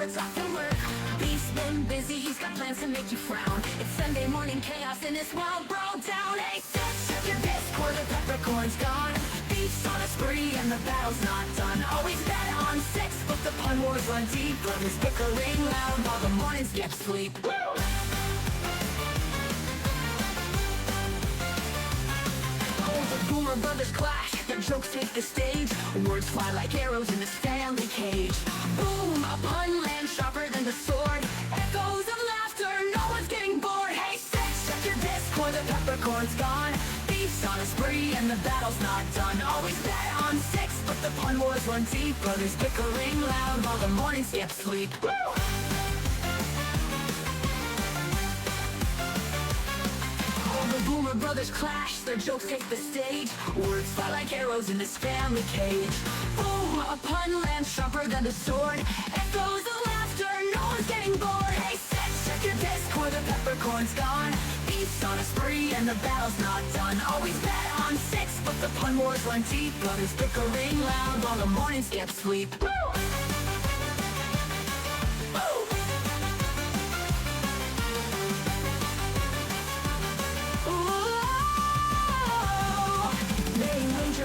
secrets off and work. Beef's been busy, he's got plans to make you frown. It's Sunday morning chaos in this wild BroDown. Hey, check your Discord, the peppercorn's gone. Beef's on a spree and the battle's not done. Always bet on six, but the pun wars run deep. Brothers bickering loud while the mornings skip sleep. Boomer brothers clash, their jokes take the stage. Words fly like arrows in this family cage. Boom, a pun lands sharper than the sword. Echoes of laughter, no one's getting bored. Hey, six, check your Discord, the peppercorn's gone. Beef's on a spree and the battle's not done. Always bet on six, but the pun wars run deep. Brothers bickering loud while the mornings skip sleep. The Boomer brothers clash, their jokes take the stage. Words fly like arrows in this family cage. Boom, a pun lands sharper than the sword. Echoes of laughter, no one's getting bored. Hey, six, check your Discord, the peppercorn's gone. Beef's on a spree and the battle's not done. Always bet on six, but the pun wars run deep. Brothers bickering loud while the mornings skip sleep.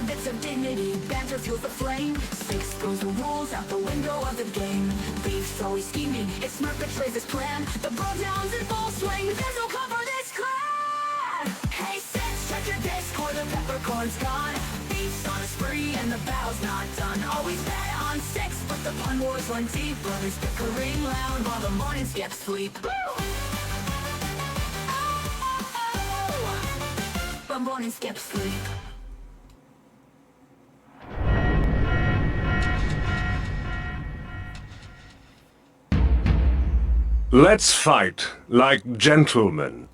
Bits of dignity, banter fuels the flame. Six throws the rules out the window of the game. Beef's always scheming, its smirk betrays his plan. The BroDown's in full swing, there's no cover this clan. Hey six, check your Discord, the peppercorn's gone. Beef's on a spree and the battle's not done. Always bet on six, but the pun wars run deep. Brothers bickering loud while the morning skips sleep. The morning skips sleep. Let's fight like gentlemen.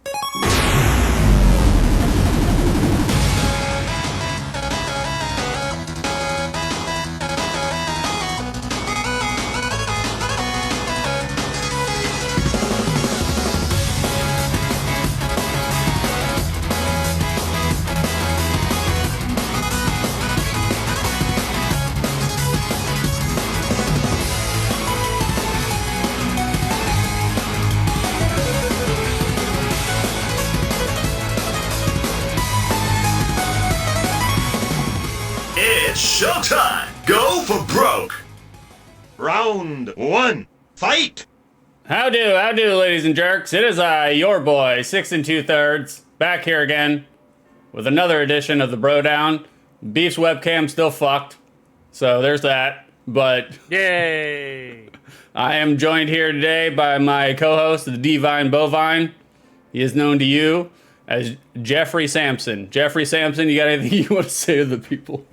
It's showtime! Go for broke! Round one, fight! How do, ladies and jerks? It is your boy, 6 2/3, back here again with another edition of the BroDown. Beef's webcam still fucked, so there's that. But yay! I am joined here today by my co-host, the Divine Bovine. He is known to you as Jeffrey Sampson. Jeffrey Sampson, you got anything you want to say to the people?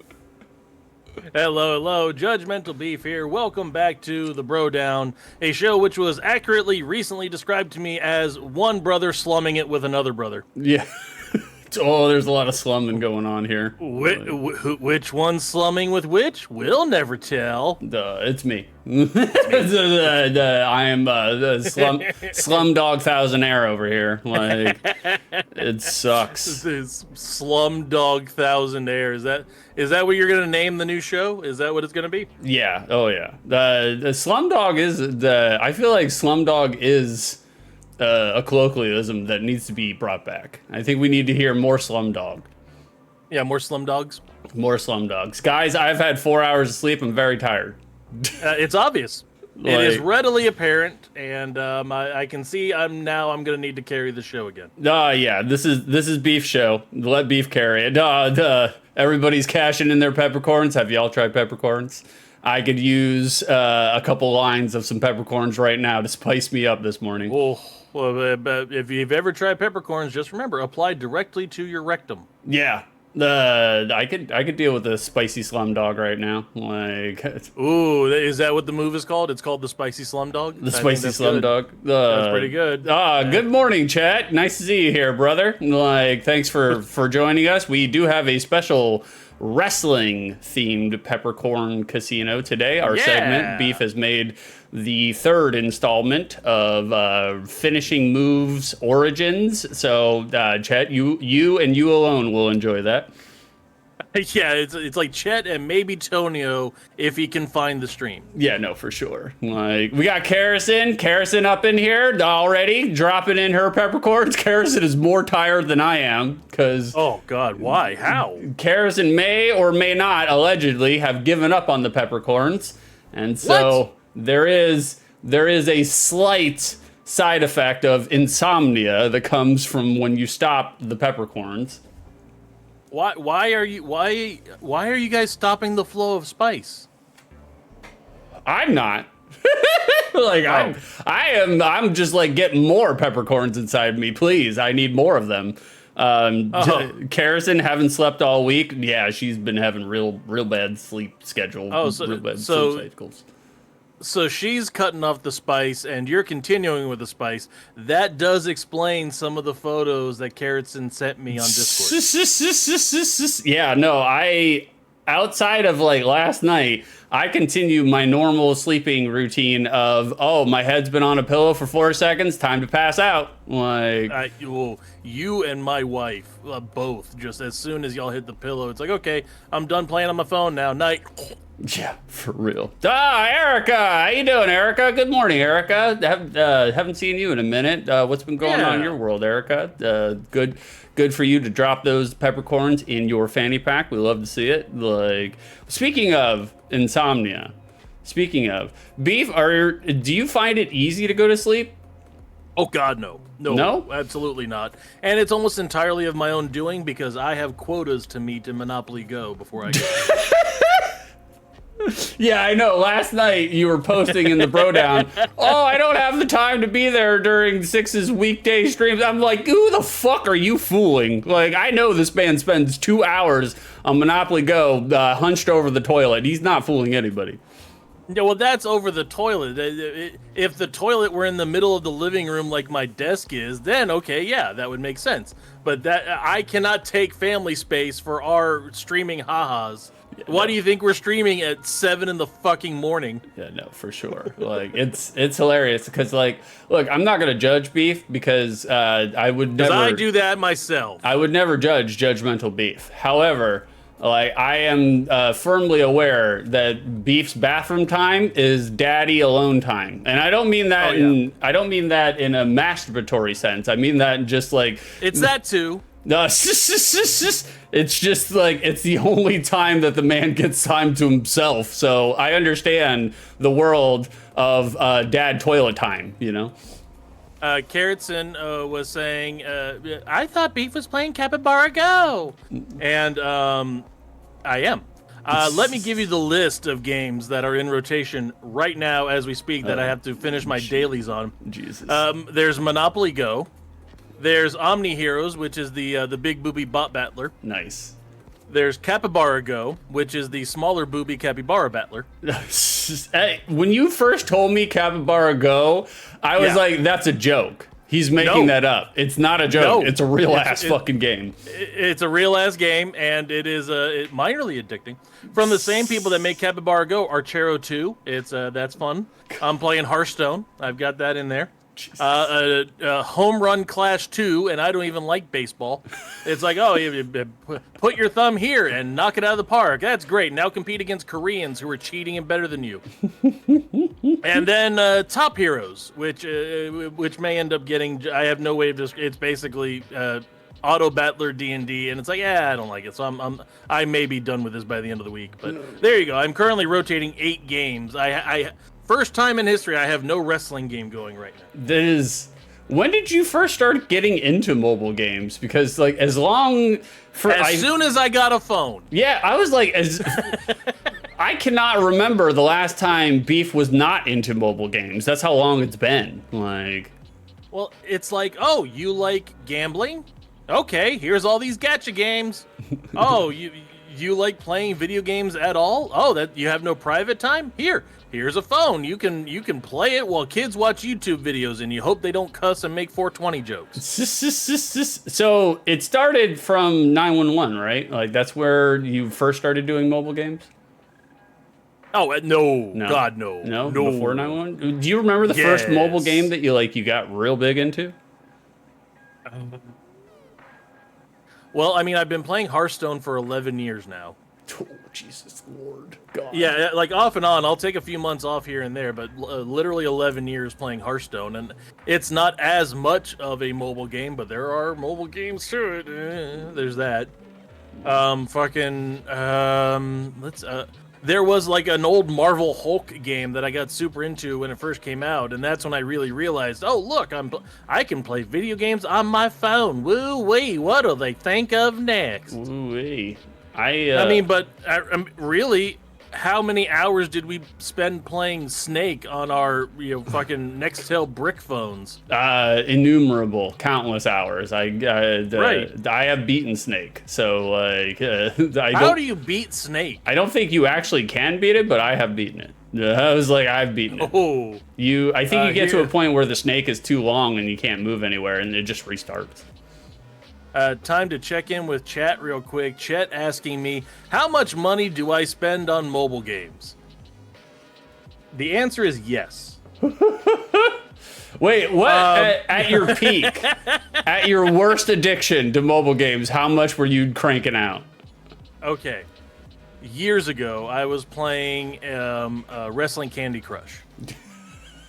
Hello, Judgmental Beef here. Welcome back to the BroDown, a show which was accurately recently described to me as one brother slumming it with another brother. Yeah. Oh, there's a lot of slumming going on here. Which one's slumming with which? We'll never tell. It's me. I am the Slumdog Thousandaire over here. Like, it sucks. This Slumdog Thousandaire. Is that what you're gonna name the new show? Is that what it's gonna be? Yeah. Oh yeah. The Slumdog is I feel like Slumdog is a colloquialism that needs to be brought back. I think we need to hear more Slumdog. Yeah, more Slumdogs. More Slumdogs. Guys, I've had 4 hours of sleep. I'm very tired. It's obvious. It is readily apparent, and I can see I'm gonna need to carry the show again. Yeah, this is Beef show. Let Beef carry it. Everybody's cashing in their peppercorns. Have y'all tried peppercorns? I could use a couple lines of some peppercorns right now to spice me up this morning. Oh, well, but if you've ever tried peppercorns, just remember, apply directly to your rectum. Yeah. I could deal with the spicy Slumdog right now. Like, ooh, is that what the move is called? It's called the Spicy Slumdog? The Spicy Slumdog. That's pretty good. Good morning, chat. Nice to see you here, brother. Like, thanks for joining us. We do have a special wrestling-themed peppercorn casino today. Our segment, Beef has made the third installment of Finishing Moves Origins. So, Chet, you and you alone will enjoy that. Yeah, it's like Chet and maybe Tonio if he can find the stream. Yeah, no, for sure. Like, we got Karison up in here already, dropping in her peppercorns. Karison is more tired than I am, because Oh God, why? How? Karison may or may not, allegedly, have given up on the peppercorns. And so there is a slight side effect of insomnia that comes from when you stop the peppercorns. Why are you guys stopping the flow of spice? I'm not. Like, I'm just like getting more peppercorns inside me, please. I need more of them. Karison haven't slept all week. Yeah, she's been having real bad sleep schedule. Real bad sleep cycles. So she's cutting off the spice, and you're continuing with the spice. That does explain some of the photos that Karison sent me on Discord. Yeah, no, outside of like last night, I continue my normal sleeping routine of, oh, my head's been on a pillow for 4 seconds, time to pass out. Like, you and my wife, both, just as soon as y'all hit the pillow, it's like, okay, I'm done playing on my phone now. Night. yeah, for real. Erica, how you doing, Erica? Good morning, Erica. Haven't seen you in a minute. What's been going on in your world, Erica? Good for you to drop those peppercorns in your fanny pack. We love to see it. Like, speaking of insomnia, Beef, do you find it easy to go to sleep? Oh God, no. No, absolutely not. And it's almost entirely of my own doing because I have quotas to meet in Monopoly Go before I go. Yeah, I know. Last night you were posting in the BroDown, oh, I don't have the time to be there during Six's weekday streams. I'm like, who the fuck are you fooling? Like, I know this man spends 2 hours on Monopoly Go hunched over the toilet. He's not fooling anybody. Yeah, well, that's over the toilet. If the toilet were in the middle of the living room like my desk is, then okay, yeah, that would make sense. But that I cannot take family space for our streaming ha-has. Why do you think we're streaming at 7 in the fucking morning? Yeah, no, for sure. Like, it's hilarious because, like, look, I'm not gonna judge Beef because I would never. Because I do that myself. I would never judge judgmental Beef. However, like, I am firmly aware that Beef's bathroom time is daddy alone time, and I don't mean that I don't mean that in a masturbatory sense. I mean that in just like it's that too. No, it's just like it's the only time that the man gets time to himself. So I understand the world of dad toilet time, you know. Karison was saying, I thought Beef was playing Capybara Go, and I am. Let me give you the list of games that are in rotation right now as we speak that I have to finish my dailies on. Jesus. There's Monopoly Go. There's Omni Heroes, which is the big booby bot battler. Nice. There's Capybara Go, which is the smaller booby capybara battler. Hey, when you first told me Capybara Go, I was like, that's a joke. He's making that up. It's not a joke. It's a real ass fucking game. It's a real ass game, and it is minorly addicting. From the same people that make Capybara Go, Archero 2. That's fun. I'm playing Hearthstone. I've got that in there. Home Run Clash 2, and I don't even like baseball. It's like, oh, you put your thumb here and knock it out of the park. That's great. Now compete against Koreans who are cheating and better than you. And then Top Heroes, which may end up getting. I have no way of just. It's basically auto battler D&D, and it's like, I don't like it. So I may be done with this by the end of the week. But there you go. I'm currently rotating 8 games. First time in history, I have no wrestling game going right now. When did you first start getting into mobile games? Because, like, as soon as I got a phone. Yeah, I was like, I cannot remember the last time Beef was not into mobile games. That's how long it's been. Like, well, it's like, oh, you like gambling? Okay, here's all these gacha games. Oh, you like playing video games at all? Oh, that you have no private time? Here's a phone. You can play it while kids watch YouTube videos, and you hope they don't cuss and make 420 jokes. So it started from 911, right? Like, that's where you first started doing mobile games? Oh, no. God, no. No? Before 911? Do you remember the first mobile game that you got real big into? Well, I mean, I've been playing Hearthstone for 11 years now. Oh, Jesus Lord. God. Yeah, like off and on. I'll take a few months off here and there, but literally 11 years playing Hearthstone, and it's not as much of a mobile game, but there are mobile games to it. There's that. There was like an old Marvel Hulk game that I got super into when it first came out, and that's when I really realized, oh look, I can play video games on my phone. Woo wee, what'll they think of next? Woo wee. I mean, but really, how many hours did we spend playing Snake on our fucking Nextel brick phones? Innumerable, countless hours. I have beaten Snake, so like, how do you beat Snake? I don't think you actually can beat it, but I have beaten it. I was like, I've beaten it. Oh, I think you get to a point where the snake is too long and you can't move anywhere, and it just restarts. Time to check in with chat real quick. Chat asking me, how much money do I spend on mobile games? The answer is yes. Wait, what? At your peak, at your worst addiction to mobile games, how much were you cranking out? Okay. Years ago, I was playing Wrestling Candy Crush.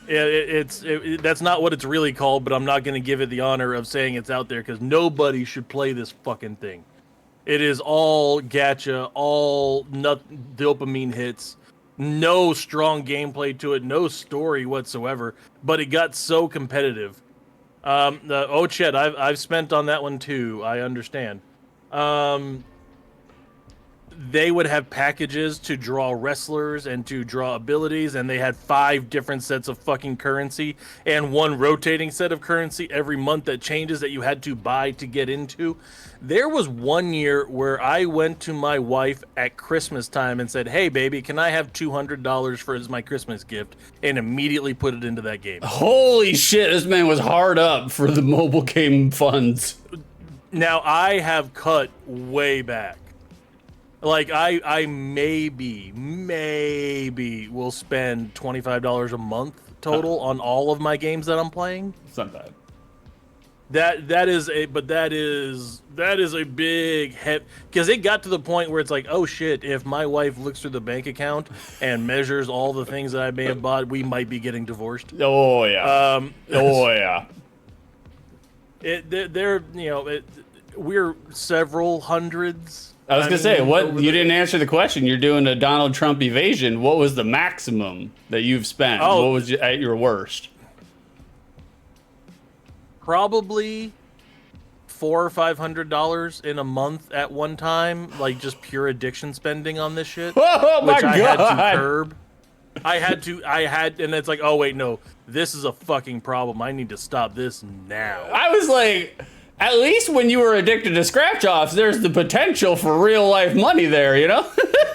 That's not what it's really called, but I'm not going to give it the honor of saying it's out there because nobody should play this fucking thing. It is all gacha, all dopamine hits, no strong gameplay to it, no story whatsoever, but it got so competitive. Chet, I've spent on that one too, I understand. They would have packages to draw wrestlers and to draw abilities, and they had 5 different sets of fucking currency and 1 rotating set of currency every month that changes that you had to buy to get into. There was one year where I went to my wife at Christmas time and said, hey baby, can I have $200 as my Christmas gift, and immediately put it into that game. Holy shit, this man was hard up for the mobile game funds. Now I have cut way back. Like, I maybe will spend $25 a month total on all of my games that I'm playing. It's not bad. That is a big hit, because it got to the point where it's like, oh shit, if my wife looks through the bank account and measures all the things that I may have bought, we might be getting divorced. Oh yeah. Yeah. We're several hundreds. I was gonna say, what you didn't answer the question. You're doing a Donald Trump evasion. What was the maximum that you've spent? Oh. What was at your worst? Probably $400 or $500 in a month at one time, like just pure addiction spending on this shit. Oh my which I God. had to curb. And it's like, oh wait, no, this is a fucking problem. I need to stop this now. I was like, at least when you were addicted to scratch-offs, there's the potential for real-life money there, you know?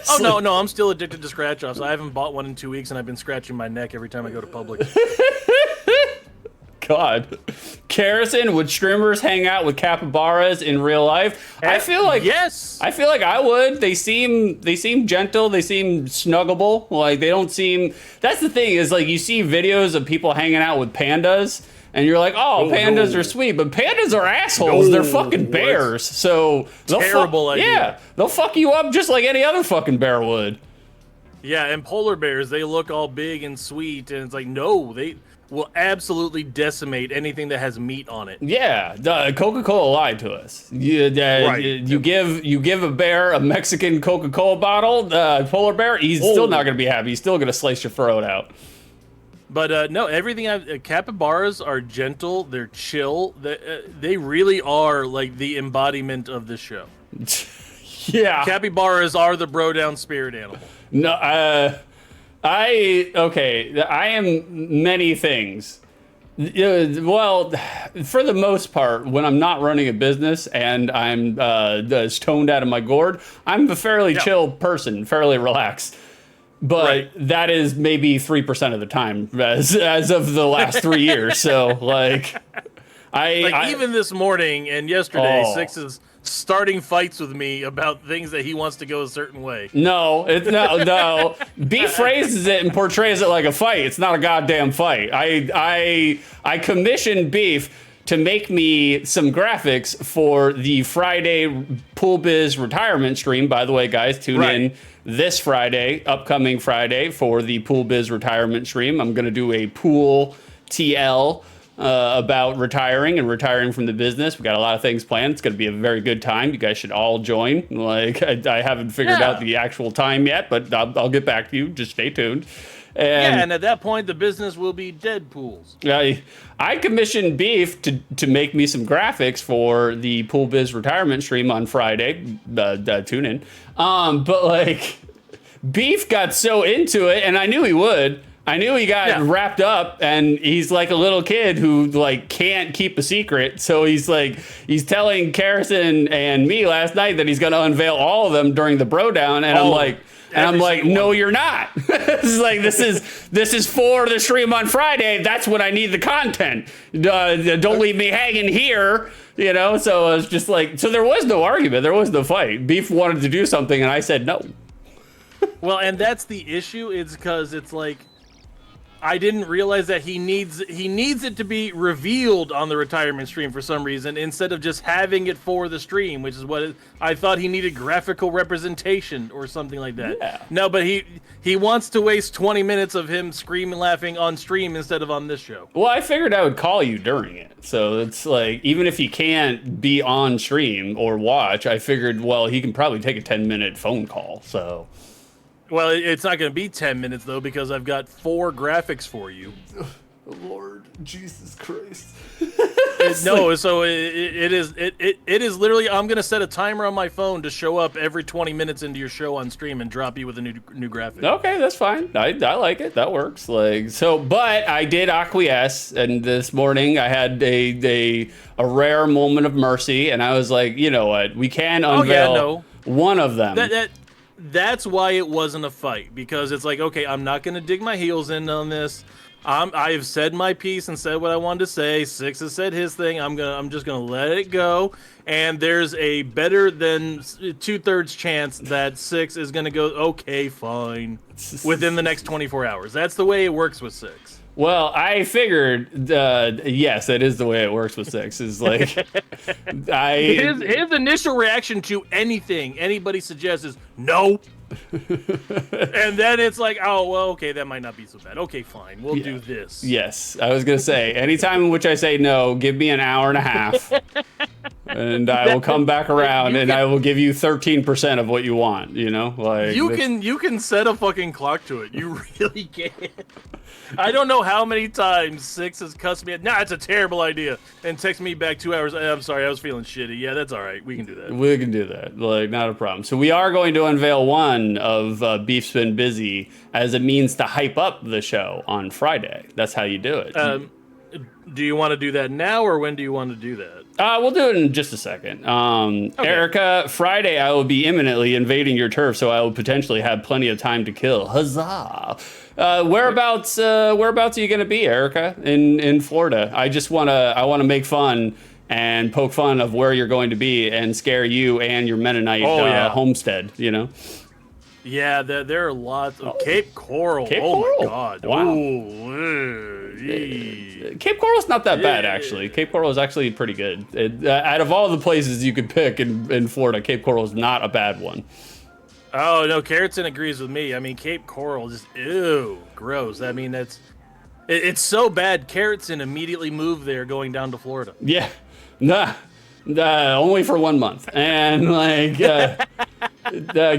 Oh, no, I'm still addicted to scratch-offs. I haven't bought one in 2 weeks, and I've been scratching my neck every time I go to public. God. Kerrison, would streamers hang out with capybaras in real life? I feel like yes. I feel like I would. They seem gentle. They seem snuggable. Like, they don't seem... That's the thing, is like you see videos of people hanging out with pandas, and you're like, oh, pandas are sweet, but pandas are assholes. They're fucking bears. So they'll terrible idea. Yeah, they'll fuck you up just like any other fucking bear would. Yeah, and polar bears, they look all big and sweet, and it's like, no, they will absolutely decimate anything that has meat on it. Yeah, Coca-Cola lied to us. You give a bear a Mexican Coca-Cola bottle, polar bear, he's still not gonna be happy. He's still gonna slice your throat out. But no, capybaras are gentle. They're chill. They really are like the embodiment of this show. Yeah, capybaras are the BroDown spirit animal. No, I am many things. Well, for the most part, when I'm not running a business and I'm stoned out of my gourd, I'm a fairly chill person, fairly relaxed. But that is maybe 3% of the time as of the last 3 years. So like, even this morning and yesterday, Six is starting fights with me about things that he wants to go a certain way. No. Beef phrases it and portrays it like a fight. It's not a goddamn fight. I commissioned Beef to make me some graphics for the Friday Pool Biz retirement stream. By the way, guys, tune in this Friday, upcoming Friday, for the Pool Biz retirement stream. I'm going to do a pool TL about retiring and retiring from the business. We got a lot of things planned. It's going to be a very good time. You guys should all join. Like, I haven't figured out the actual time yet, but I'll get back to you. Just stay tuned. And at that point, the business will be dead pools. I commissioned Beef to make me some graphics for the Pool Biz retirement stream on Friday. Tune in. But like, Beef got so into it, and I knew he would. I knew he got wrapped up, and he's like a little kid who like can't keep a secret. So he's telling Karrison and me last night that he's going to unveil all of them during the BroDown, and I'm like, no, you're not. This is for the stream on Friday. That's when I need the content. Don't leave me hanging here, you know? So I was just like, so there was no argument. There was no fight. Beef wanted to do something, and I said no. Well, and that's the issue. It's because it's like, I didn't realize that he needs it to be revealed on the retirement stream for some reason, instead of just having it for the stream, which is what I thought he needed graphical representation or something like that. Yeah. No, but he wants to waste 20 minutes of him screaming, laughing on stream instead of on this show. Well, I figured I would call you during it. So it's like, even if he can't be on stream or watch, I figured, well, he can probably take a 10-minute phone call. So. Well, it's not going to be 10 minutes, though, because I've got 4 graphics for you. Lord Jesus Christ. So it is literally, I'm going to set a timer on my phone to show up every 20 minutes into your show on stream and drop you with a new graphic. Okay, that's fine. I like it. That works. But I did acquiesce, and this morning I had a rare moment of mercy, and I was like, you know what? We can unveil one of them. That's why it wasn't a fight, because it's like, okay, I'm not going to dig my heels in on this. I have said my piece and said what I wanted to say. Six has said his thing. I'm just gonna let it go. And there's a better than 2/3 chance that Six is gonna go, okay, fine, within the next 24 hours. That's the way it works with Six. Well, I figured, yes, that is the way it works with Six. Is like, his initial reaction to anything anybody suggests is no. And then it's like, oh, well, okay, that might not be so bad. Okay, fine, we'll do this. Yes, I was gonna say, anytime in which I say no, give me an hour and a half, and I will come back around, and I will give you 13% of what you want. You know, like you can set a fucking clock to it. You really can. I don't know how many times Six has cussed me. Nah, it's a terrible idea, and text me back 2 hours. I'm sorry, I was feeling shitty. Yeah, that's all right. We can do that. We can do that. Like, not a problem. So we are going to unveil one of Beef's Been Busy as a means to hype up the show on Friday. That's how you do it. Do you want to do that now, or when do you want to do that? We'll do it in just a second. Okay. Erica, Friday I will be imminently invading your turf, so I will potentially have plenty of time to kill. Huzzah! Whereabouts are you going to be, Erica? In Florida? I want to make fun and poke fun of where you're going to be and scare you and your Mennonite homestead. You know. Yeah, there are lots of Cape Coral. Cape Coral? My God! Wow. Ooh, Cape Coral's not that bad, actually. Cape Coral is actually pretty good. Out of all the places you could pick in Florida, Cape Coral is not a bad one. Oh no, Carroton agrees with me. I mean, Cape Coral just gross. I mean, it's so bad. Carroton immediately moved there, going down to Florida. Yeah, only for 1 month, and like.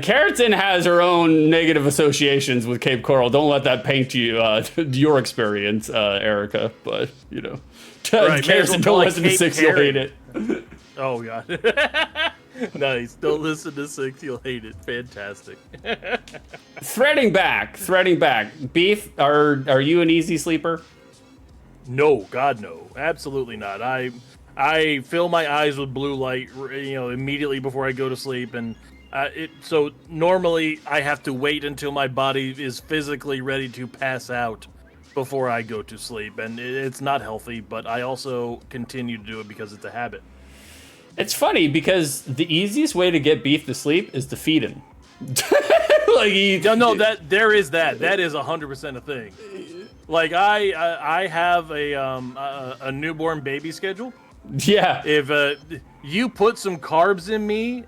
Carroton has her own negative associations with Cape Coral. Don't let that paint you your experience, Erica. But you know, Carroton, don't listen to Six, you'll hate it. Oh god, nice. Don't listen to Six, you'll hate it. Fantastic. Threading back. Beef, are you an easy sleeper? No, God no, absolutely not. I fill my eyes with blue light, immediately before I go to sleep, and. So normally I have to wait until my body is physically ready to pass out before I go to sleep, and it's not healthy, but I also continue to do it because it's a habit. It's funny because the easiest way to get Beef to sleep is to feed him. That is 100% a thing. Like I have a newborn baby schedule. Yeah. If you put some carbs in me,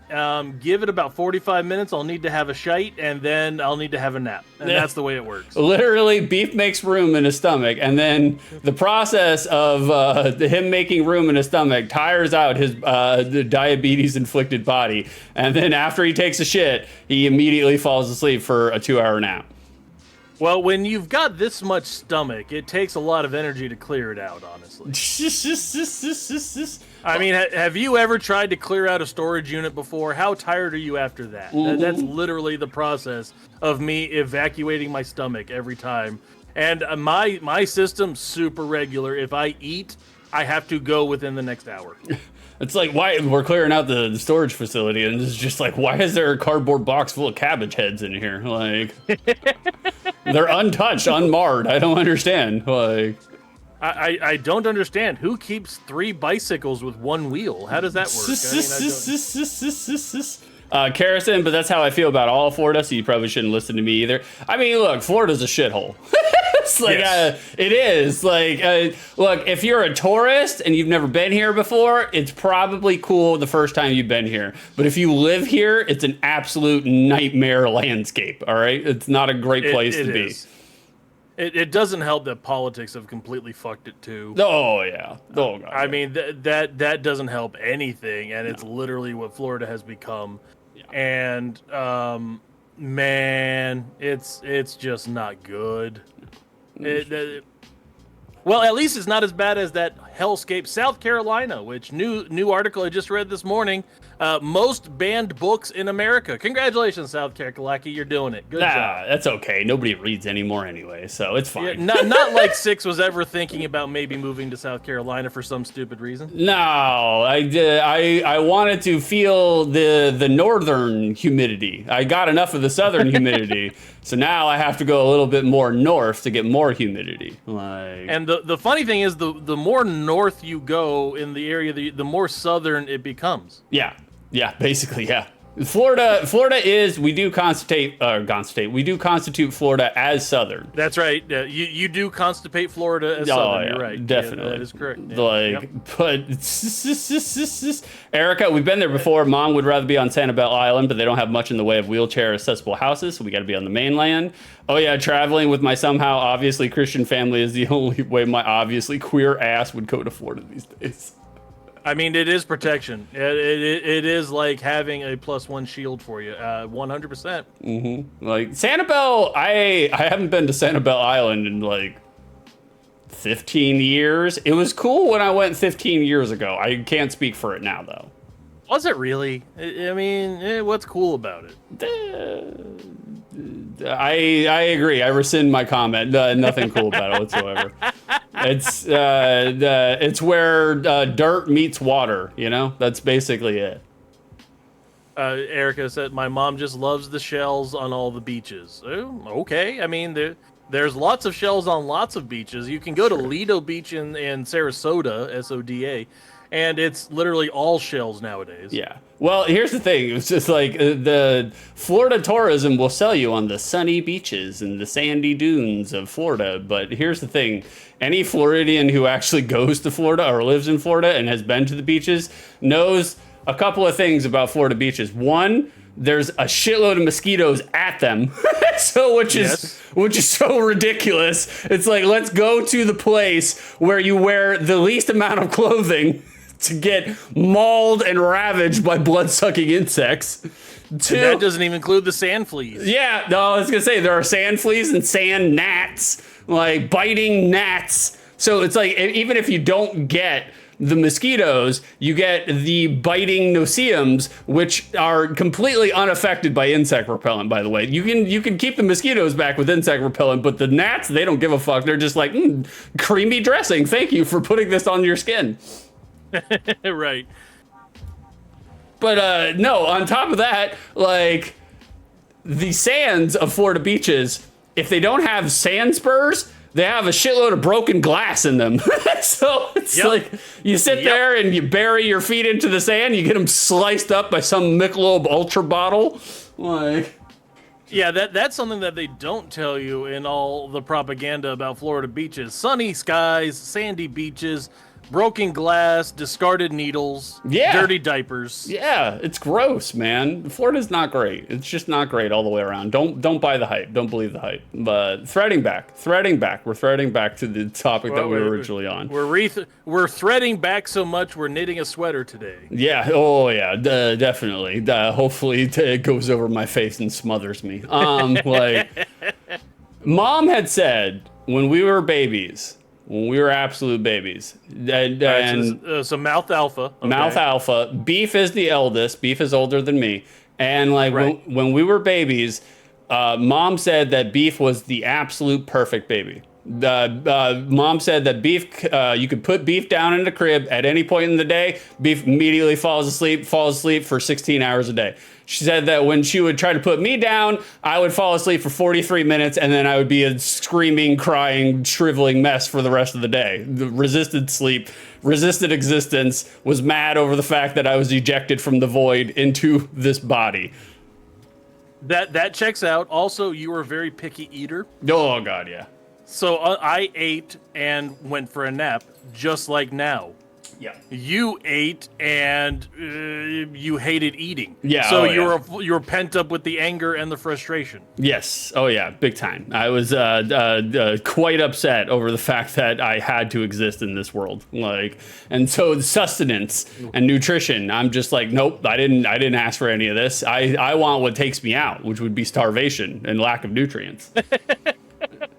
give it about 45 minutes, I'll need to have a shite, and then I'll need to have a nap. And that's the way it works. Literally, beef makes room in his stomach, and then the process of him making room in his stomach tires out his the diabetes-inflicted body. And then after he takes a shit, he immediately falls asleep for a 2-hour nap. Well, when you've got this much stomach, it takes a lot of energy to clear it out, honestly. I mean, have you ever tried to clear out a storage unit before? How tired are you after that? That's literally the process of me evacuating my stomach every time. And my system's super regular. If I eat, I have to go within the next hour. It's like, why we're clearing out the storage facility, and it's just like, why is there a cardboard box full of cabbage heads in here? Like, they're untouched, unmarred. I don't understand. Like, I don't understand. Who keeps 3 bicycles with 1 wheel? How does that work? Kerrison, but that's how I feel about all of Florida, so you probably shouldn't listen to me either. I mean, look, Florida's a shithole. It's like, Yes. it is. Like, look, if you're a tourist and you've never been here before, it's probably cool the first time you've been here. But if you live here, it's an absolute nightmare landscape, all right? It's not a great place to be. Is. It doesn't help that politics have completely fucked it too. Oh, yeah. Oh, God. I mean, that doesn't help anything, and it's literally what Florida has become. Yeah. And man, it's just not good. Well, at least it's not as bad as that hellscape South Carolina, which new article I just read this morning. Most banned books in America. Congratulations, South Carolina, you're doing it. Good job. That's okay. Nobody reads anymore anyway, so it's fine. Yeah, not like Six was ever thinking about maybe moving to South Carolina for some stupid reason. No, I did. I wanted to feel the northern humidity. I got enough of the southern humidity, so now I have to go a little bit more north to get more humidity. Like, and the funny thing is, the more north you go in the area, the more southern it becomes. yeah, basically, yeah. Florida is, we do constitute Florida as southern. That's right. You do constipate Florida as southern. You're right. Definitely. Yeah, that is correct. Yeah. Like, Yep. but Erica, we've been there before. Mom would rather be on Sanibel Island, but they don't have much in the way of wheelchair accessible houses, so we got to be on the mainland. Oh yeah, traveling with my somehow obviously Christian family is the only way my obviously queer ass would go to Florida these days. I mean, it is protection. It is like having a +1 shield for you, 100%. Mm-hmm. Like Sanibel, I haven't been to Sanibel Island in like 15 years. It was cool when I went 15 years ago. I can't speak for it now though. Was it really? I mean, what's cool about it? I agree. I rescind my comment. Nothing cool about it whatsoever. It's where dirt meets water. You know, that's basically it. Erica said, "My mom just loves the shells on all the beaches." Oh, okay. I mean, there's lots of shells on lots of beaches. You can go to Lido Beach in Sarasota, SODA, and it's literally all shells nowadays. Yeah. Well, here's the thing. It's just like the Florida tourism will sell you on the sunny beaches and the sandy dunes of Florida. But here's the thing. Any Floridian who actually goes to Florida or lives in Florida and has been to the beaches knows a couple of things about Florida beaches. One, there's a shitload of mosquitoes at them. which is so ridiculous. It's like, let's go to the place where you wear the least amount of clothing to get mauled and ravaged by blood-sucking insects. Two, And that doesn't even include the sand fleas. yeah, no, I was gonna say there are sand fleas and sand gnats, like biting gnats. So it's like, even if you don't get the mosquitoes, you get the biting no-see-ums, which are completely unaffected by insect repellent, by the way. You can keep the mosquitoes back with insect repellent, but the gnats, they don't give a fuck. They're just like, creamy dressing. Thank you for putting this on your skin. Right. But no, on top of that, like, the sands of Florida beaches, if they don't have sand spurs, they have a shitload of broken glass in them. So it's like you sit there and you bury your feet into the sand, you get them sliced up by some Michelob Ultra bottle. Like, Yeah, that's something that they don't tell you in all the propaganda about Florida beaches. Sunny skies, sandy beaches, broken glass, discarded needles, Yeah. dirty diapers. Yeah, it's gross, man. Florida's not great. It's just not great all the way around. Don't buy the hype. Don't believe the hype. But threading back. We're threading back to the topic that we were originally on. We're threading back so much we're knitting a sweater today. Yeah. Oh, yeah. Definitely. Hopefully it goes over my face and smothers me. Like, Mom had said when we were babies. When we were absolute babies. So Mouth Alpha. Okay. Mouth Alpha. Beef is the eldest. Beef is older than me. And like Right. when we were babies, Mom said that Beef was the absolute perfect baby. Mom said that Beef, you could put Beef down in the crib at any point in the day. Beef immediately falls asleep for 16 hours a day. She said that when she would try to put me down, I would fall asleep for 43 minutes, and then I would be a screaming, crying, shriveling mess for the rest of the day. Resisted sleep, resisted existence, was mad over the fact that I was ejected from the void into this body. That checks out. Also, you were a very picky eater. Oh, God, yeah. So I ate and went for a nap, just like now. Yeah. You ate and you hated eating. Yeah, So oh, you were pent up with the anger and the frustration. Yes. Oh, yeah. Big time. I was quite upset over the fact that I had to exist in this world. And so sustenance and nutrition, I'm just like, nope, I didn't ask for any of this. I want what takes me out, which would be starvation and lack of nutrients.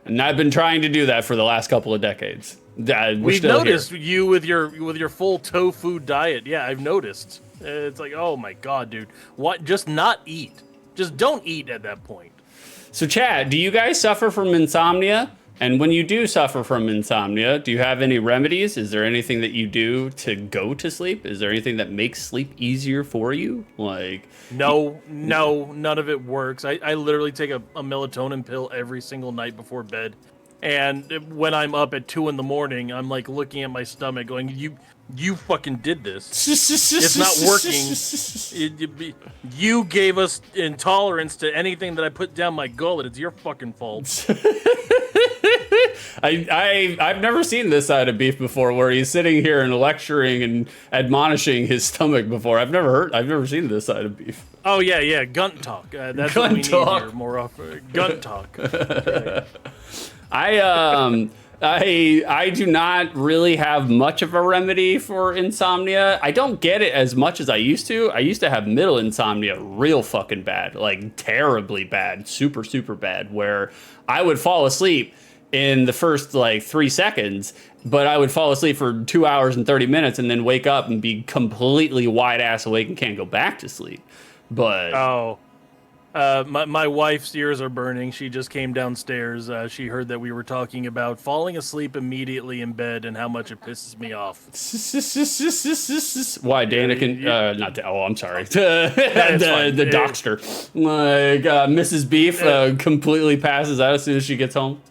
And I've been trying to do that for the last couple of decades. We've noticed you with your full tofu diet. Yeah, I've noticed. It's like, oh my God, dude. What? Just not eat. Just don't eat at that point. So, Chad, do you guys suffer from insomnia? And when you do suffer from insomnia, do you have any remedies? Is there anything that you do to go to sleep? Is there anything that makes sleep easier for you? No, none of it works. I literally take a melatonin pill every single night before bed. And when I'm up at 2 a.m, I'm like looking at my stomach going, you fucking did this. It's not working. You gave us intolerance to anything that I put down my gullet. It's your fucking fault. I've never seen this side of Beef before, where he's sitting here and lecturing and admonishing his stomach before. I've never seen this side of Beef. Oh yeah, gunt talk. That's what we need here more often. Gunt talk. Right. I do not really have much of a remedy for insomnia. I don't get it as much as I used to. I used to have middle insomnia real fucking bad, like terribly bad, super, super bad, where I would fall asleep in the first like 3 seconds, but I would fall asleep for 2 hours and 30 minutes and then wake up and be completely wide ass awake and can't go back to sleep. But my wife's ears are burning. She just came downstairs. She heard that we were talking about falling asleep immediately in bed and how much it pisses me off. Why, Danica? Not. Oh, I'm sorry. the Dockster. Mrs. Beef completely passes out as soon as she gets home.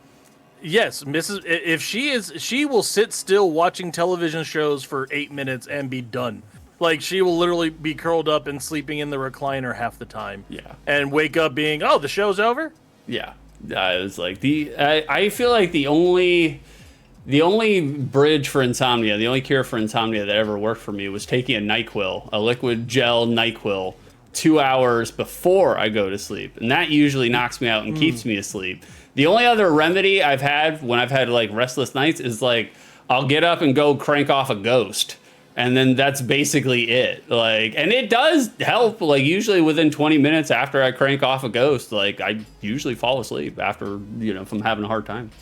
Yes, Mrs. If she will sit still watching television shows for 8 minutes and be done. Like, she will literally be curled up and sleeping in the recliner half the time. Yeah. And wake up being, oh, the show's over? Yeah. It's like I feel like the only bridge for insomnia, the only cure for insomnia that ever worked for me was taking a NyQuil, a liquid gel NyQuil, 2 hours before I go to sleep. And that usually knocks me out and keeps me asleep. The only other remedy I've had when I've had like restless nights is like, I'll get up and go crank off a Ghost. And then that's basically it. And it does help. Usually within 20 minutes after I crank off a Ghost, I usually fall asleep after, if I'm having a hard time.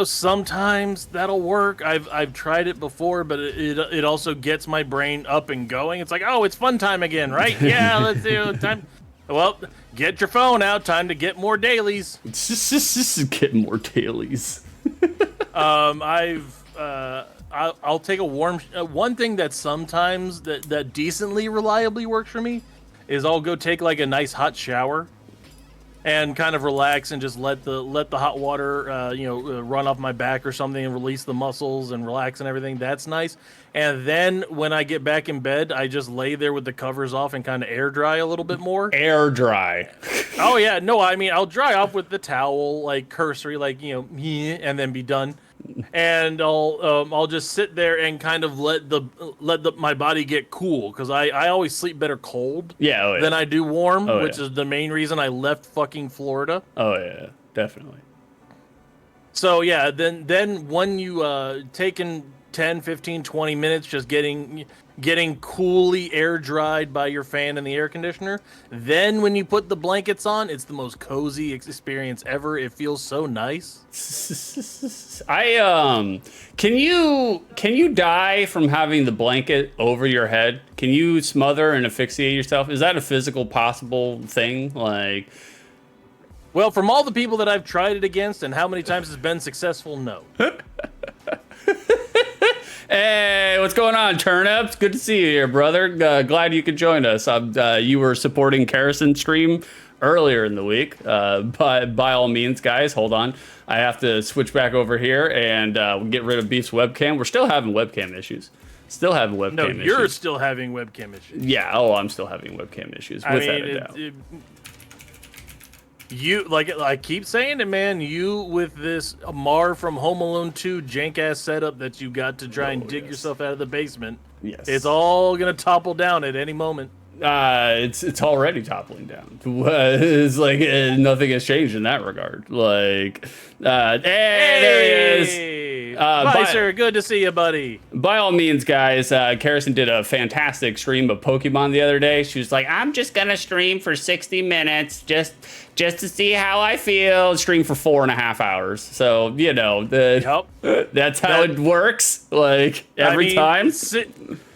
Sometimes that'll work. I've tried it before, but it also gets my brain up and going. It's like, oh, it's fun time again, right? Yeah, let's do time. Well, get your phone out. Time to get more dailies. Get more dailies. I'll take a warm. One thing that sometimes that decently reliably works for me is I'll go take like a nice hot shower, and kind of relax and just let the hot water run off my back or something and release the muscles and relax and everything. That's nice. And then when I get back in bed, I just lay there with the covers off and kind of air dry a little bit more. Air dry. Oh yeah, no, I mean I'll dry off with the towel, like cursory, like and then be done. And I'll just sit there and kind of let my body get cool, because I always sleep better cold than I do warm, which is the main reason I left fucking Florida. Oh yeah, definitely. So yeah, then when you taking 10, 15, 20 minutes just getting coolly air dried by your fan and the air conditioner, then when you put the blankets on, it's the most cozy experience ever. It feels so nice. Can you die from having the blanket over your head? Can you smother and asphyxiate yourself? Is that a physical possible thing? Like, well, from all the people that I've tried it against and how many times it's been successful, no. Hey, what's going on, Turnips? Good to see you here, brother. Glad you could join us. You were supporting Karason's stream earlier in the week. By all means, guys, hold on. I have to switch back over here and get rid of Beef's webcam. We're still having webcam issues. Still having webcam issues. No, you're still having webcam issues. Yeah, I'm still having webcam issues, without a doubt. You, like I keep saying it, man, you with this Mar from Home Alone 2 jank-ass setup that you got to try and dig yourself out of the basement. Yes. It's all going to topple down at any moment. It's already toppling down. It's like nothing has changed in that regard. Like, hey, there he is. Vicer, good to see you, buddy. By all means, guys, Karason did a fantastic stream of Pokemon the other day. She was like, I'm just gonna stream for 60 minutes just to see how I feel. Stream for 4.5 hours. So, that's how it works. Like, every time.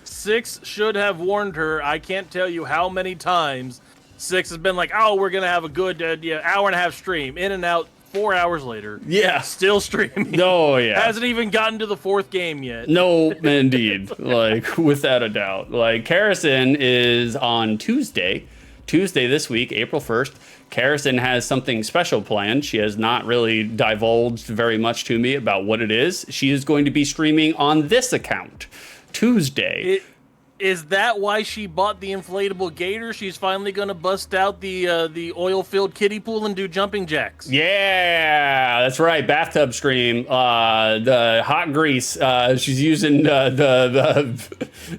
Six should have warned her. I can't tell you how many times Six has been like, oh, we're going to have a good hour and a half stream. In and out, 4 hours later. Yeah. Still streaming. Oh, yeah. Hasn't even gotten to the 4th game yet. No, indeed. Like, without a doubt. Like, Karason is on Tuesday this week, April 1st. Karason has something special planned. She has not really divulged very much to me about what it is. She is going to be streaming on this account Tuesday. Is that why she bought the inflatable gator? She's finally going to bust out the oil-filled kiddie pool and do jumping jacks. Yeah, that's right. Bathtub stream. The hot grease. She's using the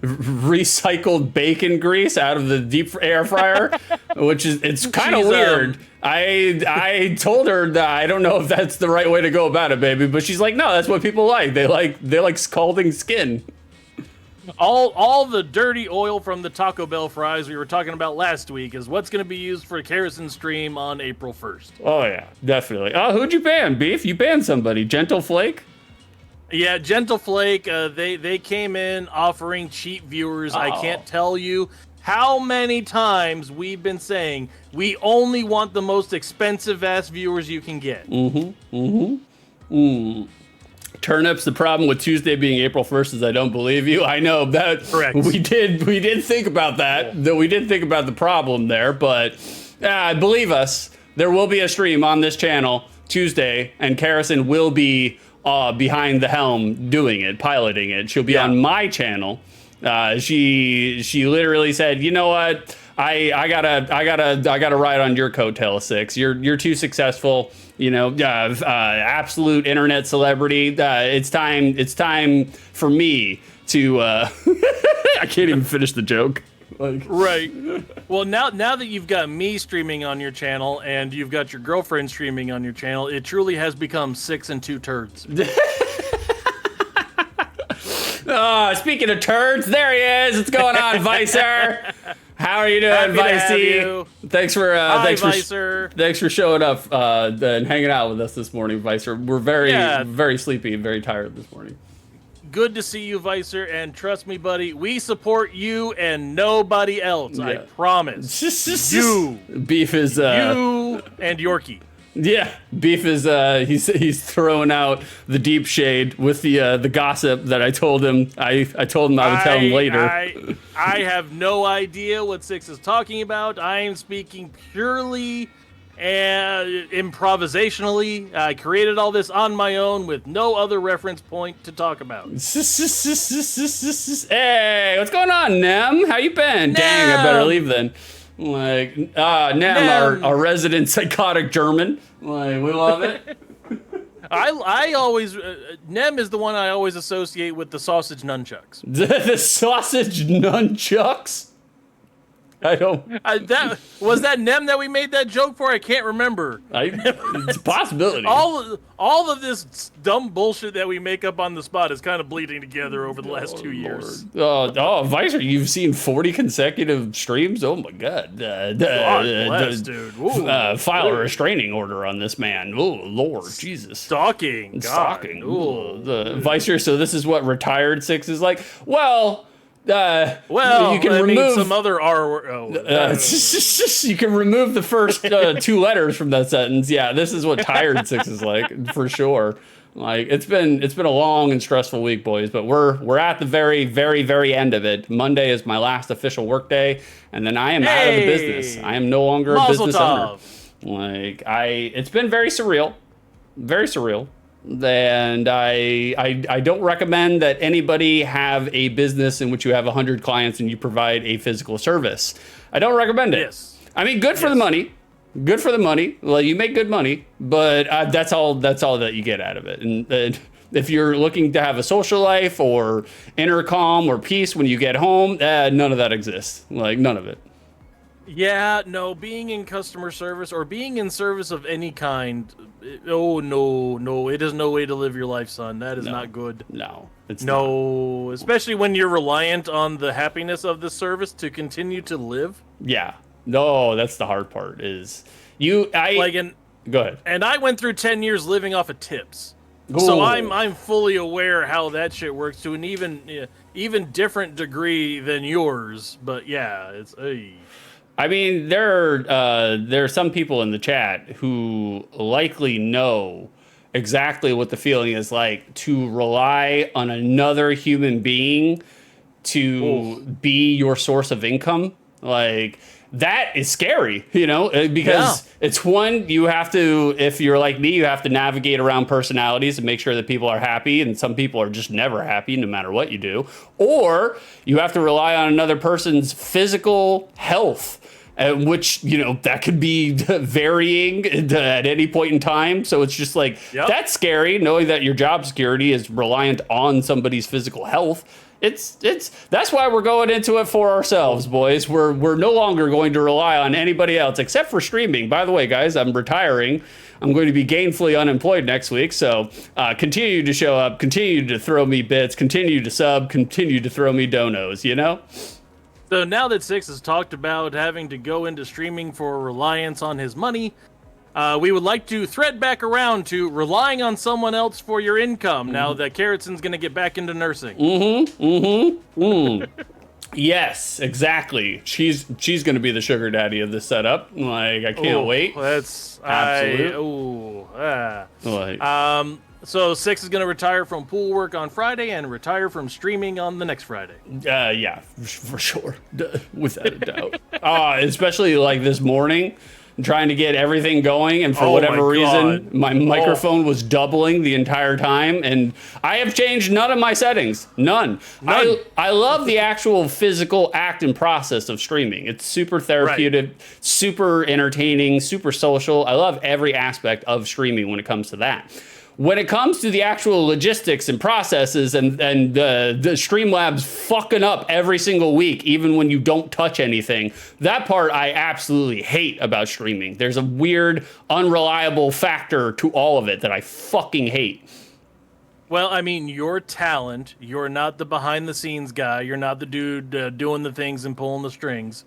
recycled bacon grease out of the deep air fryer, which is it's kind of weird. I told her that I don't know if that's the right way to go about it, baby, but she's like, no, that's what people like. They like scalding skin. All the dirty oil from the Taco Bell fries we were talking about last week is what's going to be used for Karason's stream on April 1st. Oh, yeah, definitely. Oh, who'd you ban, Beef? You banned somebody. Gentle Flake? Yeah, Gentle Flake. They came in offering cheap viewers. I can't tell you how many times we've been saying we only want the most expensive-ass viewers you can get. Turnips, the problem with Tuesday being April 1st is I don't believe you. I know that. Correct. We did think about that. That we did think about the problem there, but believe us, there will be a stream on this channel Tuesday, and Karason will be behind the helm doing it, piloting it. She'll be on my channel. She literally said, you know what? I gotta ride on your coattail, Six. You're too successful. Absolute internet celebrity. It's time for me to. I can't even finish the joke. Right. Well, now that you've got me streaming on your channel and you've got your girlfriend streaming on your channel, it truly has become 6 and 2 turds. Speaking of turds, there he is. What's going on, Vicer? How are you doing, Vicey? Thanks for thanks for showing up and hanging out with us this morning, Vicer. We're very sleepy and very tired this morning. Good to see you, Vicer, and trust me, buddy, we support you and nobody else. Yeah. I promise. You, Beef is you and Yorkie. Yeah, Beef is he's throwing out the deep shade with the gossip that I told him. I told him I would tell him later. I have no idea what Six is talking about. I am speaking purely and improvisationally, I created all this on my own with no other reference point to talk about. Hey, what's going on, Nem? How you been? Dang, I better leave then. Like, Nem, our resident psychotic German. Like, we love it. I always Nem is the one I always associate with the sausage nunchucks. The sausage nunchucks? I don't. That was that Nem that we made that joke for. I can't remember. It's a possibility. All of this dumb bullshit that we make up on the spot is kind of bleeding together over the last 2 years. Vicer, you've seen 40 consecutive streams? Oh my God! God bless, dude. File a restraining order on this man. Oh Lord, Jesus! Stalking. Stalking. God. Vicer. So this is what retired six is like. Well. You can remove some other R word. You can remove the first two letters from that sentence. Yeah, this is what tired six is like for sure. Like it's been a long and stressful week, boys, but we're at the very, very, very end of it. Monday is my last official work day, and then I am out of the business. I am no longer a business owner. Like it's been very surreal, very surreal. And I don't recommend that anybody have a business in which you have 100 clients and you provide a physical service. I don't recommend it. Yes. I mean, good for the money. Good for the money. Well, you make good money, but that's all that you get out of it. And if you're looking to have a social life or inner calm or peace when you get home, none of that exists. Like none of it. Yeah, no, being in customer service or being in service of any kind, no, it is no way to live your life, son. That is not good. No, it's not. Especially when you're reliant on the happiness of the service to continue to live. Yeah, no, that's the hard part. Go ahead. And I went through 10 years living off of tips, so I'm fully aware how that shit works to an even different degree than yours. But yeah, it's. I mean, there are some people in the chat who likely know exactly what the feeling is like to rely on another human being to be your source of income. Like that is scary, because it's one, you have to, if you're like me, you have to navigate around personalities and make sure that people are happy. And some people are just never happy no matter what you do. Or you have to rely on another person's physical health. Which, that could be varying at any point in time. So it's just like, that's scary, knowing that your job security is reliant on somebody's physical health. That's why we're going into it for ourselves, boys. We're no longer going to rely on anybody else except for streaming. By the way, guys, I'm retiring. I'm going to be gainfully unemployed next week. So continue to show up, continue to throw me bits, continue to sub, continue to throw me donos, So now that Six has talked about having to go into streaming for reliance on his money, we would like to thread back around to relying on someone else for your income now that Carrotson's going to get back into nursing. Yes, exactly. She's going to be the sugar daddy of this setup. Like, I can't wait. That's absolute. So Six is going to retire from pool work on Friday and retire from streaming on the next Friday. Yeah, for sure, without a doubt. Especially like this morning, trying to get everything going, and for whatever reason, my microphone was doubling the entire time, and I have changed none of my settings. None. I love the actual physical act and process of streaming. It's super therapeutic, super entertaining, super social. I love every aspect of streaming when it comes to that. When it comes to the actual logistics and processes and the Streamlabs fucking up every single week, even when you don't touch anything, that part I absolutely hate about streaming. There's a weird, unreliable factor to all of it that I fucking hate. Well, I mean, your talent, you're not the behind-the-scenes guy. You're not the dude doing the things and pulling the strings.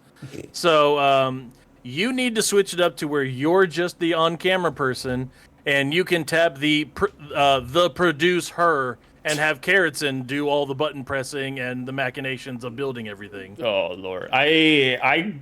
So you need to switch it up to where you're just the on-camera person, and you can tap the produce her and have Carrotson do all the button pressing and the machinations of building everything. Oh Lord, I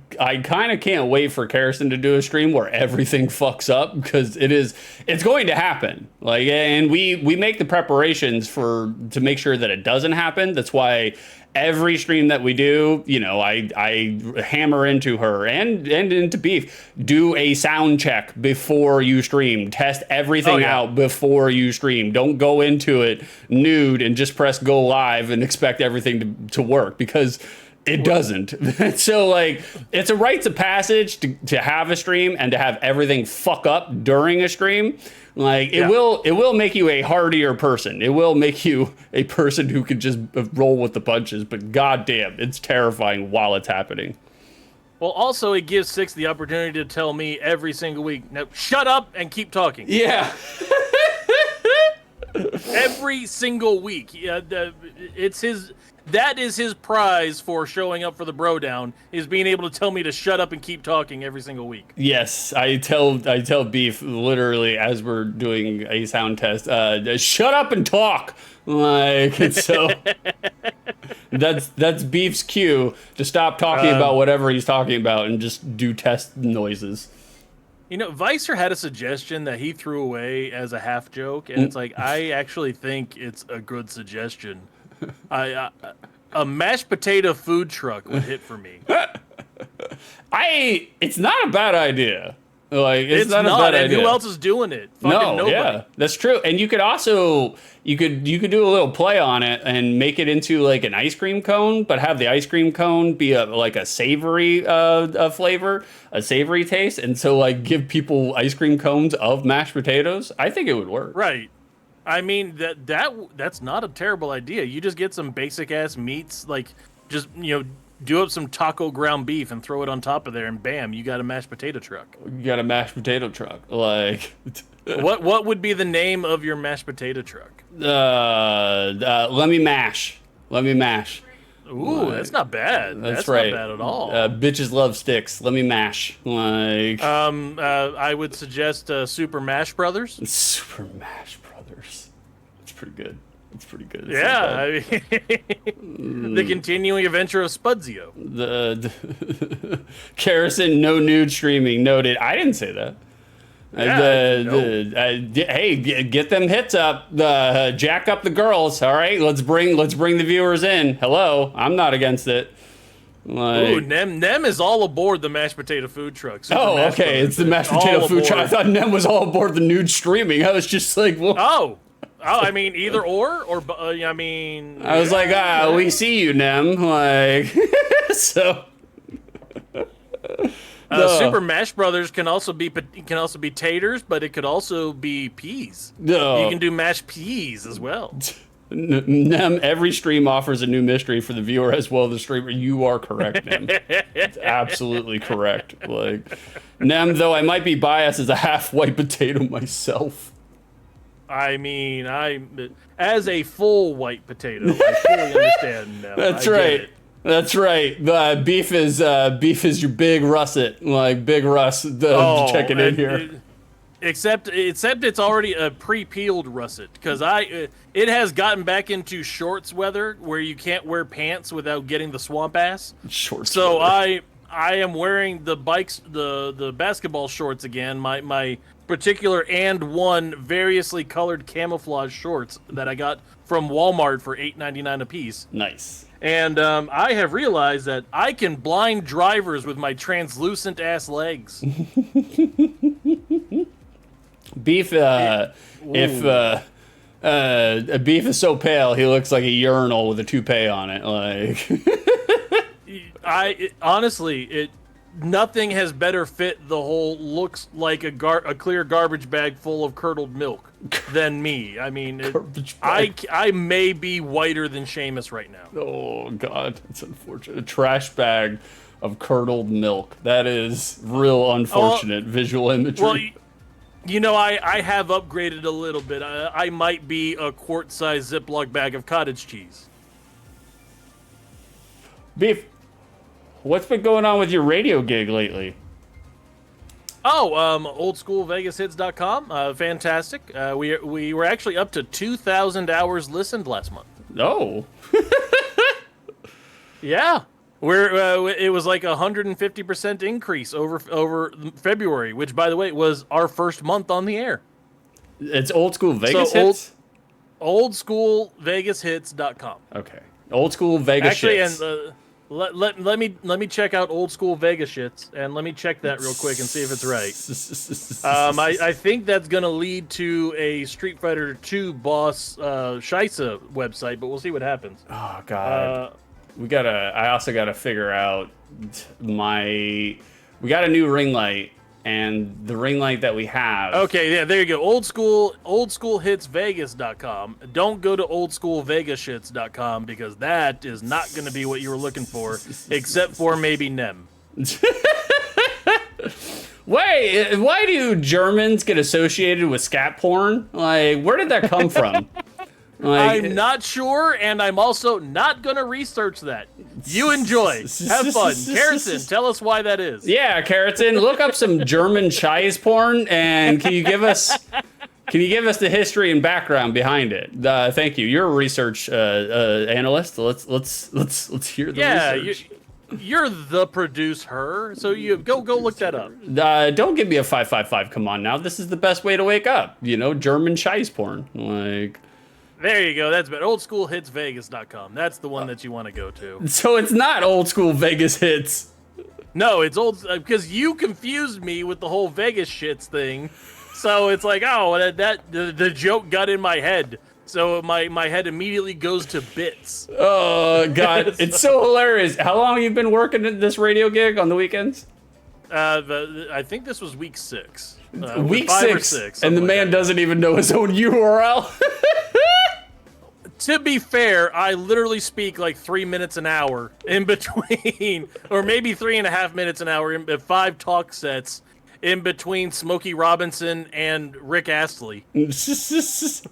kind of can't wait for Carrotson to do a stream where everything fucks up, because it's going to happen. Like, and we make the preparations to make sure that it doesn't happen. That's why every stream that we do, you know, I hammer into her and into Beef. Do a sound check before you stream. Test everything out before you stream. Don't go into it nude and just press go live and expect everything to work, because it doesn't. So, like, it's a rites of passage to have a stream and to have everything fuck up during a stream. Like, it will make you a hardier person. It will make you a person who can just roll with the punches. But goddamn, it's terrifying while it's happening. Well, also, it gives Six the opportunity to tell me every single week, "Now, shut up and keep talking." Yeah. Every single week. That is his prize for showing up for the BroDown, is being able to tell me to shut up and keep talking every single week. Yes, I tell Beef literally as we're doing a sound test, shut up and talk. Like, and so that's Beef's cue to stop talking about whatever he's talking about and just do test noises. You know, Vicer had a suggestion that he threw away as a half joke, and it's like, I actually think it's a good suggestion. A mashed potato food truck would hit for me. It's not a bad idea. Like, it's not a bad and idea. who else is doing it? Fucking nobody. Yeah, that's true. And you could also you could do a little play on it and make it into like an ice cream cone, but have the ice cream cone be like a savory flavor, a savory taste, and so like give people ice cream cones of mashed potatoes. I think it would work. Right. I mean, that's not a terrible idea. You just get some basic ass meats, like just, you know, do up some taco ground beef and throw it on top of there, and bam, you got a mashed potato truck. You got a mashed potato truck. Like, what would be the name of your mashed potato truck? Let me mash. Let me mash. Ooh, that's not bad. That's right. Not bad at all. Bitches love sticks. Let me mash. Like, I would suggest Super Mash Brothers. Super Mash Brothers. It's pretty good. It's pretty good. It's I mean, the continuing adventure of Spudзio. The Kerrison, no nude streaming noted. I didn't say that. Hey, get them hits up. Jack up the girls. All right, let's bring the viewers in. Hello, I'm not against it. Like, ooh, Nem is all aboard the mashed potato food truck. Oh, okay, it's the mashed potato food truck. I thought Nem was all aboard the nude streaming. I was just like, well. Oh, I mean, either or I mean. I was like, we see you, Nem. Like, so. Super Mash Brothers can also be taters, but it could also be peas. No. You can do mashed peas as well. Nem, every stream offers a new mystery for the viewer as well as the streamer. You are correct, Nem. It's absolutely correct. Like, Nem, though I might be biased as a half white potato myself. I mean, as a full white potato, I fully understand now. That's right. That's right. Beef is your big russet, like Big Russ. Checking in here. Except it's already a pre-peeled russet, because it has gotten back into shorts weather where you can't wear pants without getting the swamp ass. Shorts. So weather. I am wearing the basketball shorts again. My particular one variously colored camouflage shorts that I got from Walmart for $8.99 a piece. Nice. And I have realized that I can blind drivers with my translucent ass legs. Beef, if Beef is so pale, he looks like a urinal with a toupee on it. Like, honestly, nothing has better fit the whole looks like a clear garbage bag full of curdled milk than me. I mean, I may be whiter than Seamus right now. Oh God, it's unfortunate. A trash bag of curdled milk. That is real unfortunate visual imagery. Well, you know, I have upgraded a little bit. I might be a quart-sized Ziploc bag of cottage cheese. Beef, what's been going on with your radio gig lately? Oh, oldschoolvegas.hits.com. Fantastic. We were actually up to 2,000 hours listened last month. Oh. Yeah. It was like 150% increase over February, which, by the way, was our first month on the air. It's Old School Vegas Hits? oldschoolvegashits.com. Okay. Old school Vegas Actually, shits. and let me check out old school Vegas shits, and let me check that real quick and see if it's right. I think that's gonna lead to a Street Fighter 2 boss Shisa website, but we'll see what happens. Oh god. I also gotta figure out we got a new ring light, and the ring light that we have. Okay, yeah, there you go. Oldschoolhitsvegas.com. Don't go to oldschoolvegasshits.com because that is not going to be what you were looking for, except for maybe Nem. Wait, why do Germans get associated with scat porn? Like, where did that come from? Like, I'm not sure, and I'm also not going to research that. You enjoy. Have fun. Harrison, tell us why that is. yeah, Carrotin, look up some German Scheiß porn, and can you give us the history and background behind it? Thank you. You're a research analyst. Let's hear the research. You're the producer, so you go look that up. Don't give me a 555. Come on now. This is the best way to wake up. German Scheiß porn. Like. There you go. That's better. Oldschoolhitsvegas.com. That's the one that you want to go to. So it's not old school Vegas hits. No, it's old because you confused me with the whole Vegas shits thing. So it's like, oh, the joke got in my head. So my head immediately goes to bits. Oh god, it's so hilarious. How long have you been working at this radio gig on the weekends? I think this was week 6. Week 5 or 6, 6, and the something man like that. doesn't even know his own URL. To be fair, I literally speak like 3 minutes an hour in between, or maybe 3.5 minutes an hour in 5 talk sets in between Smokey Robinson and Rick Astley. Ignacio,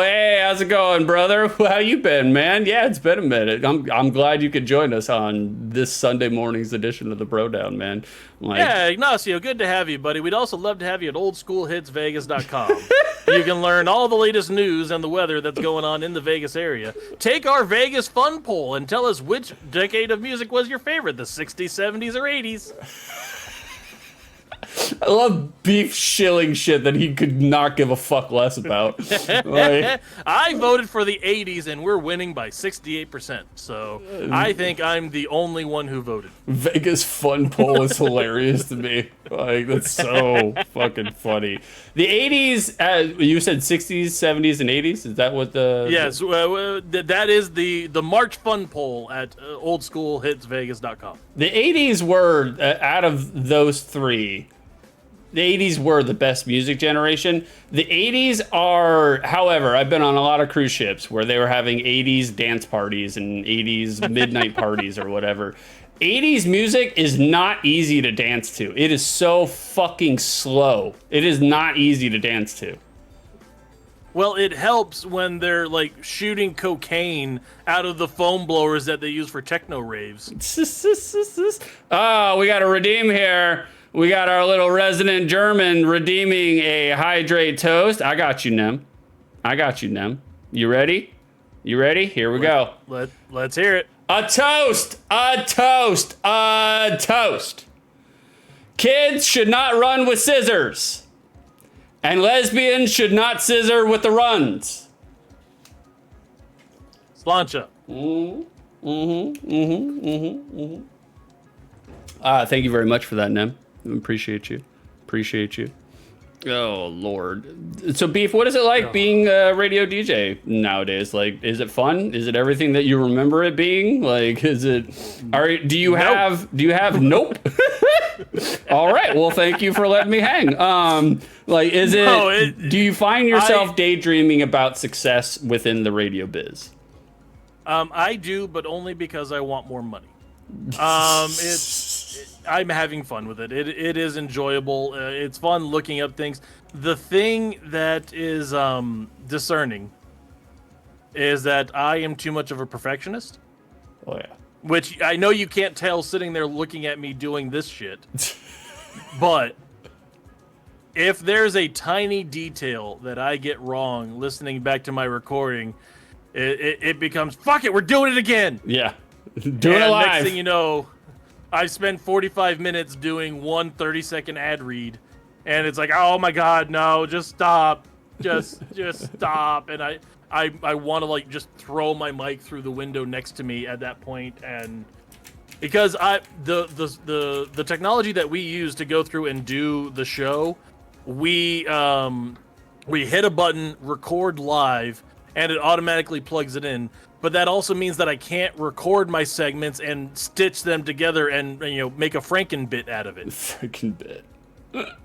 hey, how's it going, brother? How you been, man? Yeah, it's been a minute. I'm glad you could join us on this Sunday morning's edition of the BroDown, man. Yeah, Ignacio, good to have you, buddy. We'd also love to have you at oldschoolhitsvegas.com. You can learn all the latest news and the weather that's going on in the Vegas area. Take our Vegas fun poll and tell us which decade of music was your favorite, the 60s, 70s, or 80s. I love Beef shilling shit that he could not give a fuck less about. Like, I voted for the 80s, and we're winning by 68%. So I think I'm the only one who voted. Vegas fun poll is hilarious to me. Like, that's so fucking funny. The 80s, you said 60s, 70s, and 80s? Is that what the... Yes, that is the March fun poll at oldschoolhitsvegas.com. The 80s were, out of those three, the 80s were the best music generation. The 80s are, however, I've been on a lot of cruise ships where they were having 80s dance parties and 80s midnight parties or whatever. 80s music is not easy to dance to. It is so fucking slow. It is not easy to dance to. Well, it helps when they're like shooting cocaine out of the foam blowers that they use for techno raves. Oh, we got a redeem here. We got our little resident German redeeming a hydrate toast. I got you, Nem. I got you, Nem. You ready? You ready? Here we go. Let's hear it. A toast! A toast! A toast! Kids should not run with scissors. And lesbians should not scissor with the runs. Slancha. Thank you very much for that, Nem. Appreciate you. Appreciate you. Oh, Lord. So, Beef, what is it like being a radio DJ nowadays? Like, is it fun? Is it everything that you remember it being? Like, is it... Do you have... Nope. All right. Well, thank you for letting me hang. Like, is it... No, do you find yourself daydreaming about success within the radio biz? I do, but only because I want more money. I'm having fun with it. It is enjoyable. It's fun looking up things. The thing that is discerning is that I am too much of a perfectionist. Oh, yeah. Which I know you can't tell sitting there looking at me doing this shit. But if there's a tiny detail that I get wrong listening back to my recording, it becomes, fuck it, we're doing it again. Yeah. Doing it live. Next thing you know, I've spent 45 minutes doing one 30-second ad read, and it's like, oh my god, no, just stop, just stop. And I want to like just throw my mic through the window next to me at that point, and because the technology that we use to go through and do the show, we hit a button, record live, and it automatically plugs it in. But that also means that I can't record my segments and stitch them together and make a Franken-bit out of it. Franken-bit.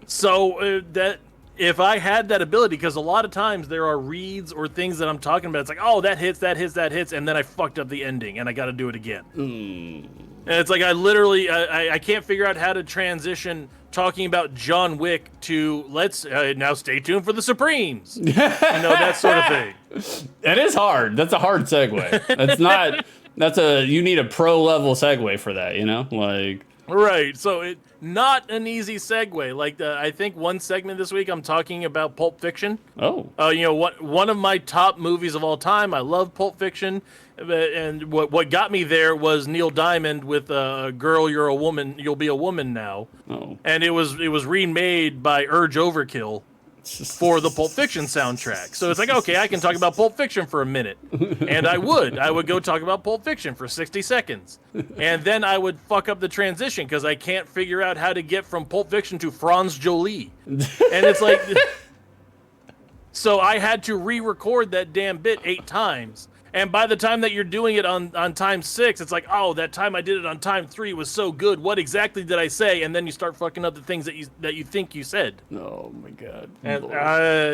So that if I had that ability, because a lot of times there are reads or things that I'm talking about, it's like, oh, that hits, and then I fucked up the ending and I got to do it again. And it's like I can't figure out how to transition talking about John Wick to let's now stay tuned for the Supremes. That sort of thing. That is hard. That's a hard segue. You need a pro level segue for that, like. Right. So not an easy segue. Like I think one segment this week I'm talking about Pulp Fiction. Oh. One of my top movies of all time. I love Pulp Fiction. And what got me there was Neil Diamond with "Girl, You're a Woman, You'll Be a Woman Now," and it was remade by Urge Overkill for the Pulp Fiction soundtrack. So it's like, okay, I can talk about Pulp Fiction for a minute, and I would go talk about Pulp Fiction for 60 seconds, and then I would fuck up the transition because I can't figure out how to get from Pulp Fiction to Franz Jolie, and it's like, so I had to re-record that damn bit 8 times. And by the time that you're doing it on time 6, it's like, oh, that time I did it on time 3 was so good. What exactly did I say? And then you start fucking up the things that you think you said. Oh my god. And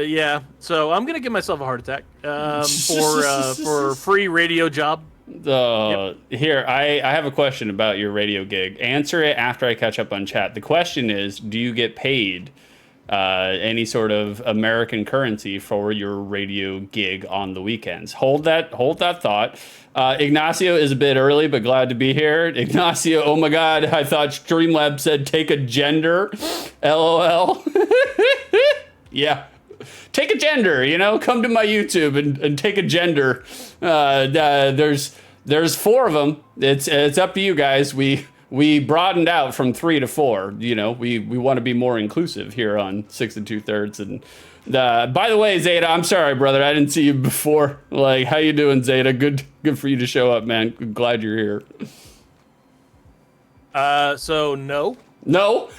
yeah. So I'm gonna give myself a heart attack for a free radio job. Here, I have a question about your radio gig. Answer it after I catch up on chat. The question is, do you get paid any sort of American currency for your radio gig on the weekends? Hold that thought. Ignacio is a bit early, but glad to be here. Ignacio, oh my god, I thought Streamlabs said take a gender. LOL. Yeah. Take a gender, come to my YouTube and take a gender. There's 4 of them. It's up to you guys. We broadened out from 3 to 4. We want to be more inclusive here on 6 2/3. And by the way, Zeta, I'm sorry, brother, I didn't see you before. Like, how you doing, Zeta? Good for you to show up, man. Glad you're here. So no. No.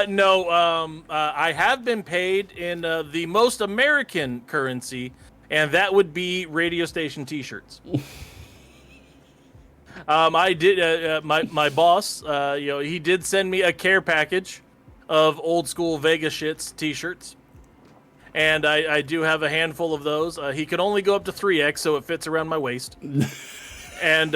No. I have been paid in the most American currency, and that would be radio station T-shirts. I did. My boss, he did send me a care package of old school Vegas shits T-shirts, and I do have a handful of those. He could only go up to 3X, so it fits around my waist. And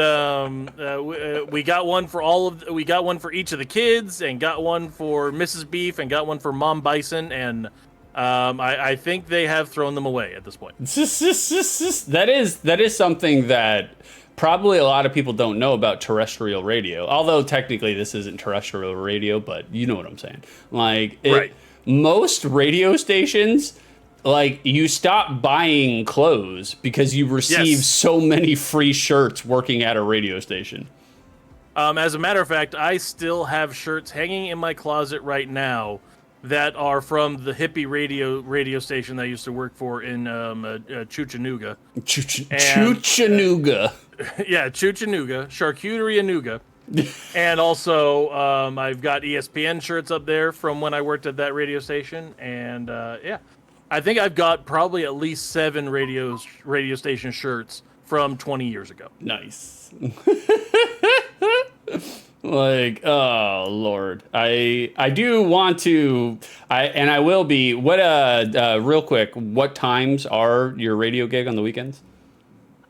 we got one for we got one for each of the kids, and got one for Mrs. Beef, and got one for Mom Bison, and I think they have thrown them away at this point. That is something that probably a lot of people don't know about terrestrial radio. Although technically this isn't terrestrial radio, but you know what I'm saying. Like, right. Most radio stations, like, you stop buying clothes because you receive so many free shirts working at a radio station. As a matter of fact, I still have shirts hanging in my closet right now that are from the hippie radio station that I used to work for in Chuchanooga. Chuchanooga. Yeah, Chuchanooga, Charcuterie Anuga. And also, I've got ESPN shirts up there from when I worked at that radio station. And yeah, I think I've got probably at least 7 radio station shirts from 20 years ago. Nice. Like, oh Lord, I do want to, I will be. What real quick, what times are your radio gig on the weekends?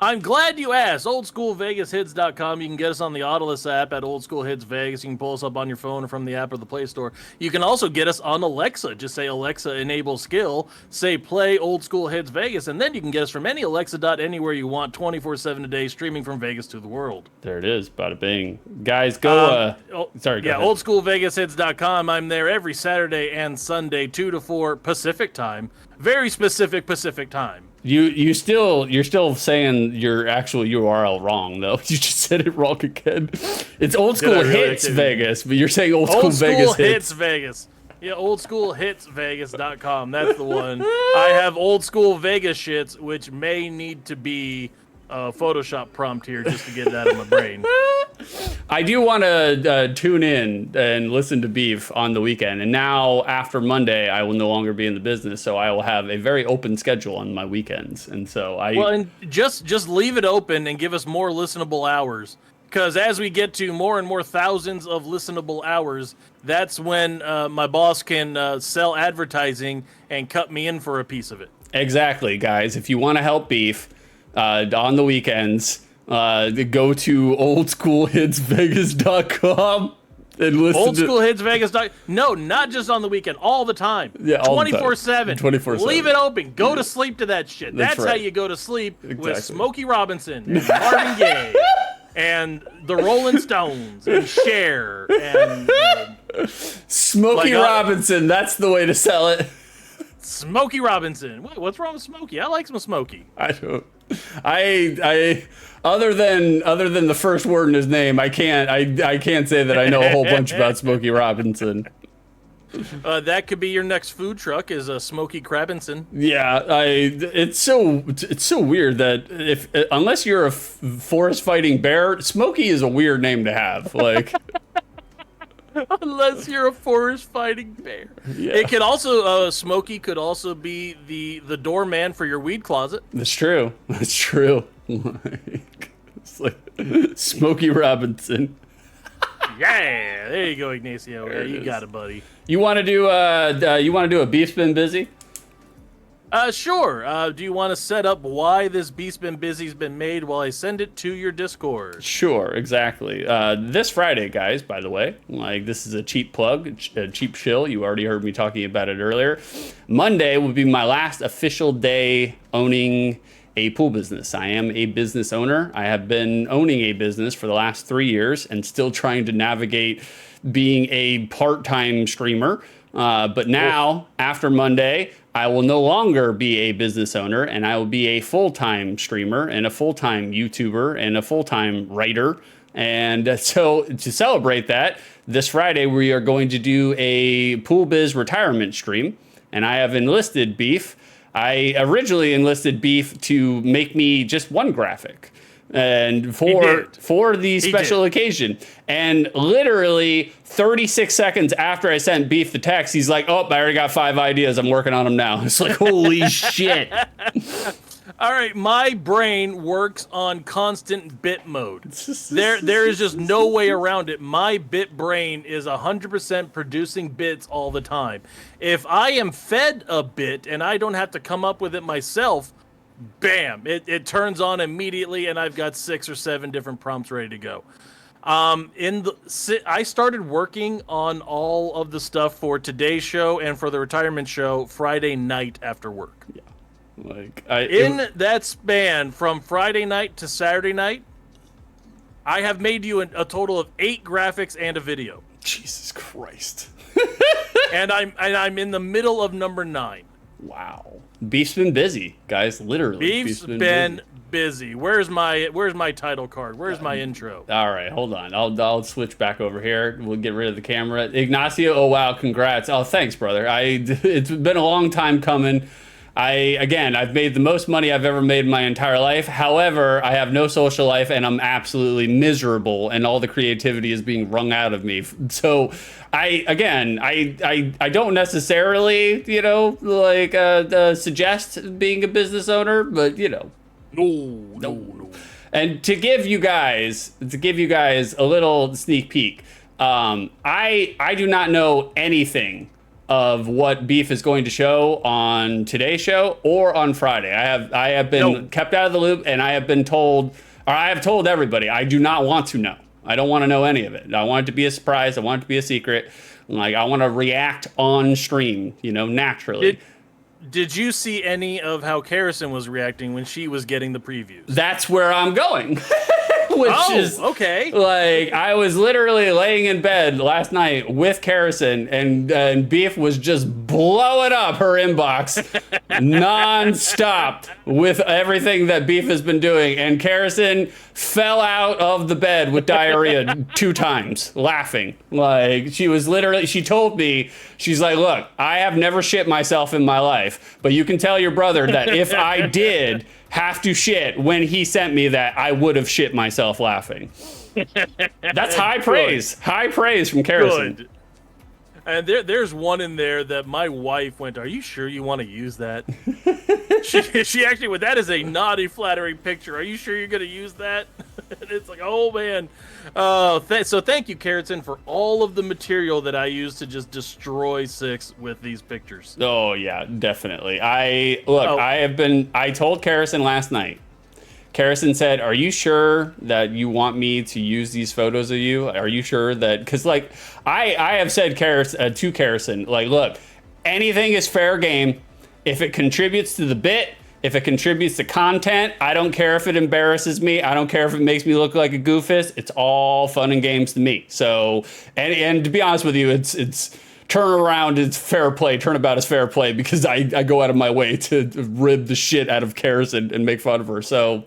I'm glad you asked. OldschoolVegasHits.com. You can get us on the Audiolus app at Old School Hits Vegas. You can pull us up on your phone or from the app or the Play Store. You can also get us on Alexa. Just say, Alexa, enable skill. Say, play Old School Hits Vegas. And then you can get us from any Alexa dot anywhere you want, 24/7 a day, streaming from Vegas to the world. There it is. Bada bing. Guys, go. Sorry, go ahead. OldschoolVegasHits.com. I'm there every Saturday and Sunday, 2 to 4 Pacific time. Very specific Pacific time. You're still saying your actual URL wrong though. You just said it wrong again. It's Old School Hits Vegas, but you're saying Old School Vegas Hits Vegas. Yeah, oldschoolhitsvegas.com. That's the one. I have old school Vegas shits, which may need to be a Photoshop prompt here just to get it out of my brain. I do want to tune in and listen to Beef on the weekend. And now, after Monday, I will no longer be in the business, so I will have a very open schedule on my weekends. And so and just leave it open and give us more listenable hours. Because as we get to more and more thousands of listenable hours, that's when my boss can sell advertising and cut me in for a piece of it. Exactly, guys. If you want to help Beef on the weekends, go to oldschoolhitsvegas.com and listen Oldschoolhitsvegas.com. No, not just on the weekend. All the time. Yeah, all the time. 24/7. 24/7. Leave it open. Go to sleep to that shit. That's That's how right. you go to sleep Exactly. with Smokey Robinson and Marvin Gaye. And the Rolling Stones and Cher and Smokey Robinson. That's the way to sell it. Smokey Robinson. Wait, what's wrong with Smokey? I like some Smokey. I don't. I other than the first word in his name, I can't say that I know a whole bunch about Smokey Robinson. That could be your next food truck, is a Smokey Crabinson. Yeah, it's so weird that unless you're a forest fighting bear, Smokey is a weird name to have. Like, Unless you're a forest fighting bear. Yeah. It could also, Smokey could also be the doorman for your weed closet. that's true. That's true. Like, it's like Smokey Robinson. Yeah, there you go, Ignacio. Yeah, you got it, buddy. You want to do a Beef's Been Busy? Sure. Do you want to set up why this Beef's Been Busy's been made while I send it to your Discord? Sure, exactly. This Friday, guys, by the way, like, this is a cheap plug, a cheap shill. You already heard me talking about it earlier. Monday will be my last official day owning a pool business. I am a business owner. I have been owning a business for the last 3 years and still trying to navigate being a part-time streamer. But now, after Monday, I will no longer be a business owner, and I will be a full-time streamer and a full-time YouTuber and a full-time writer. And so to celebrate that, this Friday we are going to do a Pool Biz retirement stream, and I have enlisted Beef. I originally enlisted Beef to make me just one graphic, and for the special occasion. And literally 36 seconds after I sent Beef the text, he's like, "Oh, I already got 5 ideas. I'm working on them now." It's like, holy shit. All right, my brain works on constant bit mode. There is just no way around it. My bit brain is 100% producing bits all the time. If I am fed a bit and I don't have to come up with it myself, bam, it turns on immediately, and I've got 6 or 7 different prompts ready to go. I started working on all of the stuff for today's show and for the retirement show Friday night after work. Yeah. Like, that span from Friday night to Saturday night, I have made you a total of 8 graphics and a video. Jesus Christ. and I'm in the middle of number 9. Wow. Beef's been busy, guys. Literally. Beef's been busy. Where's my title card? Where's my intro? All right, hold on. I'll switch back over here. We'll get rid of the camera. Ignacio, oh wow, congrats. Oh, thanks, brother. It's been a long time coming. I've made the most money I've ever made in my entire life. However, I have no social life, and I'm absolutely miserable, and all the creativity is being wrung out of me. So, I don't necessarily, suggest being a business owner, but, No. And to give you guys a little sneak peek, I do not know anything of what Beef is going to show on today's show or on Friday. I have been kept out of the loop, and I have told everybody I do not want to know. I don't want to know any of it. I want it to be a surprise. I want it to be a secret. Like, I want to react on stream, naturally. Did you see any of how Carrison was reacting when she was getting the previews? That's where I'm going. which Oh, is okay. like I was literally laying in bed last night with Carrison, and Beef was just blowing up her inbox non-stop with everything that Beef has been doing, and Carrison fell out of the bed with diarrhea 2 times laughing. Like she told me, she's like, look, I have never shit myself in my life, but you can tell your brother that if I did have to shit when he sent me that, I would have shit myself laughing. That's high praise. High praise from Carrison. Good. And there's one in there that my wife went, are you sure you want to use that? she actually went, that is a naughty, flattering picture. Are you sure you're going to use that? And it's like, oh, man. So thank you, Carrison, for all of the material that I used to just destroy Six with these pictures. Oh, yeah, definitely. I told Carrison last night. Carrison said, are you sure that you want me to use these photos of you? Are you sure that, because like I have said to Carrison, like, look, anything is fair game. If it contributes to the bit, if it contributes to content, I don't care if it embarrasses me. I don't care if it makes me look like a goofus. It's all fun and games to me. So, and to be honest with you, it's turn around is fair play. Turnabout is fair play because I go out of my way to rib the shit out of Carrison and make fun of her. So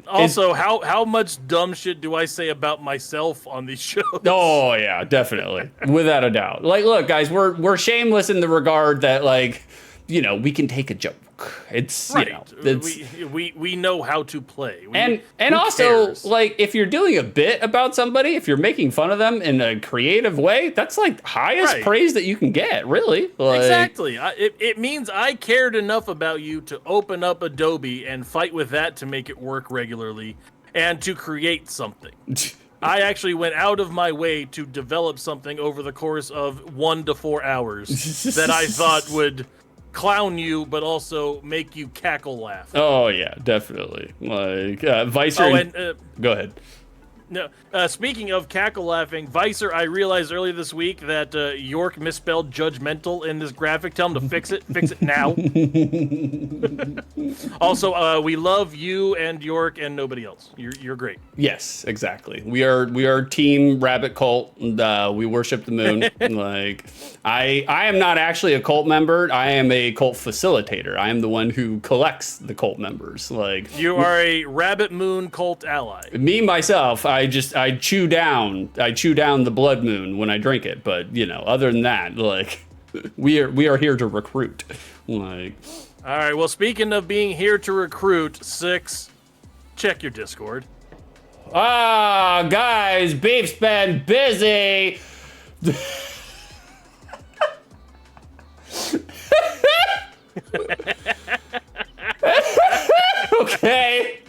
also, how much dumb shit do I say about myself on these shows? Oh yeah, definitely, without a doubt. Like, look, guys, we're shameless in the regard that, like, you know, we can take a joke. It's right. You know, it's, we know how to play. And who also, cares? like, if you're doing a bit about somebody, if you're making fun of them in a creative way, that's like highest Right. praise that you can get, really. Like, Exactly. It means I cared enough about you to open up Adobe and fight with that to make it work regularly and to create something. I actually went out of my way to develop something over the course of 1 to 4 hours that I thought would clown you, but also make you cackle laugh. Oh yeah, definitely. Like Vicer. Oh, and go ahead. no. Speaking of cackle laughing, Vicer, I realized earlier this week that York misspelled judgmental in this graphic. Tell him to fix it. Fix it now. Also, we love you and York and nobody else. You're great. Yes, exactly. We are team rabbit cult. And, we worship the moon. Like I am not actually a cult member. I am a cult facilitator. I am the one who collects the cult members. Like You are a rabbit moon cult ally. me myself, I chew down the blood moon when I drink it. But you know, other than that, like we are here to recruit. Like, All right. Well, speaking of being here to recruit, Six, check your Discord. guys, Beef's been busy. Okay.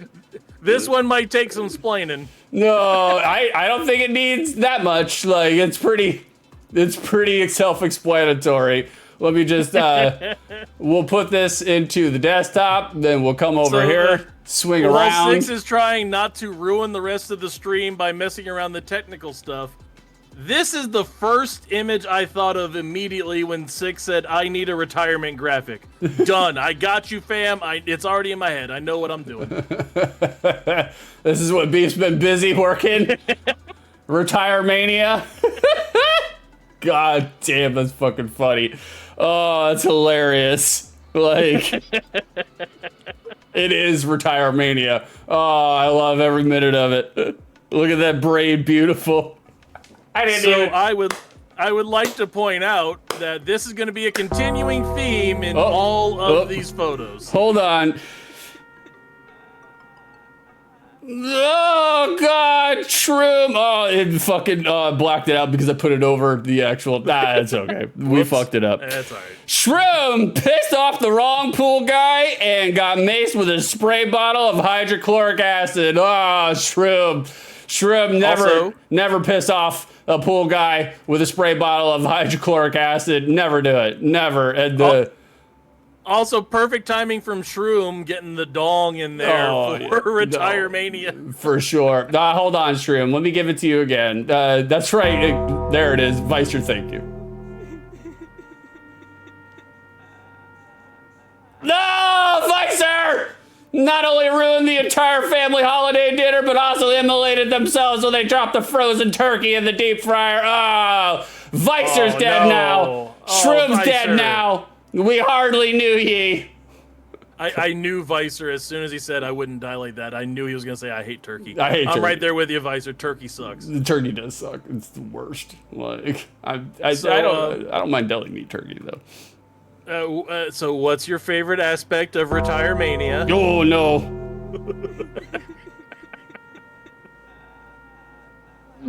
This one might take some splaining. No, I don't think it needs that much. Like it's pretty self-explanatory. Let me just we'll put this into the desktop, then we'll come over here, swing While around. Six is trying not to ruin the rest of the stream by messing around the technical stuff, this is the first image I thought of immediately when Six said, I need a retirement graphic. Done. I got you, fam. It's already in my head. I know what I'm doing. This is what Beef's been busy working. RetireMania. God damn, that's fucking funny. Oh, that's hilarious. Like, it is RetireMania. Oh, I love every minute of it. Look at that braid, beautiful. I would like to point out that this is going to be a continuing theme in all of these photos. Hold on. Oh, God, Shroom. Oh, it fucking blacked it out because I put it over the actual... it's okay. We fucked it up. That's all right. Shroom pissed off the wrong pool guy and got maced with a spray bottle of hydrochloric acid. Oh, Shroom. Shroom never piss off a pool guy with a spray bottle of hydrochloric acid. Never do it. Never. And Also, perfect timing from Shroom getting the dong in there for RetireMania. For sure. Hold on, Shroom. Let me give it to you again. That's right. There it is. Vicer, thank you. No, Vicer! not only ruined the entire family holiday dinner, but also immolated themselves when they dropped the frozen turkey in the deep fryer. Oh, Vicer's dead now. Shroom's dead now. We hardly knew ye. I knew Vicer as soon as he said I wouldn't die like that. I knew he was gonna say I hate turkey. I hate I'm turkey. right there with you, Vicer. Turkey sucks. The turkey does suck. It's the worst. Like I don't mind deli meat turkey though. So what's your favorite aspect of RetireMania? Oh no.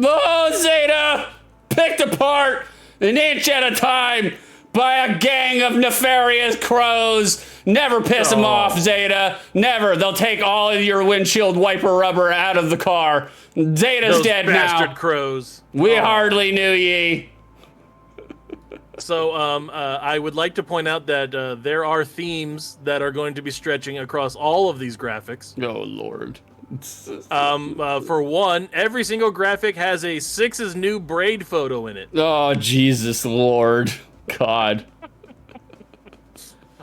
Oh, Zeta! Picked apart an inch at a time by a gang of nefarious crows. Never piss them off, Zeta. Never. They'll take all of your windshield wiper rubber out of the car. Zeta's Those dead bastard now. crows. We hardly knew ye. So I would like to point out that there are themes that are going to be stretching across all of these graphics. Oh, Lord. For one, every single graphic has a Six's new braid photo in it. Oh, Jesus Lord. God.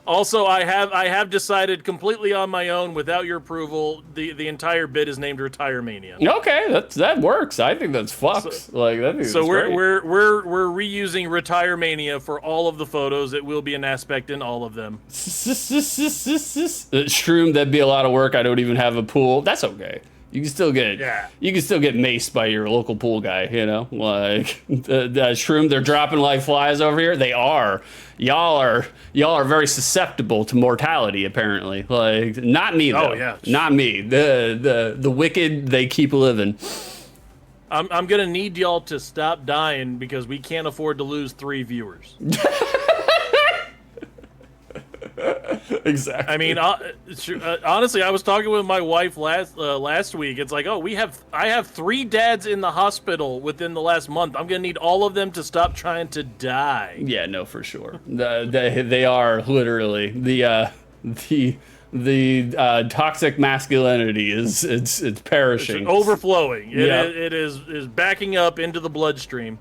Also, I have decided completely on my own, without your approval, the entire bit is named RetireMania. Okay, that works. I think that's fucks. So we're reusing RetireMania for all of the photos. It will be an aspect in all of them. Shroom, that'd be a lot of work. I don't even have a pool. That's okay. You can still get maced by your local pool guy, you know? Like the Shroom, they're dropping like flies over here. They are. Y'all are very susceptible to mortality, apparently. Like not me though. Oh yeah. Not me. The wicked, they keep living. I'm gonna need y'all to stop dying because we can't afford to lose 3 viewers. Exactly. I mean, honestly, I was talking with my wife last week. It's like, I have 3 dads in the hospital within the last month. I'm gonna need all of them to stop trying to die. Yeah, no, for sure. They are literally the toxic masculinity it's perishing. It's overflowing. Yep. It is backing up into the bloodstream.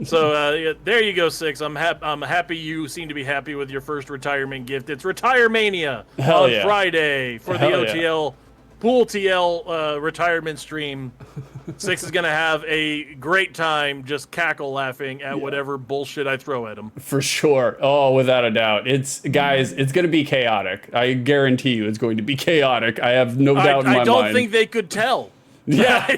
So there you go, Six. I'm happy you seem to be happy with your first retirement gift. It's RetireMania Hell on yeah. Friday for the Hell yeah. OTL Pool TL retirement stream. Six is gonna have a great time just cackle laughing at whatever bullshit I throw at him. For sure. Oh, without a doubt. It's going to be chaotic. I guarantee you it's going to be chaotic. I have no doubt in my mind. I don't think they could tell. Yeah.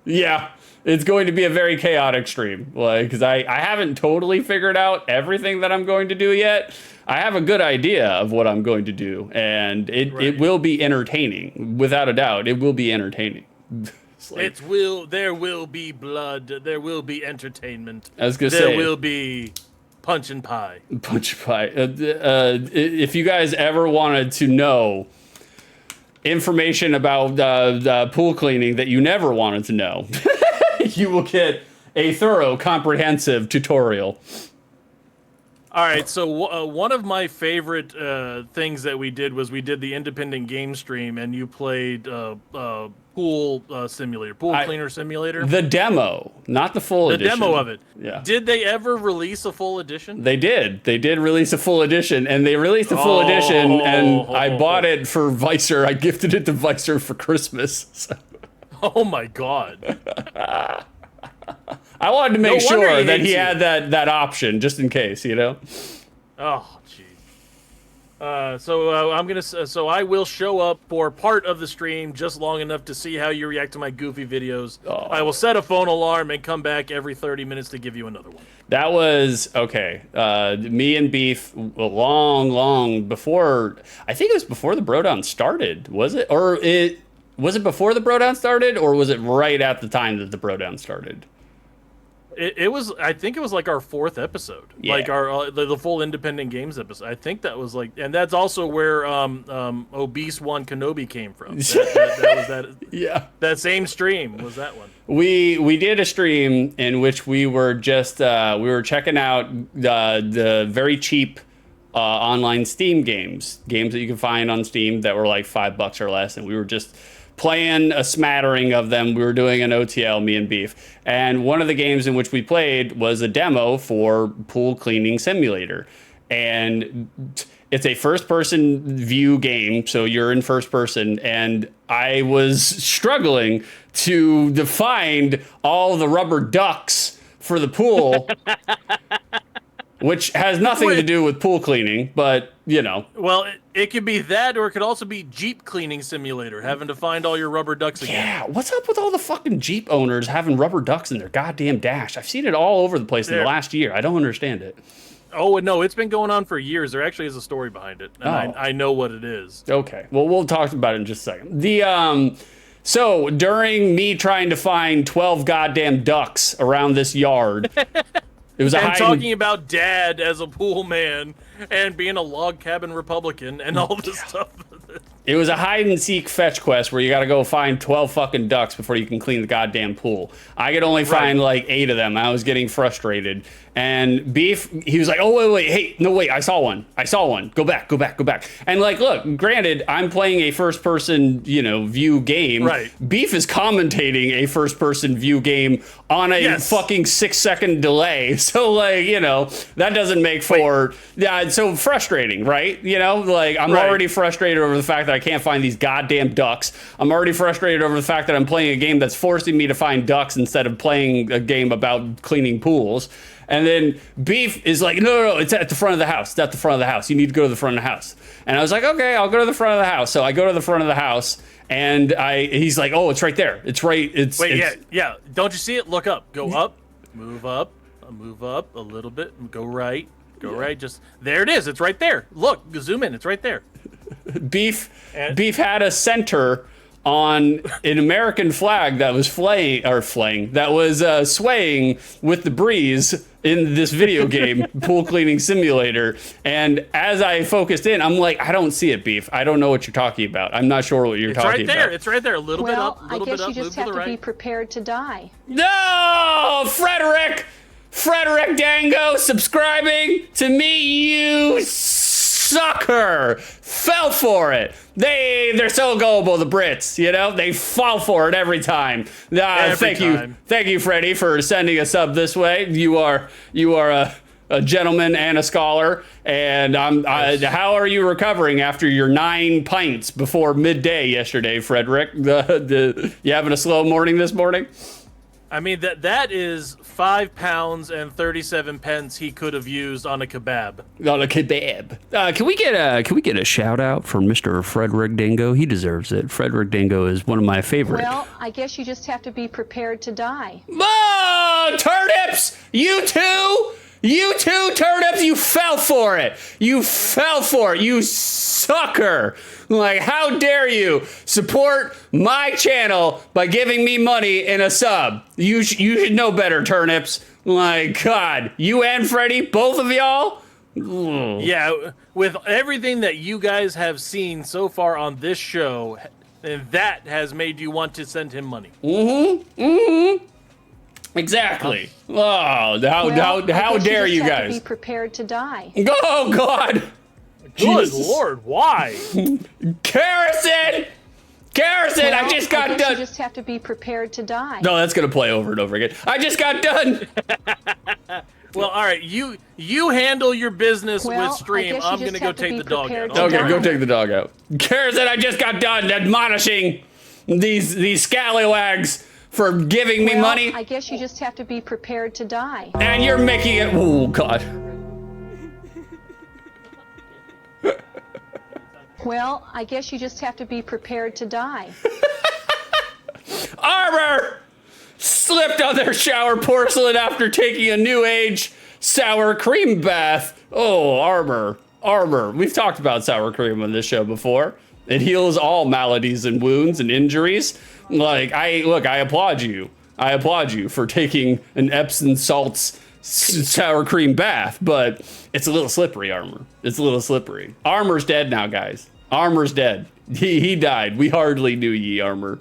Yeah. It's going to be a very chaotic stream. Like, because I haven't totally figured out everything that I'm going to do yet. I have a good idea of what I'm going to do, and it will be entertaining. Without a doubt, it will be entertaining. There will be blood. There will be entertainment. I was gonna there say, will be punch and pie. Punch pie. If you guys ever wanted to know information about pool cleaning that you never wanted to know, you will get a thorough, comprehensive tutorial. All right, so one of my favorite things that we did was we did the independent game stream, and you played pool simulator, cleaner simulator. The demo, not the full edition. The demo of it. Yeah. Did they ever release a full edition? They did. They did release a full edition, and they released a full edition, and I bought it for Vicer. I gifted it to Vicer for Christmas. So. Oh my god. I wanted to make sure that he had that option just in case, you know. Oh, jeez. So I will show up for part of the stream just long enough to see how you react to my goofy videos. Oh. I will set a phone alarm and come back every 30 minutes to give you another one. That was okay. Me and Beef long before. I think it was before the BroDown started. Was it? Or was it before the BroDown started, or was it right at the time that the BroDown started? It was. I think it was like our 4th episode, like our the full independent games episode. I think that was like, and that's also where Obese One Kenobi came from. That was that. Yeah, that same stream was that one. We did a stream in which we were just we were checking out the very cheap online Steam games that you can find on Steam that were like $5 or less, and we were just playing a smattering of them. We were doing an OTL, me and Beef. And one of the games in which we played was a demo for Pool Cleaning Simulator. And It's a first-person view game, so you're in first person, and I was struggling to find all the rubber ducks for the pool, which has nothing to do with pool cleaning, but, you know. Well, it could be that, or it could also be Jeep cleaning simulator, having to find all your rubber ducks again. Yeah, what's up with all the fucking Jeep owners having rubber ducks in their goddamn dash? I've seen it all over the place in the last year. I don't understand it. Oh, no, it's been going on for years. There actually is a story behind it, and I know what it is. Okay, well, we'll talk about it in just a second. So during me trying to find 12 goddamn ducks around this yard, it was talking about dad as a pool man and being a log cabin Republican and all this stuff. It was a hide and seek fetch quest where you got to go find 12 fucking ducks before you can clean the goddamn pool. I could only find like 8 of them. I was getting frustrated. And Beef, he was like, oh, wait, hey, no, wait, I saw one. Go back. And like, look, granted, I'm playing a first person, view game. Right. Beef is commentating a first person view game on a fucking 6-second delay. So like, that doesn't make for, so frustrating, right? I'm already frustrated over the fact that I can't find these goddamn ducks. I'm already frustrated over the fact that I'm playing a game that's forcing me to find ducks instead of playing a game about cleaning pools. And then Beef is like, no, it's at the front of the house. It's at the front of the house. You need to go to the front of the house. And I was like, okay, I'll go to the front of the house. So I go to the front of the house, and he's like, oh, it's right there. It's right. Yeah. Don't you see it? Look up. Go up. Move up a little bit. Go right. Right. Just there it is. It's right there. Look, zoom in. It's right there. Beef had a center on an American flag that was swaying with the breeze in this video game, Pool Cleaning Simulator. And as I focused in, I'm like, I don't see it, Beef. I don't know what you're talking about. I'm not sure what you're talking about. It's right there. A little bit up, a little bit up. I guess you just have to be prepared to die. No, Frederick Dango subscribing to me, you sucker. Fell for it. They're so gullible, the Brits, they fall for it every time. Thank you, Freddie, for sending a sub this way. You are a gentleman and a scholar. And how are you recovering after your 9 pints before midday yesterday, Frederick? You having a slow morning this morning? I mean, that is 5 pounds and 37 pence he could have used on a kebab. Can we get a shout out for Mr. Frederick Dango? He deserves it. Frederick Dango is one of my favorites. Well, I guess you just have to be prepared to die. Oh, turnips! You too, turnips! You fell for it! You sucker! Like, how dare you support my channel by giving me money in a sub? You should know better, turnips. My God, you and Freddie, both of y'all? Yeah, with everything that you guys have seen so far on this show, and that has made you want to send him money. Exactly. How dare you guys? Have to be prepared to die. Oh God! Good Lord, why? Garrison, I just got done. You just have to be prepared to die. No, that's gonna play over and over again. I just got done. Well, all right, you handle your business with stream. I'm gonna go take the dog out. Okay, go take the dog out. Garrison, I just got done admonishing these scallywags for giving me money. I guess you just have to be prepared to die. And you're making it. Oh God. Well, I guess you just have to be prepared to die. Armor slipped on their shower porcelain after taking a new age sour cream bath. Oh, Armor. We've talked about sour cream on this show before. It heals all maladies and wounds and injuries. Like, I applaud you. I applaud you for taking an Epsom salts sour cream bath, but it's a little slippery, Armor. It's a little slippery. Armor's dead now, guys. Armor's dead. He died. We hardly knew ye, Armor.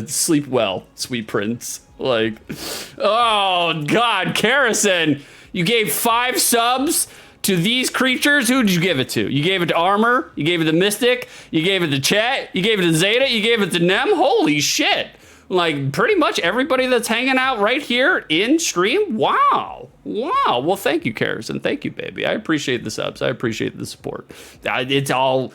Sleep well, sweet prince. Like, oh God, Karrison, you gave 5 subs to these creatures. Who did you give it to? You gave it to Armor. You gave it to Mystic. You gave it to Chet. You gave it to Zeta. You gave it to Nem. Holy shit. Like pretty much everybody that's hanging out right here in stream. Wow. Well, thank you, Karrison. Thank you, baby. I appreciate the subs. I appreciate the support. It's all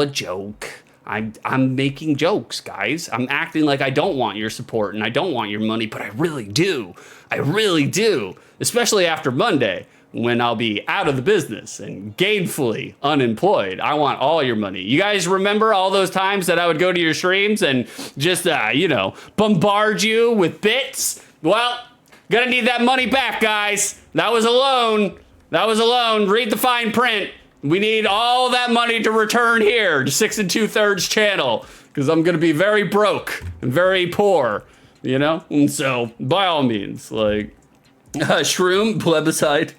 a joke. I'm making jokes, guys. I'm acting like I don't want your support and I don't want your money, but I really do. I really do. Especially after Monday, when I'll be out of the business and gainfully unemployed. I want all your money. You guys remember all those times that I would go to your streams and just, bombard you with bits? Well, gonna need that money back, guys. That was a loan. Read the fine print. We need all that money to return here to 6 2/3 channel, because I'm gonna be very broke and very poor, And so, by all means, shroom plebiscite.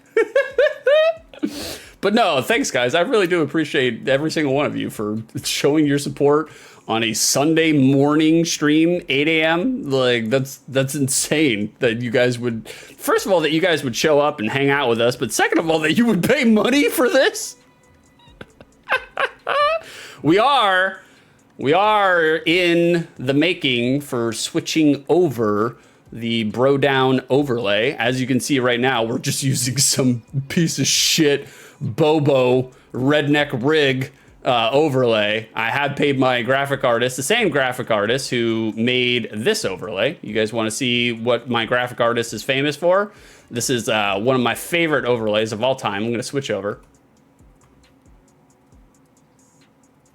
But no, thanks, guys. I really do appreciate every single one of you for showing your support on a Sunday morning stream, 8 a.m. That's insane that you guys would, first of all, that you guys would show up and hang out with us, but second of all, that you would pay money for this. We are in the making for switching over the BroDown overlay. As you can see right now, we're just using some piece of shit Bobo redneck rig overlay. I have paid my graphic artist, the same graphic artist who made this overlay. You guys want to see what my graphic artist is famous for? This is one of my favorite overlays of all time. I'm going to switch over.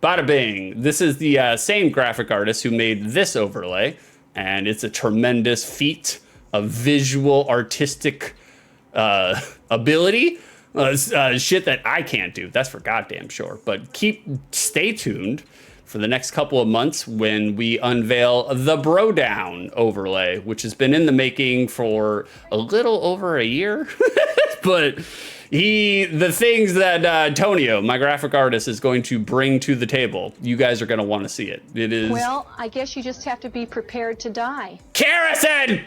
Bada bing. This is the same graphic artist who made this overlay, and it's a tremendous feat of visual artistic ability. Shit that I can't do. That's for goddamn sure. But stay tuned for the next couple of months when we unveil the BroDown overlay, which has been in the making for a little over a year. But the things that Tonio, my graphic artist, is going to bring to the table, you guys are going to want to see it. It is. Well, I guess you just have to be prepared to die. Karrison!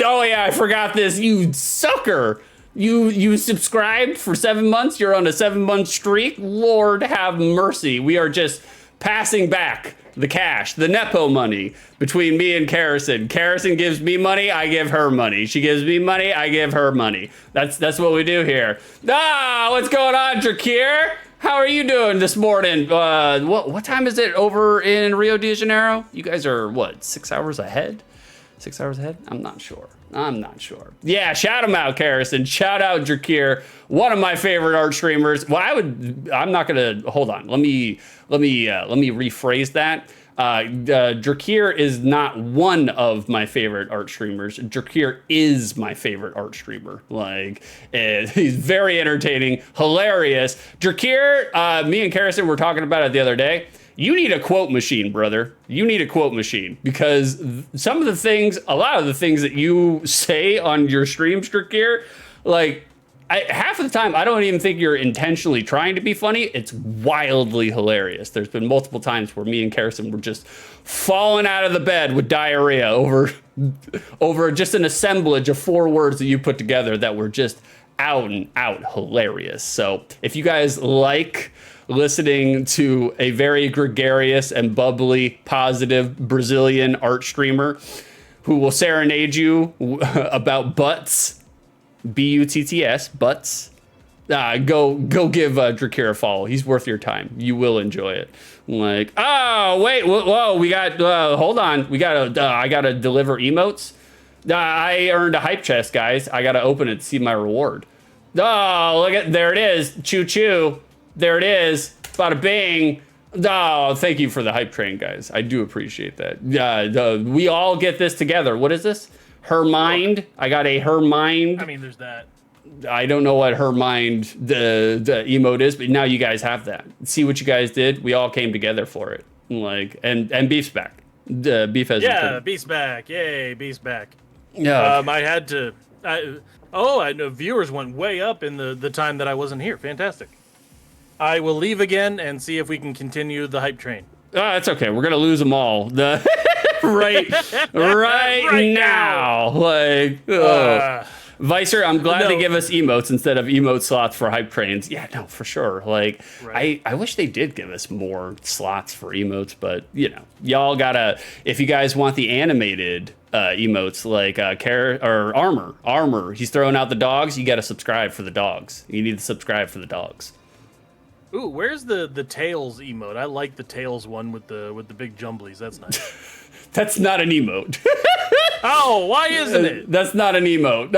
Oh yeah, I forgot this. You sucker! You subscribed for 7 months. You're on a 7-month streak. Lord have mercy. We are just passing back the cash, the Nepo money between me and Karrison. Karrison gives me money, I give her money. She gives me money, I give her money. That's what we do here. What's going on, Drakir? How are you doing this morning? What time is it over in Rio de Janeiro? You guys are, 6 hours ahead? 6 hours ahead? I'm not sure. Yeah, shout him out, Karrison. Shout out Drakir, one of my favorite art streamers. Well, I'm not gonna hold on. Let me rephrase that. Drakir is not one of my favorite art streamers. Drakir is my favorite art streamer. He's very entertaining, hilarious. Drakir, me and Karrison were talking about it the other day. You need a quote machine, brother. You need a quote machine, because a lot of the things that you say on your streams, Drakir, half of the time, I don't even think you're intentionally trying to be funny. It's wildly hilarious. There's been multiple times where me and Karrison were just falling out of the bed with diarrhea over just an assemblage of 4 words that you put together that were just out and out hilarious. So if you guys like listening to a very gregarious and bubbly, positive Brazilian art streamer who will serenade you about butts, B-U-T-T-S, butts, go give Drakir a follow. He's worth your time. You will enjoy it. Whoa, we got, hold on. I gotta deliver emotes. I earned a hype chest, guys. I gotta open it to see my reward. There it is. Choo-choo. There it is. Bada bing. Thank you for the hype train, guys. I do appreciate that. We all get this together. What is this? Her mind. I got a her mind. I mean, there's that. I don't know what her mind the emote is, but now you guys have that. See what you guys did? We all came together for it. And Beef's back. Beef has returned. Beef's back. Yay, Beef's back. Yeah. I had to. I know viewers went way up in the time that I wasn't here. Fantastic. I will leave again and see if we can continue the hype train. That's okay. We're gonna lose them all. right now. Vicer, I'm glad No. they give us emotes instead of emote slots for hype trains. Yeah, no, for sure. Like, Right. I wish they did give us more slots for emotes, but y'all gotta. If you guys want the animated emotes like or armor, he's throwing out the dogs. You gotta subscribe for the dogs. You need to subscribe for the dogs. Ooh, where's the Tails emote? I like the Tails one with the big jumblies. That's nice. That's not an emote. Oh, why isn't it? That's not an emote.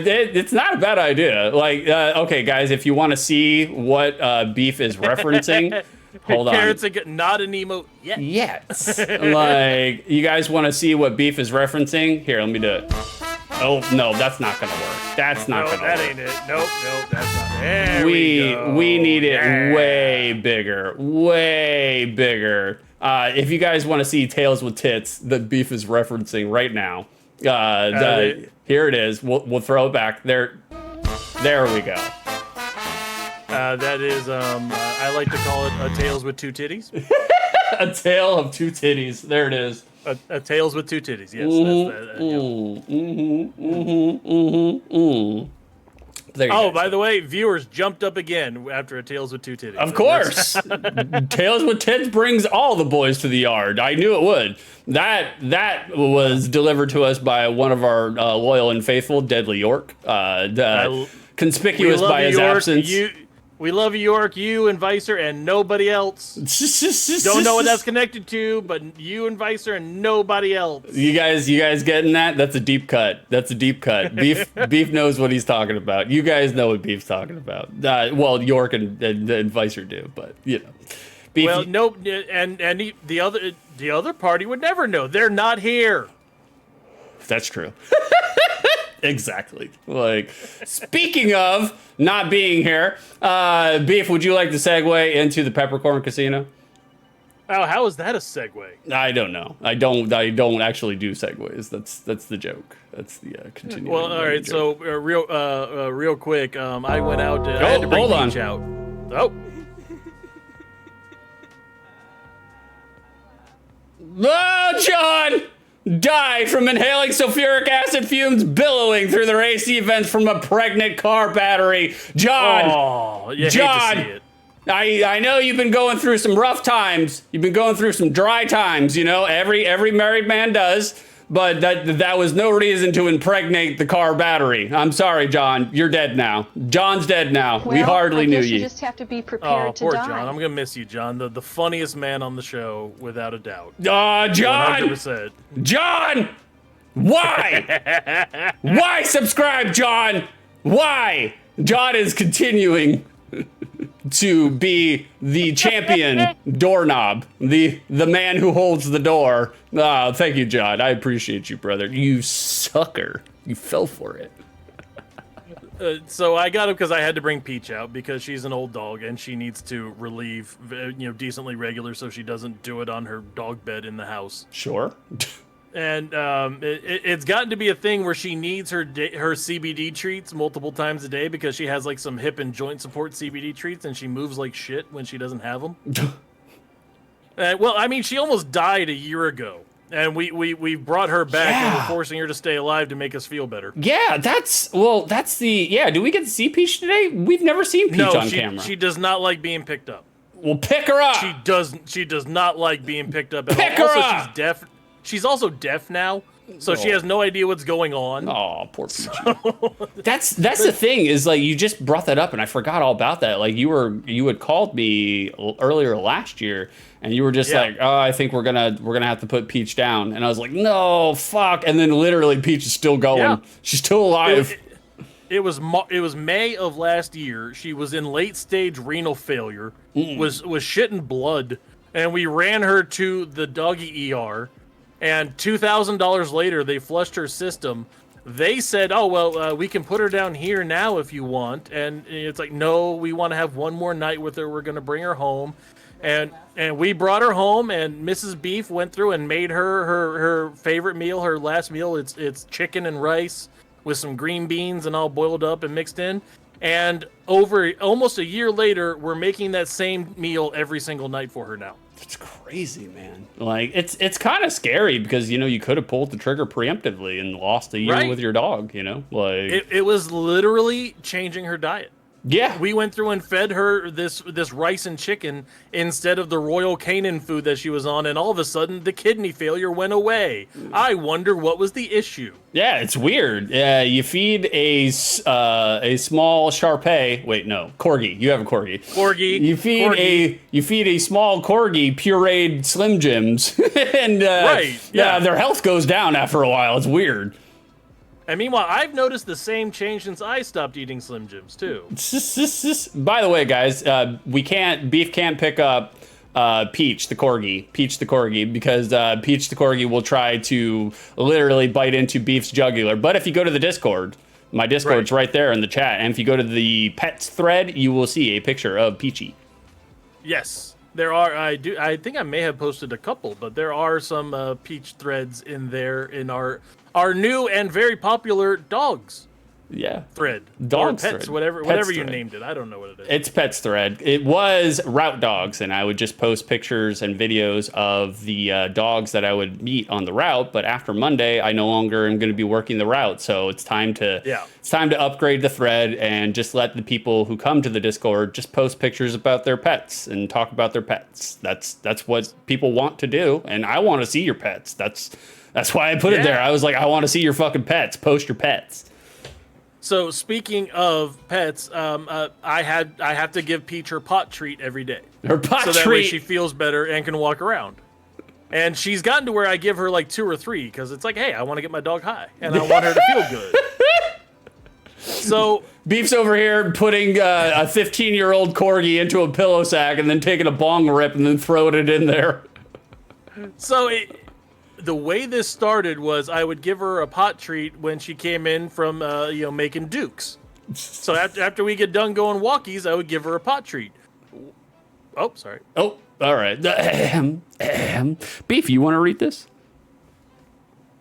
It's not a bad idea. Like, okay, guys, if you want to see what Beef is referencing, hold on. Carrots are not an emote yet. Yes. Like, you guys want to see what Beef is referencing? Here, let me do it. Oh, no, that's not going to work. That's not No, going to that work. ain't it. Nope, that's not. There we go. We need it Yeah. way bigger. Way bigger. If you guys want to see Tails with tits that Beef is referencing right now, here it is. We'll throw it back. There we go. That is, I like to call it a Tails with two titties. A tail of two titties. There it is. A Tails with two titties, yes. There you Oh, go. by the way, viewers jumped up again after a Tails with two titties. Of course. Tails with tits brings all the boys to the yard. I knew it would. That was delivered to us by one of our loyal and faithful, Deadly York. Conspicuous by his absence. We love you, York, you and Vicer, and nobody else. Don't know what that's connected to, but you and Vicer and nobody else. You guys getting that? That's a deep cut. That's a deep cut. Beef knows what he's talking about. You guys know what Beef's talking about. Well, York and Vicer do, but Beef. Well, no, and the other party would never know. They're not here. That's true. Exactly. Like, speaking of not being here, Beef, would you like to segue into the Peppercorn Casino? Oh, how is that a segue? I don't know. I don't actually do segues. That's the joke. That's the continuing. Well, all right. joke. So real quick, I went out. I had to bring hold on. Peach out. Oh. Oh, John died from inhaling sulfuric acid fumes billowing through their AC vents from a pregnant car battery. John, Oh, you John, hate to see it. I know you've been going through some rough times. You've been going through some dry times. Every married man does. But that was no reason to impregnate the car battery. I'm sorry, John. You're dead now. John's dead now. Well, we hardly I knew guess you. you just have to be prepared Oh, to poor die. John. I'm gonna miss you, John. The funniest man on the show, without a doubt. John! 100%. John! Why? Why subscribe, John? Why? John is continuing to be the champion doorknob, the man who holds the door. Thank you, John. I appreciate you, brother. You sucker. You fell for it. So I got him because I had to bring Peach out because she's an old dog and she needs to relieve, decently regular so she doesn't do it on her dog bed in the house. Sure. And it's gotten to be a thing where she needs her CBD treats multiple times a day because she has like some hip and joint support CBD treats and she moves like shit when she doesn't have them. Well, I mean, she almost died a year ago, and we brought her back and we're forcing her to stay alive to make us feel better. Yeah, that's the do we get to see Peach today? We've never seen Peach on camera. She does not like being picked up. Well, pick her up. She does not like being picked up at Pick all. her Also, up! she's deaf. She's also deaf now, so she has no idea what's going on. Oh, poor Peach. That's the thing is like you just brought that up and I forgot all about that. Like you had called me earlier last year and you were just like, oh, I think we're gonna have to put Peach down, and I was like, no, fuck, and then literally Peach is still going. Yeah. She's still alive. It was May of last year. She was in late stage renal failure, was shitting blood, and we ran her to the doggy ER. And $2,000 later, they flushed her system. They said, "Oh well, we can put her down here now if you want." And it's like, "No, we want to have one more night with her. We're gonna bring her home." And we brought her home, and Mrs. Beef went through and made her favorite meal, her last meal. It's chicken and rice with some green beans and all boiled up and mixed in. And over almost a year later, we're making that same meal every single night for her now. It's crazy, man. Like it's kind of scary because you could have pulled the trigger preemptively and lost a year with your dog. Like it was literally changing her diet. Yeah, we went through and fed her this rice and chicken instead of the Royal Canin food that she was on, and all of a sudden the kidney failure went away. I wonder what was the issue. Yeah, it's weird. You feed a small Shar-Pei. Wait, no, corgi. You have a corgi. Corgi. You feed a small corgi pureed Slim Jims, and their health goes down after a while. It's weird. And meanwhile, I've noticed the same change since I stopped eating Slim Jims too. By the way, guys, Beef can't pick up Peach the corgi, because Peach the corgi will try to literally bite into Beef's jugular. But if you go to the Discord, my Discord's right there in the chat, and if you go to the pets thread, you will see a picture of Peachy. Yes, there are. I think I may have posted a couple, but there are some Peach threads in there in our new and very popular dogs. Yeah. Thread. Dogs or pets, thread. whatever you named it. I don't know what it is. It's pets thread. It was route dogs, and I would just post pictures and videos of the dogs that I would meet on the route. But after Monday, I no longer am going to be working the route, so it's time to upgrade the thread and just let the people who come to the Discord just post pictures about their pets and talk about their pets. That's what people want to do, and I want to see your pets. That's why I put it there. I was like, I want to see your fucking pets. Post your pets. So speaking of pets, I have to give Peach her pot treat every day. Her pot treat. So that way she feels better and can walk around. And she's gotten to where I give her like 2 or 3 because it's like, hey, I want to get my dog high and I want her to feel good. So Beef's over here putting a 15-year-old corgi into a pillow sack and then taking a bong rip and then throwing it in there. So the way this started was I would give her a pot treat when she came in from making dukes. So after we get done going walkies, I would give her a pot treat. Oh, sorry. Oh, all right. Beef, you want to read this?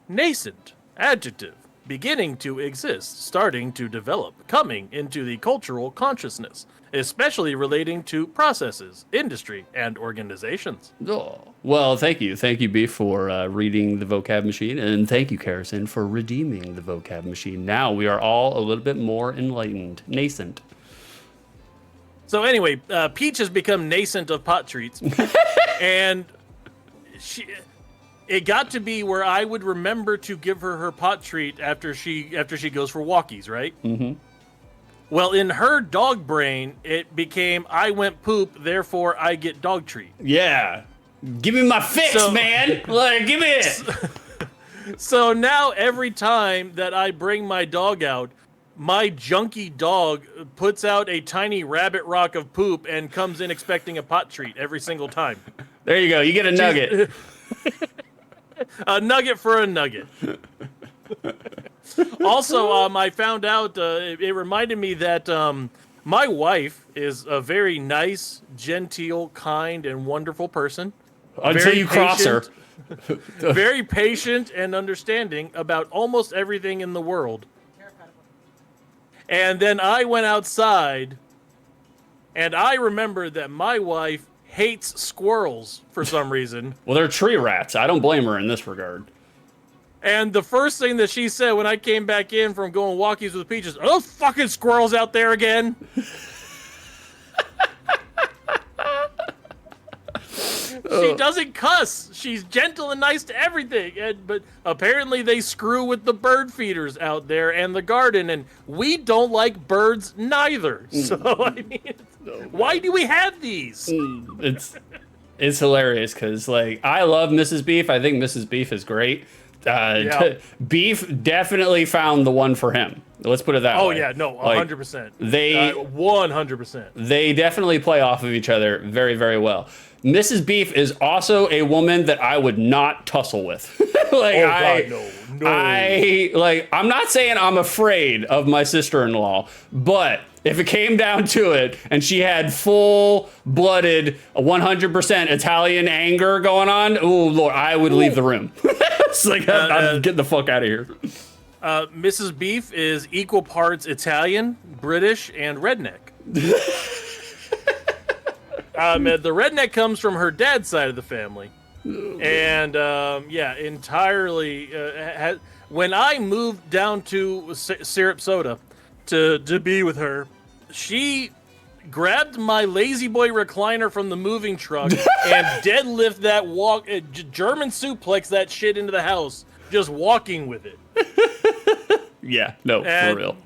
Nascent. Adjective. Beginning to exist, starting to develop, coming into the cultural consciousness, especially relating to processes, industry, and organizations. Oh. Well, thank you. Thank you, Beef, for reading the vocab machine, and thank you, Karison, for redeeming the vocab machine. Now we are all a little bit more enlightened. Nascent. So anyway, Peach has become nascent of pot treats, and it got to be where I would remember to give her pot treat after she goes for walkies, right? Mm-hmm. Well, in her dog brain, it became I went poop, therefore I get dog treat. Yeah. Give me my fix, man. Like, give me it. So now every time that I bring my dog out, my junky dog puts out a tiny rabbit rock of poop and comes in expecting a pot treat every single time. There you go. You get a nugget. A nugget for a nugget. Also, I found out, it reminded me that my wife is a very nice, genteel, kind, and wonderful person. Until you cross her. Very patient and understanding about almost everything in the world. And then I went outside, and I remembered that my wife hates squirrels for some reason. Well, they're tree rats. I don't blame her in this regard. And the first thing that she said when I came back in from going walkies with Peach is, "Are those fucking squirrels out there again?" She doesn't cuss. She's gentle and nice to everything. But apparently they screw with the bird feeders out there and the garden, and we don't like birds neither. So, I mean, why do we have these? It's hilarious because, like, I love Mrs. Beef. I think Mrs. Beef is great. Beef definitely found the one for him. Let's put it that way. Oh, yeah, no, 100%. They 100%. They definitely play off of each other very, very well. Mrs. Beef is also a woman that I would not tussle with. I'm not saying I'm afraid of my sister-in-law, but if it came down to it and she had full-blooded 100% Italian anger going on, oh Lord, I would leave the room. It's like, I'm getting the fuck out of here. Mrs. Beef is equal parts Italian, British, and redneck. The redneck comes from her dad's side of the family. And yeah, entirely. When I moved down to Syrup Soda to be with her, she grabbed my Lazy Boy recliner from the moving truck and deadlift that German suplex that shit into the house, just walking with it. Yeah, no, And for real.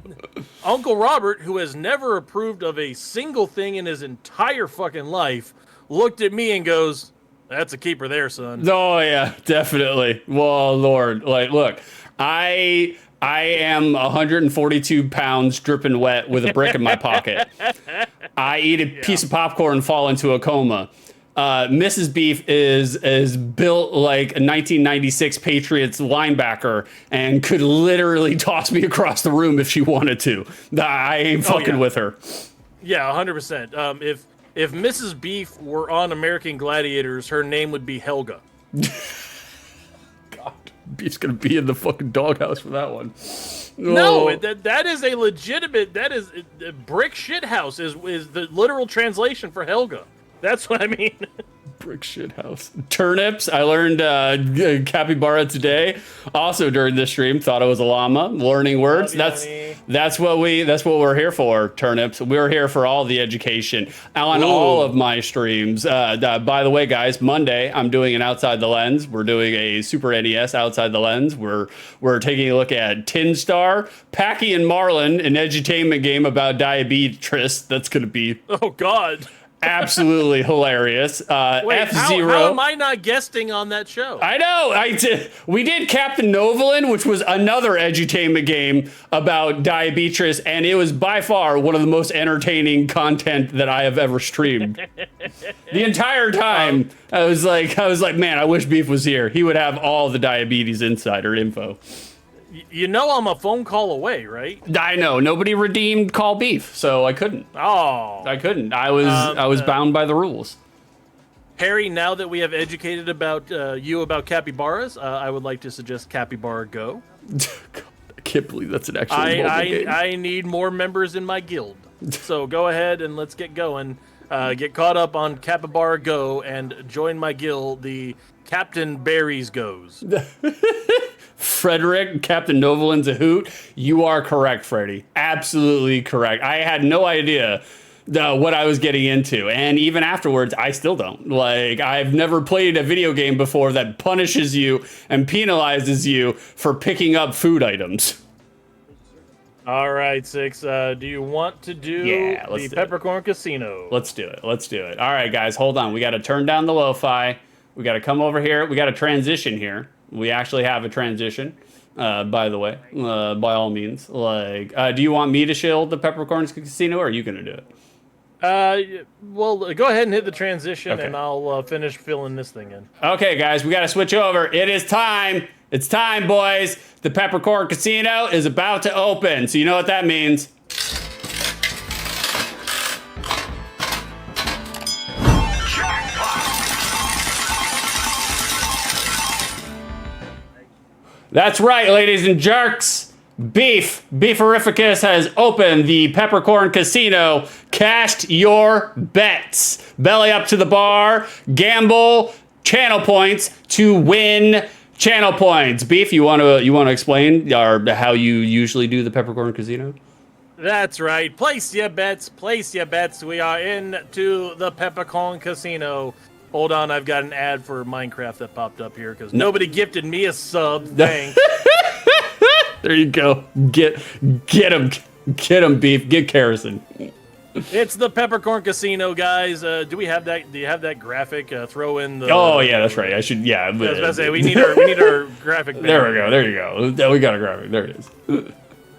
Uncle Robert, who has never approved of a single thing in his entire fucking life, looked at me and goes, "That's a keeper there, son." Oh yeah, definitely. Well, Lord, like, look, I am 142 pounds dripping wet with a brick in my pocket. I eat a piece of popcorn and fall into a coma. Mrs. Beef is built like a 1996 Patriots linebacker and could literally toss me across the room if she wanted to. I ain't fucking with her. Yeah, 100%. If Mrs. Beef were on American Gladiators, her name would be Helga. God, Beef's gonna be in the fucking doghouse for that one. No, Oh. that is a legitimate. That is brick shit house is the literal translation for Helga. That's what I mean. Brick shit house. Turnips. I learned capybara today. Also during this stream, thought it was a llama. Learning words. That's what we're here for. Turnips. We're here for all the education on all of my streams. By the way, guys, Monday I'm doing an Outside the Lens. We're doing a Super NES Outside the Lens. We're taking a look at Tin Star, Packy and Marlin, an edutainment game about diabetes. That's gonna be Oh God. absolutely hilarious. Wait, F-Zero. how am I not guesting on that show? I know. We did Captain Novolin, which was another edutainment game about diabetes, and it was by far one of the most entertaining content that I have ever streamed. The entire time, I was like, man, I wish Beef was here. He would have all the diabetes insider info. You know I'm a phone call away, right? I know. Nobody redeemed Call Beef, so I couldn't. Oh. I couldn't. I was bound by the rules. Harry, now that we have educated about about capybaras, I would like to suggest Capybara Go. God, I can't believe that's an actual mobile game. I need more members in my guild. So go ahead and let's get going. Get caught up on Capybara Go and join my guild, the Captain Berries Goes. Frederick, Captain Novolin's a hoot. You are correct, Freddy. Absolutely correct. I had no idea what I was getting into. And even afterwards, I still don't. Like, I've never played a video game before that punishes you and penalizes you for picking up food items. All right, Six. Do you want to do the Peppercorn Casino? Let's do it. Let's do it. All right, guys, hold on. We got to turn down the lo-fi. We got to come over here. We got to transition here. We actually have a transition, by the way, by all means. Like, do you want me to shield the Peppercorn Casino, or are you going to do it? Well, go ahead and hit the transition, Okay. and I'll finish filling this thing in. Okay, guys, we got to switch over. It is time. It's time, boys. The Peppercorn Casino is about to open, so you know what that means. That's right, ladies and jerks. Beeferificus has opened the Peppercorn Casino. Cast your bets. Belly up to the bar. Gamble channel points to win channel points. Beef, you want to explain how you usually do the Peppercorn Casino? That's right. Place your bets. Place your bets. We are into the Peppercorn Casino. Hold on, I've got an ad for Minecraft that popped up here because nobody gifted me a sub. Thanks. There you go. Get him, Beef. Get Kerosene. It's the Peppercorn Casino, guys. Do we have that? Do you have that graphic? Throw in the. Oh yeah, that's right. I should. Yeah. I was about to say we need our graphic. There we go. There you go. We got a graphic. There it is.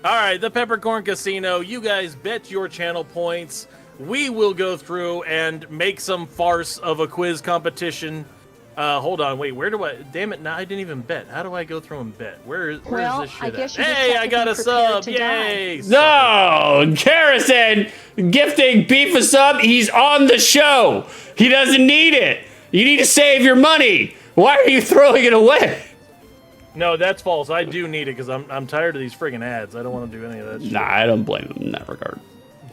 All right, the Peppercorn Casino. You guys bet your channel points. We will go through and make some farce of a quiz competition. Hold on, wait, where do I? Damn it! Now I didn't even bet. How do I go through and bet? Where is this shit I guess at? you just Hey, have I to got be a prepared sub! to Yay! No, Kerosene gifting Beef a sub. He's on the show. He doesn't need it. You need to save your money. Why are you throwing it away? No, that's false. I do need it because I'm tired of these friggin' ads. I don't want to do any of that shit. Nah, I don't blame him in that regard.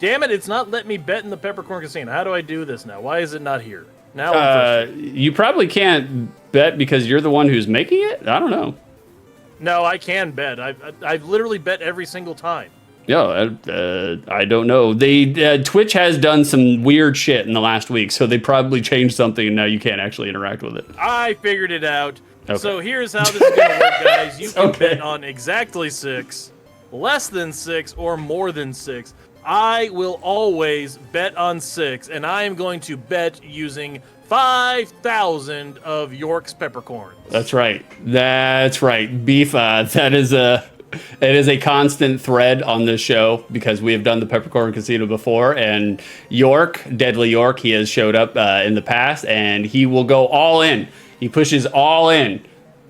Damn it, it's not letting me bet in the Peppercorn Casino. How do I do this now? Why is it not here? Now I'm frustrated. You probably can't bet because you're the one who's making it? I don't know. No, I can bet. I've literally bet every single time. Yeah, I don't know. Twitch has done some weird shit in the last week, so they probably changed something and now you can't actually interact with it. I figured it out. Okay. So here's how this is going to work, guys. You can Okay. bet on exactly 6, less than 6, or more than 6. I will always bet on 6, and I am going to bet using 5,000 of York's peppercorns. That's right. That's right. Beef, it is a constant thread on this show because we have done the Peppercorn Casino before, and York, Deadly York, he has showed up in the past, and he will go all in. He pushes all in,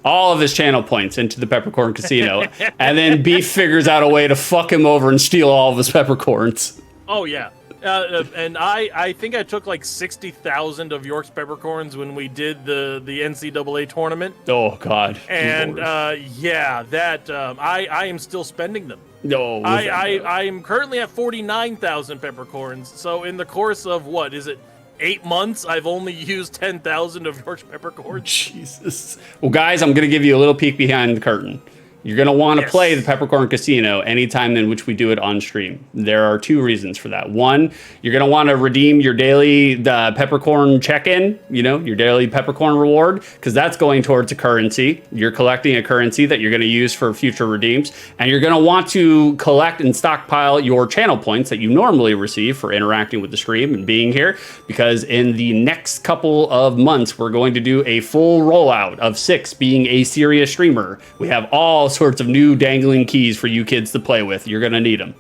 all of his channel points into the Peppercorn Casino, and then Beef figures out a way to fuck him over and steal all of his peppercorns. Oh, yeah. And I think I took like 60,000 of York's peppercorns when we did the NCAA tournament. Oh, God. And Lord. yeah, that I am still spending them. No. I am currently at 49,000 peppercorns. So in the course of what is it, 8 months, I've only used 10,000 of York's peppercorns. Jesus. Well, guys, I'm going to give you a little peek behind the curtain. You're going to want to play the Peppercorn Casino anytime in which we do it on stream. There are 2 reasons for that. One, you're going to want to redeem your daily peppercorn check-in, your daily peppercorn reward, because that's going towards a currency. You're collecting a currency that you're going to use for future redeems, and you're going to want to collect and stockpile your channel points that you normally receive for interacting with the stream and being here, because in the next couple of months, we're going to do a full rollout of 6 being a serious streamer. We have all sorts of new dangling keys for you kids to play with. You're gonna need them.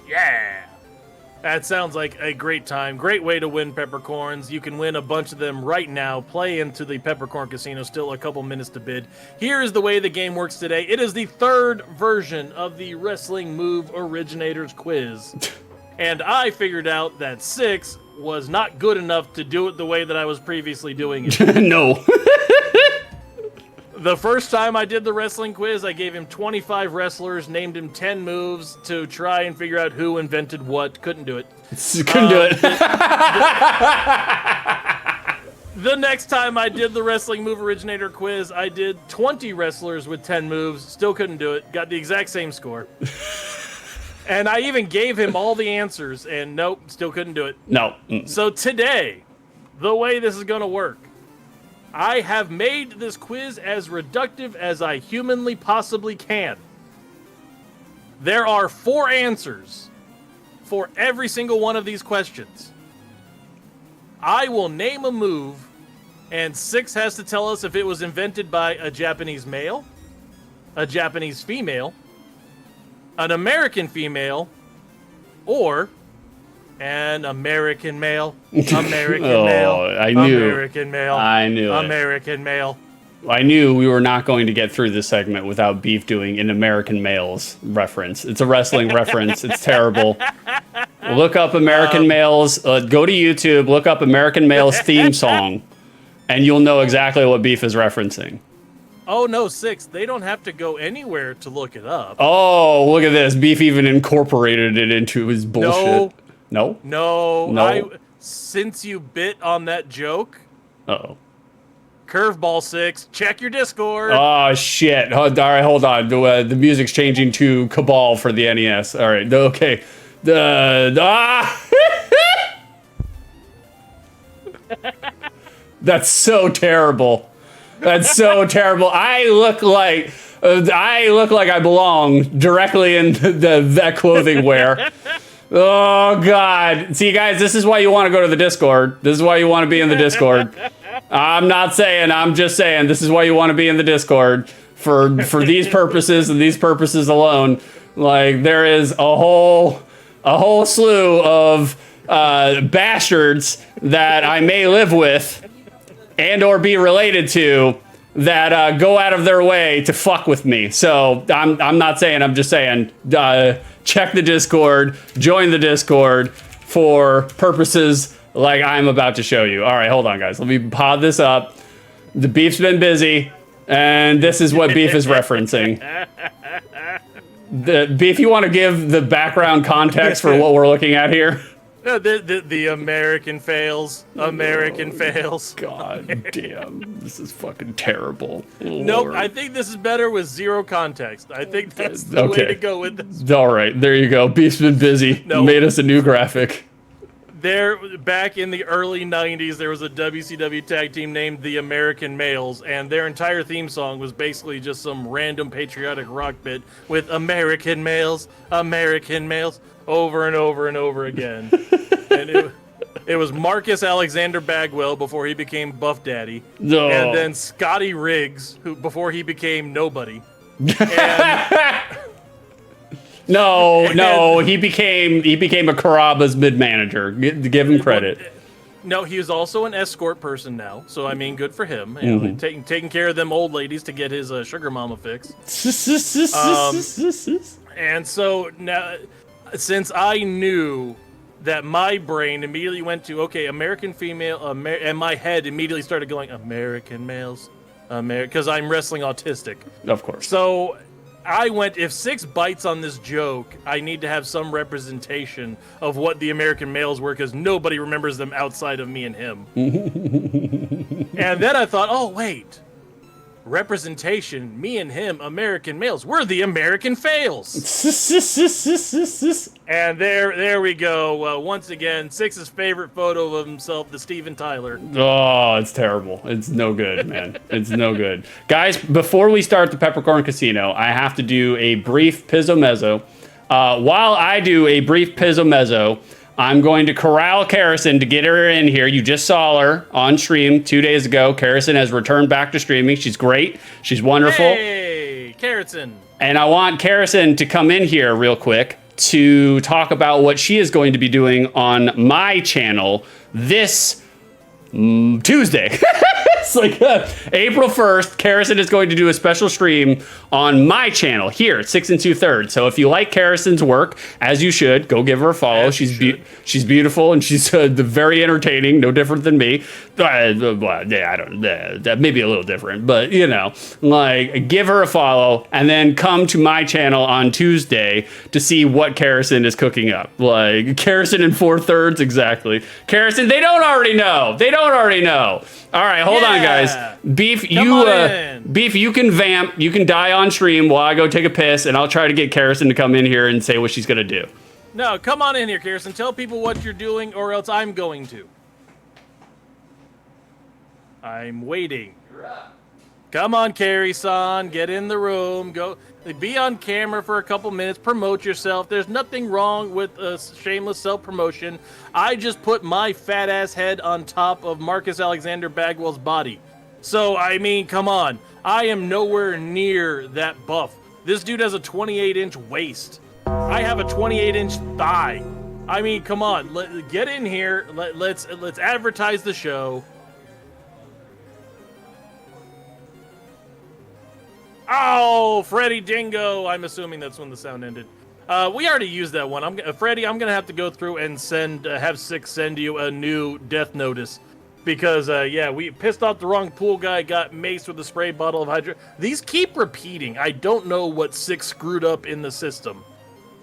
Yeah. That sounds like a great time. Great way to win peppercorns. You can win a bunch of them right now. Play into the Peppercorn Casino. Still a couple minutes to bid. Here is the way the game works today. It is the 3rd version of the Wrestling Move Originators Quiz. And I figured out that 6 was not good enough to do it the way that I was previously doing it. No. The first time I did the wrestling quiz, I gave him 25 wrestlers, named him 10 moves to try and figure out who invented what. Couldn't do it. Couldn't do it. The next time I did the Wrestling Move Originator quiz, I did 20 wrestlers with 10 moves. Still couldn't do it. Got the exact same score. And I even gave him all the answers, and nope, still couldn't do it. No. So today, the way this is going to work, I have made this quiz as reductive as I humanly possibly can. There are 4 answers for every single one of these questions. I will name a move, and 6 has to tell us if it was invented by a Japanese male, a Japanese female, an American female, or an American male. American male. I knew. American male. I knew it. American male. I knew we were not going to get through this segment without Beef doing an American Males reference. It's a wrestling reference. It's terrible. Look up American Males. Go to YouTube. Look up American Males theme song, and you'll know exactly what Beef is referencing. Oh, no, 6. They don't have to go anywhere to look it up. Oh, look at this. Beef even incorporated it into his bullshit. No? No. Since you bit on that joke, Uh-oh. Curveball 6, check your Discord. Oh, shit. All right, hold on. The music's changing to Cabal for the NES. All right, okay. That's so terrible. That's so terrible. I look like I belong directly in that clothing wear. Oh, God. See, guys, this is why you want to go to the Discord. This is why you want to be in the Discord. I'm not saying, I'm just saying this is why you want to be in the Discord for these purposes and these purposes alone. Like, there is a whole slew of bastards that I may live with and or be related to that go out of their way to fuck with me. So I'm not saying, I'm just saying, check the Discord, join the Discord for purposes like I'm about to show you. All right, hold on, guys. Let me pod this up. The Beef's been busy, and this is what Beef is referencing. If you want to give the background context for what we're looking at here. The American fails. American fails. God damn, this is fucking terrible. Nope, Lord. I think this is better with zero context. I think that's the way to go with this. All right, there you go. Beef's been busy. No. Made us a new graphic. Back in the early 90s, there was a WCW tag team named the American Males, and their entire theme song was basically just some random patriotic rock bit with American Males, over and over and over again. And it was Marcus Alexander Bagwell before he became Buff Daddy, No. and then Scotty Riggs before he became nobody. And, No, he became a Karaba's mid manager. Give him credit. no, he was also an escort person now, so I mean, good for him. You know, taking care of them old ladies to get his sugar mama fix. And so now, since I knew that my brain immediately went to, okay, American female, and my head immediately started going, American males, because I'm wrestling autistic. Of course. So I went, if Six bites on this joke, I need to have some representation of what the American males were, because nobody remembers them outside of me and him. And then I thought, oh, wait. Representation, me and him, American males. We're the American fails. And there we go. Once again, Six's favorite photo of himself, the Steven Tyler. Oh, it's terrible. It's no good, man. It's no good. Guys, before we start the Peppercorn Casino, I have to do a brief pizzo mezzo. While I do a brief pizzo mezzo, I'm going to corral Karison to get her in here. You just saw her on stream 2 days ago. Karison has returned back to streaming. She's great. She's wonderful. Hey, Karison. And I want Karison to come in here real quick to talk about what she is going to be doing on my channel this Tuesday. It's like April 1st, Karison is going to do a special stream on my channel here at 6 2/3. So if you like Karison's work, as you should, go give her a follow. She's beautiful and she's very entertaining, no different than me. Maybe a little different, but you know, like give her a follow and then come to my channel on Tuesday to see what Karison is cooking up. Like Karison in 4/3 exactly. Karison, they don't already know. All right, hold on, guys. Beef, Beef, you can vamp. You can die on stream while I go take a piss, and I'll try to get Karison to come in here and say what she's gonna do. No, come on in here, Karison. Tell people what you're doing, or else I'm going to. I'm waiting. Come on, Carrie-san. Get in the room. Go. Be on camera for a couple minutes. Promote yourself. There's nothing wrong with shameless self-promotion. I just put my fat-ass head on top of Marcus Alexander Bagwell's body. So, I mean, come on. I am nowhere near that buff. This dude has a 28-inch waist. I have a 28-inch thigh. I mean, come on. Get in here. Let's advertise the show. Oh, Freddy Dingo. I'm assuming that's when the sound ended. We already used that one. Freddy, I'm going to have to go through and have Six send you a new death notice. Because, yeah, we pissed off the wrong pool guy, got maced with a spray bottle of hydro. These keep repeating. I don't know what Six screwed up in the system.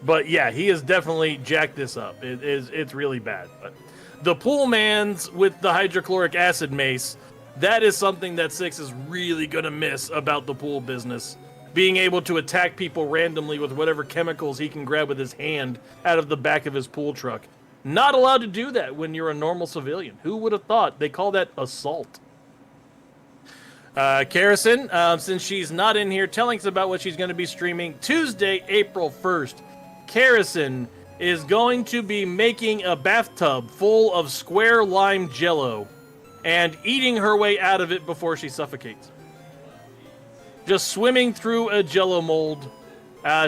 But, yeah, he has definitely jacked this up. It's really bad. But the pool man's with the hydrochloric acid mace, that is something that Six is really going to miss about the pool business. Being able to attack people randomly with whatever chemicals he can grab with his hand out of the back of his pool truck. Not allowed to do that when you're a normal civilian. Who would have thought? They call that assault. Karison, since she's not in here telling us about what she's going to be streaming Tuesday, April 1st, Karison is going to be making a bathtub full of square lime jello and eating her way out of it before she suffocates. Just swimming through a jello mold.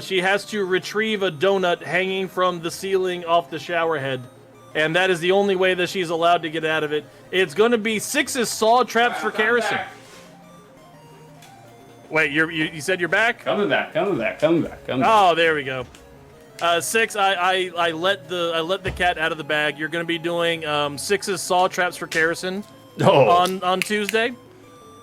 She has to retrieve a donut hanging from the ceiling off the shower head. And that is the only way that she's allowed to get out of it. It's going to be Six's saw traps for Karison. Wait, you said you're back? Coming back. Oh, there we go. Six, I let the cat out of the bag. You're going to be doing Six's saw traps for Karison on Tuesday.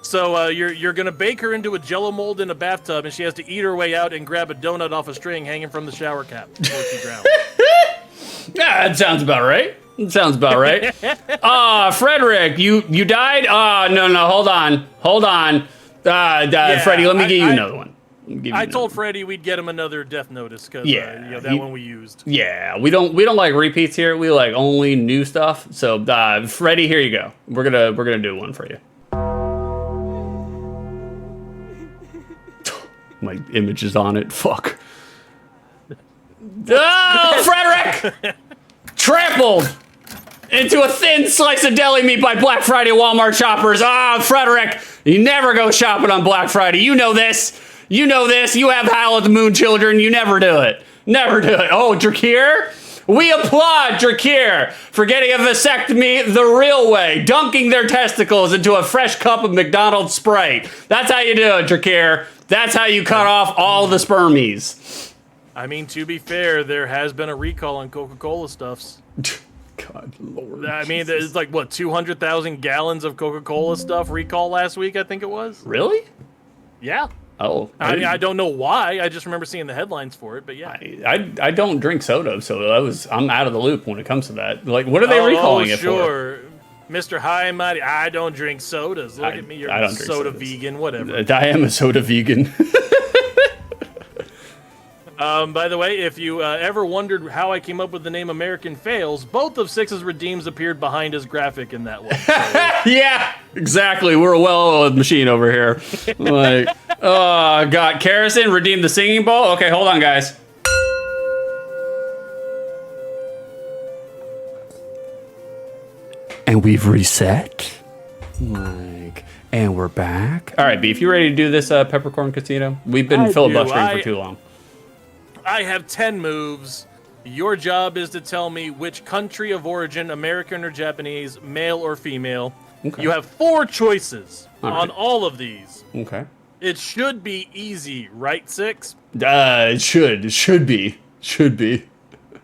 So you're gonna bake her into a Jello mold in a bathtub, and she has to eat her way out and grab a donut off a string hanging from the shower cap before she drowns. Yeah, that sounds about right. That sounds about right. Frederick, you died? No, hold on. Freddie, let me give you another one. I told Freddie we'd get him another death notice because that one we used. Yeah, we don't like repeats here. We like only new stuff. So Freddie, here you go. We're gonna do one for you. My image is on it. Fuck. Oh, Frederick! Trampled into a thin slice of deli meat by Black Friday Walmart shoppers. Frederick, you never go shopping on Black Friday. You know this. You have Howl at the Moon children. You never do it. Never do it. Oh, Drakir? We applaud Drakir for getting a vasectomy the real way, dunking their testicles into a fresh cup of McDonald's Sprite. That's how you do it, Drakir. That's how you cut off all the spermies. I mean, to be fair, there has been a recall on Coca-Cola stuffs. God, Lord. I mean, there's like, 200,000 gallons of Coca-Cola stuff recall last week, I think it was. Really? Yeah. Oh. I mean, I don't know why. I just remember seeing the headlines for it, but yeah. I don't drink soda, so I'm out of the loop when it comes to that. Like, what are they recalling it for? Sure. Mr. High and Mighty, I don't drink sodas. Look at me, you're a soda vegan, whatever. I am a soda vegan. By the way, if you ever wondered how I came up with the name American Fails, both of Six's redeems appeared behind his graphic in that one. So. Yeah, exactly. We're a well-oiled machine over here. Like, got Kerrison, redeemed the singing bowl. Okay, hold on, guys. And we've reset. Like, and we're back. All right, Beef, you ready to do this Peppercorn Casino? We've been filibustering for too long. I have 10 moves. Your job is to tell me which country of origin, American or Japanese, male or female. Okay. You have 4 choices on all of these. Okay. It should be easy, right, Six? It should. It should be. Should be.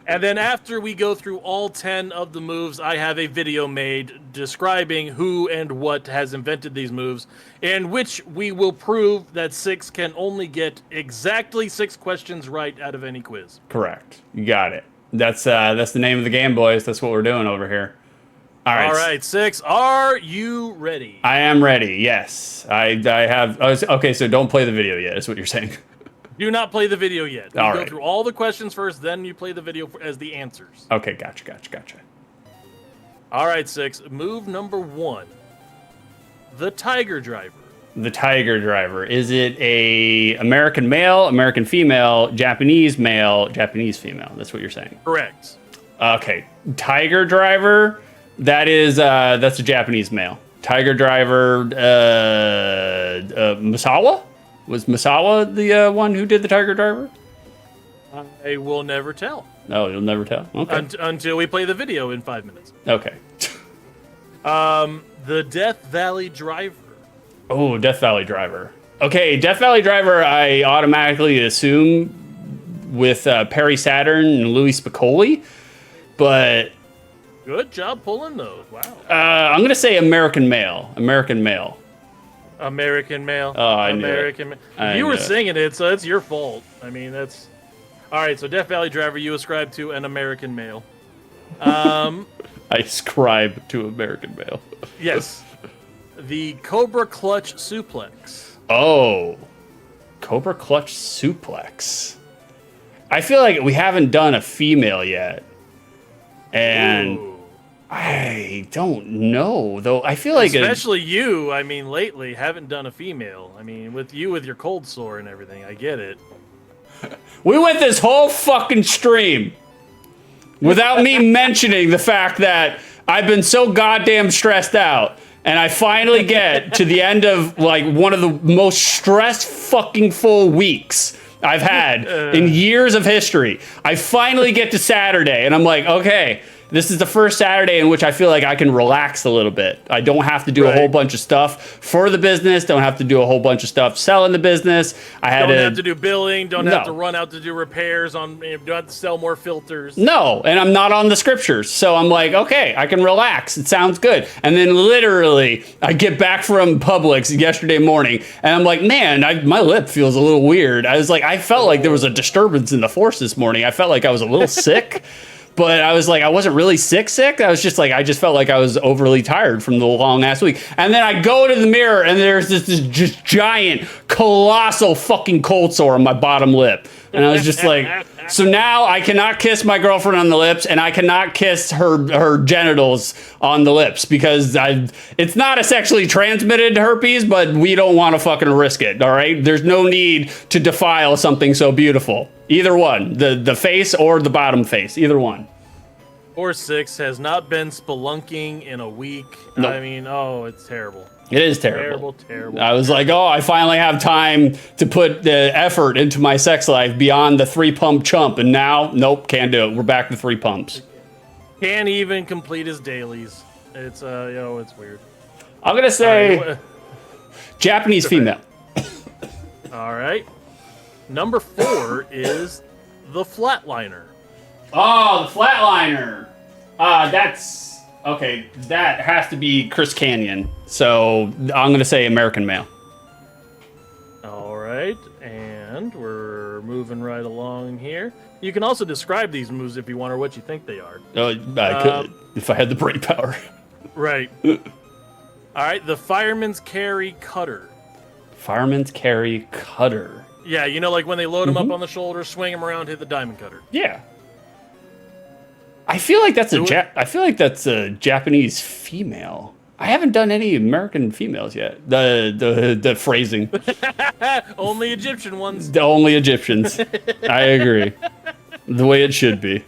And then after we go through all 10 of the moves, I have a video made describing who and what has invented these moves, in which we will prove that Six can only get exactly 6 questions right out of any quiz. Correct. You got it. That's the name of the game, boys. That's what we're doing over here. All right, Six, are you ready? I am ready, yes. I have... Okay, so don't play the video yet, is what you're saying. Do not play the video yet. We all go right. through all the questions first, then you play the video as the answers. Okay, gotcha. All right, Six. Move number 1. The Tiger Driver. The Tiger Driver. Is it a American male, American female, Japanese male, Japanese female? That's what you're saying. Correct. Okay. Tiger Driver, that's a Japanese male. Tiger Driver, Misawa? Was Misawa the one who did the Tiger Driver? I will never tell. No, you'll never tell. Okay. Until we play the video in 5 minutes. Okay. The Death Valley Driver. Oh, Death Valley Driver. Okay, Death Valley Driver, I automatically assume with Perry Saturn and Louis Spicoli, but... Good job pulling those. Wow. I'm going to say American male. American male. American male. Oh, I American knew it. male. You were singing it, so it's your fault. I mean, that's... All right, so Death Valley Driver, you ascribe to an American male. I ascribe to American male. Yes. The Cobra Clutch Suplex. Oh. Cobra Clutch Suplex. I feel like we haven't done a female yet. And... Ooh. I don't know, though. I feel like... Especially you, I mean, lately, haven't done a female. I mean, with your cold sore and everything, I get it. We went this whole fucking stream without me mentioning the fact that I've been so goddamn stressed out, and I finally get to the end of, like, one of the most stress fucking full weeks I've had in years of history. I finally get to Saturday, and I'm like, okay... This is the first Saturday in which I feel like I can relax a little bit. I don't have to do a whole bunch of stuff for the business. Don't have to do a whole bunch of stuff selling the business. Don't have to do billing. Don't have to run out to do repairs. Don't have to sell more filters. No, and I'm not on the scriptures. So I'm like, okay, I can relax. It sounds good. And then literally, I get back from Publix yesterday morning, and I'm like, man, my lip feels a little weird. I was like, I felt like there was a disturbance in the force this morning. I felt like I was a little sick. But I was like, I wasn't really sick. I was just like, I just felt like I was overly tired from the long ass week. And then I go to the mirror and there's this just giant, colossal fucking cold sore on my bottom lip. And I was just like, so now I cannot kiss my girlfriend on the lips and I cannot kiss her genitals on the lips because it's not a sexually transmitted herpes, but we don't want to fucking risk it. All right. There's no need to defile something so beautiful. Either one, the face or the bottom face, either one. Or 6 has not been spelunking in a week. Nope. I mean, it's terrible. It is terrible. Terrible. I was like, I finally have time to put the effort into my sex life beyond the 3-pump chump. And now, nope, can't do it. We're back to 3 pumps. Can't even complete his dailies. It's, it's weird. I'm going to say Japanese female. All right. Number 4 is the Flatliner. Oh, the Flatliner. That's... Okay, that has to be Chris Canyon. So I'm going to say American male. All right. And we're moving right along here. You can also describe these moves if you want or what you think they are. I could, if I had the brain power. Right. All right, the Fireman's Carry Cutter. Fireman's Carry Cutter. Yeah, like when they load him up on the shoulder, swing him around, hit the diamond cutter. Yeah. I feel like that's a Japanese female. I haven't done any American females yet. The phrasing. Only Egyptian ones. The only Egyptians. I agree. The way it should be.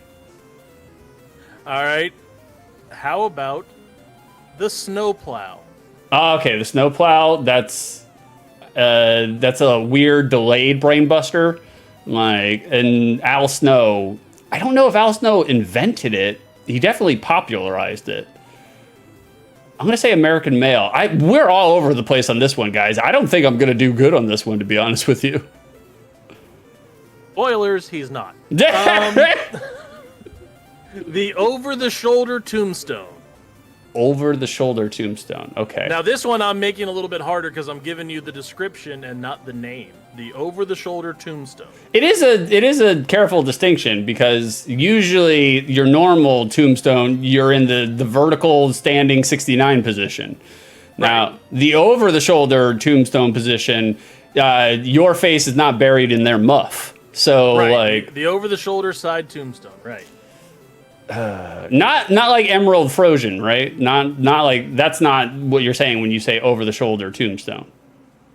All right. How about the snowplow? Oh, okay, the snowplow. That's a weird delayed brainbuster. And Al Snow. I don't know if Al Snow invented it. He definitely popularized it. I'm going to say American male. We're all over the place on this one, guys. I don't think I'm going to do good on this one, to be honest with you. Spoilers, he's not. The over-the-shoulder tombstone. Over-the-shoulder tombstone. Okay. Now, this one I'm making a little bit harder because I'm giving you the description and not the name. The over-the-shoulder tombstone. It is a careful distinction because usually your normal tombstone, you're in the vertical standing 69 position. Right. Now, the over-the-shoulder tombstone position, your face is not buried in their muff. So, right. The over-the-shoulder side tombstone, right. Not like Emerald Frozen, right? Not like that's not what you're saying when you say over the shoulder tombstone.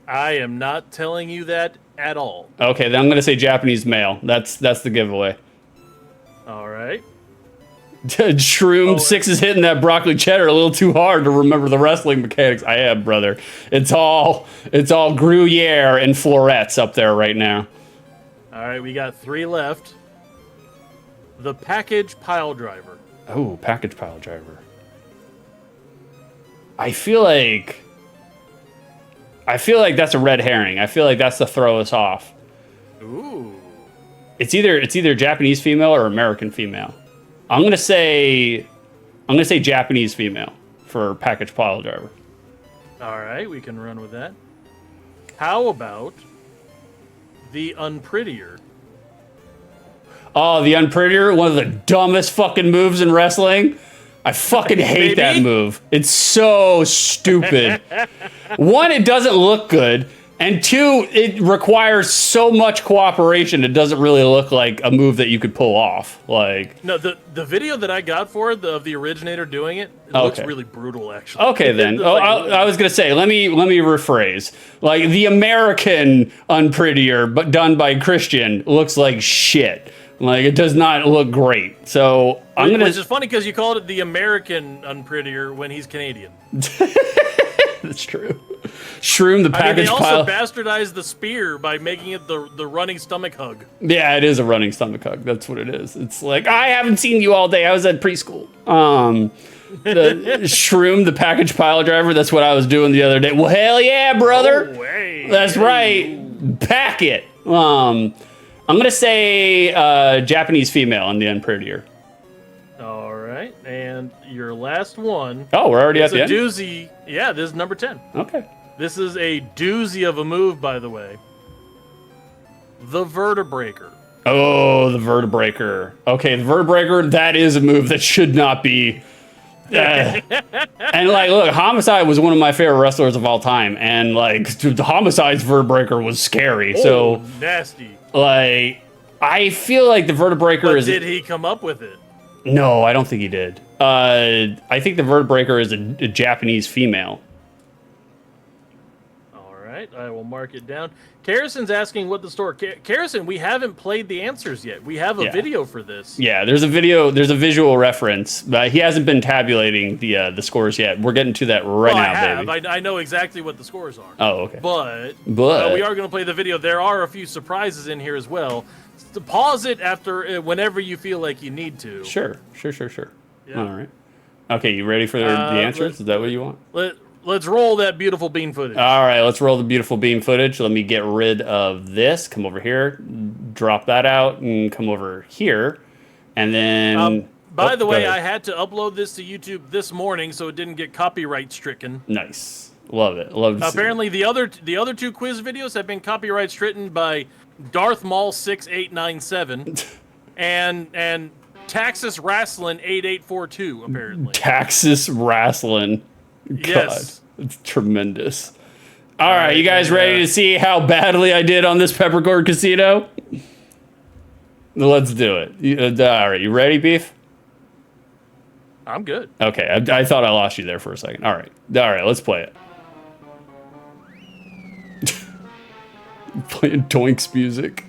I am not telling you that at all. Okay, then I'm gonna say Japanese male. That's the giveaway. All right. Shroom 6 is hitting that broccoli cheddar a little too hard to remember the wrestling mechanics. I am, brother. It's all Gruyere and florets up there right now. All right, we got 3 left. The package pile driver. Oh, package pile driver. I feel like that's a red herring. I feel like that's to throw us off. Ooh. It's either Japanese female or American female. I'm gonna say Japanese female for package pile driver. All right, we can run with that. How about the unprettier? Oh, the unprettier, one of the dumbest fucking moves in wrestling. I fucking hate that move. It's so stupid. 1, it doesn't look good. And 2, it requires so much cooperation. It doesn't really look like a move that you could pull off. No, the video that I got for it, of the originator doing it, looks really brutal, actually. Okay, then. I was gonna say, let me rephrase. Like the American unprettier, but done by Christian, looks like shit. Like, it does not look great. So I'm gonna. Which is funny because you called it the American unprettier when he's Canadian. That's true. Shroom the I mean, they package also pile. bastardized the spear by making it the running stomach hug. Yeah, it is a running stomach hug. That's what it is. It's like, I haven't seen you all day. I was at preschool. The Shroom the package pile driver. That's what I was doing the other day. Well, hell yeah, brother. Oh, hey, That's hey. right. Pack it. I'm gonna say Japanese female on the end prettier. All right, and your last one. Oh, we're already at It's the a end. doozy. Yeah, this is number 10. Okay. This is a doozy of a move, by the way. The Vertebreaker. Oh, the Vertebreaker. Okay, the Vertebreaker. That is a move that should not be. And like, look, Homicide was one of my favorite wrestlers of all time, and like, dude, the Homicide's Vertebreaker was scary. So, Oh, nasty. like, I feel like the Vertebreaker But is. did he come up with it? No, I don't think he did. I think the Vertebreaker is a Japanese female. All right, I will mark it down. Carrison's asking what the store. Carrison, we haven't played the answers yet. We have a Yeah. video for this. Yeah, there's a video, there's a visual reference. He hasn't been tabulating the scores yet. We're getting to that right Well, now, I have. baby. I know exactly what the scores are. Oh, okay. But But- we are going to play the video. There are a few surprises in here as well. So pause it after whenever you feel like you need to. Sure. Yeah. All right. Okay, you ready for the answers? Is that what you want? Let's roll that beautiful bean footage. All right, let's roll the beautiful beam footage. Let me get rid of this. Come over here, drop that out, and come over here. And then... By the go way, ahead. I had to upload this to YouTube this morning so it didn't get copyright stricken. Nice. Love it. Love to see it. Apparently, the other two quiz videos have been copyright stricken by Darth Maul 6897 and Texas Wrestling 8842. Apparently, Texas Wrestling. God, Yes. it's tremendous. All right, you guys ready to see how badly I did on this Peppercorn Casino? Let's do it. All right, you ready, Beef? I'm good. Okay, I thought I lost you there for a second. All right, let's play it. Playing Doink's music.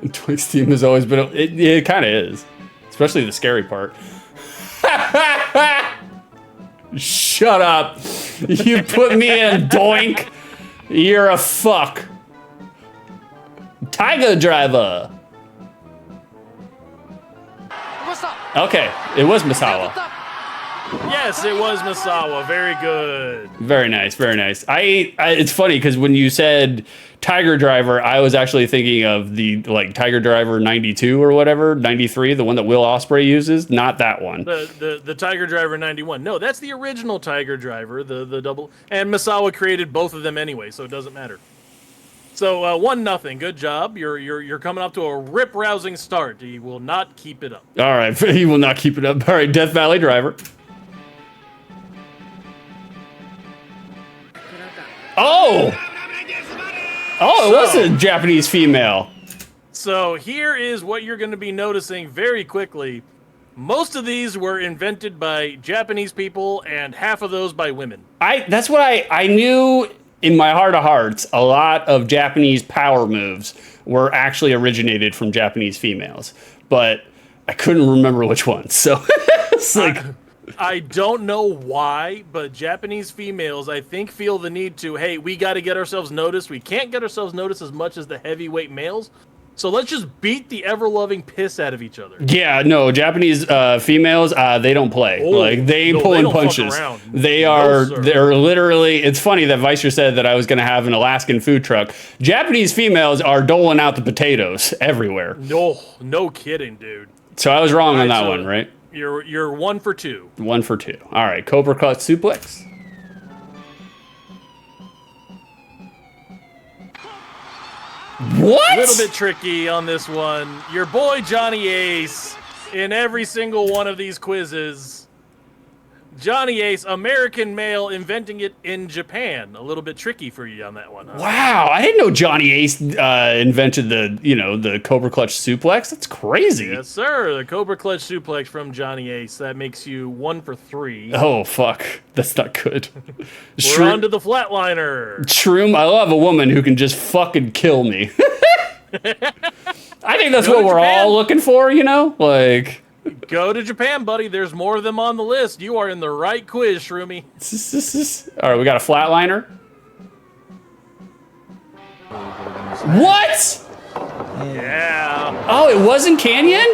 Doink's theme has always been. It kind of is, especially the scary part. Shut up! You put me in, Doink. You're a fuck. Tiger Driver. Okay, it was Misawa. Yes, it was Misawa. Very good. Very nice, very nice. It's funny because when you said Tiger Driver, I was actually thinking of the like Tiger Driver 92 or whatever, 93, the one that Will Ospreay uses. Not that one. The Tiger Driver 91. No, that's the original Tiger Driver, the double. And Misawa created both of them anyway, so it doesn't matter. So 1-0. Good job. You're coming up to a rip-rousing start. He will not keep it up. All right, he will not keep it up. All right, Death Valley Driver. Oh, it was a Japanese female. So here is what you're going to be noticing very quickly. Most of these were invented by Japanese people, and half of those by women. That's what I knew in my heart of hearts. A lot of Japanese power moves were actually originated from Japanese females, but I couldn't remember which ones. So it's like, I don't know why, but Japanese females, I think, feel the need to, hey, we got to get ourselves noticed. We can't get ourselves noticed as much as the heavyweight males. So let's just beat the ever-loving piss out of each other. yeah, no, Japanese females, they don't play. Oh, like they no, pull they in don't fuck punches. around. They No, are, sir. they're literally. It's funny that Vicer said that I was going to have an Alaskan food truck. Japanese females are doling out the potatoes everywhere. No kidding, dude. So I was wrong on All right, that so one, right? You're 1 for 2. 1 for 2. All right, Cobra Cut suplex. What? A little bit tricky on this one. Your boy Johnny Ace, in every single one of these quizzes, Johnny Ace, American male, inventing it in Japan. A little bit tricky for you on that one. Huh? Wow, I didn't know Johnny Ace invented the Cobra Clutch suplex. That's crazy. Yes, sir. The Cobra Clutch suplex from Johnny Ace. That makes you 1 for 3. Oh fuck, that's not good. We're on to the flatliner. Shroom, I love a woman who can just fucking kill me. I think that's Go what to we're Japan. all looking for, you know? Like, Go to Japan, buddy. There's more of them on the list. You are in the right quiz, Shroomy. All right, we got a flatliner. What? Yeah. Oh, it wasn't Canyon?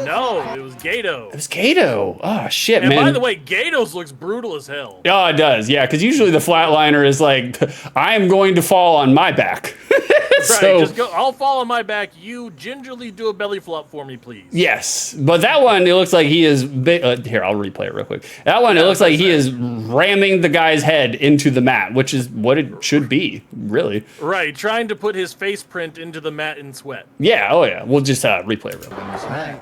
No, it was Gato. It was Gato. Oh, shit, And man. by the way, Gato's looks brutal as hell. Oh, it does. Yeah, because usually the flatliner is like, I am going to fall on my back. Right, So, just go. I'll fall on my back. You gingerly do a belly flop for me, please. yes. But that one, it looks like he is... here, I'll replay it real quick. That one, it looks like he is ramming the guy's head into the mat, which is what it should be, really. Right, trying to put his face print into the mat in sweat. Yeah, oh yeah. We'll just replay it real quick.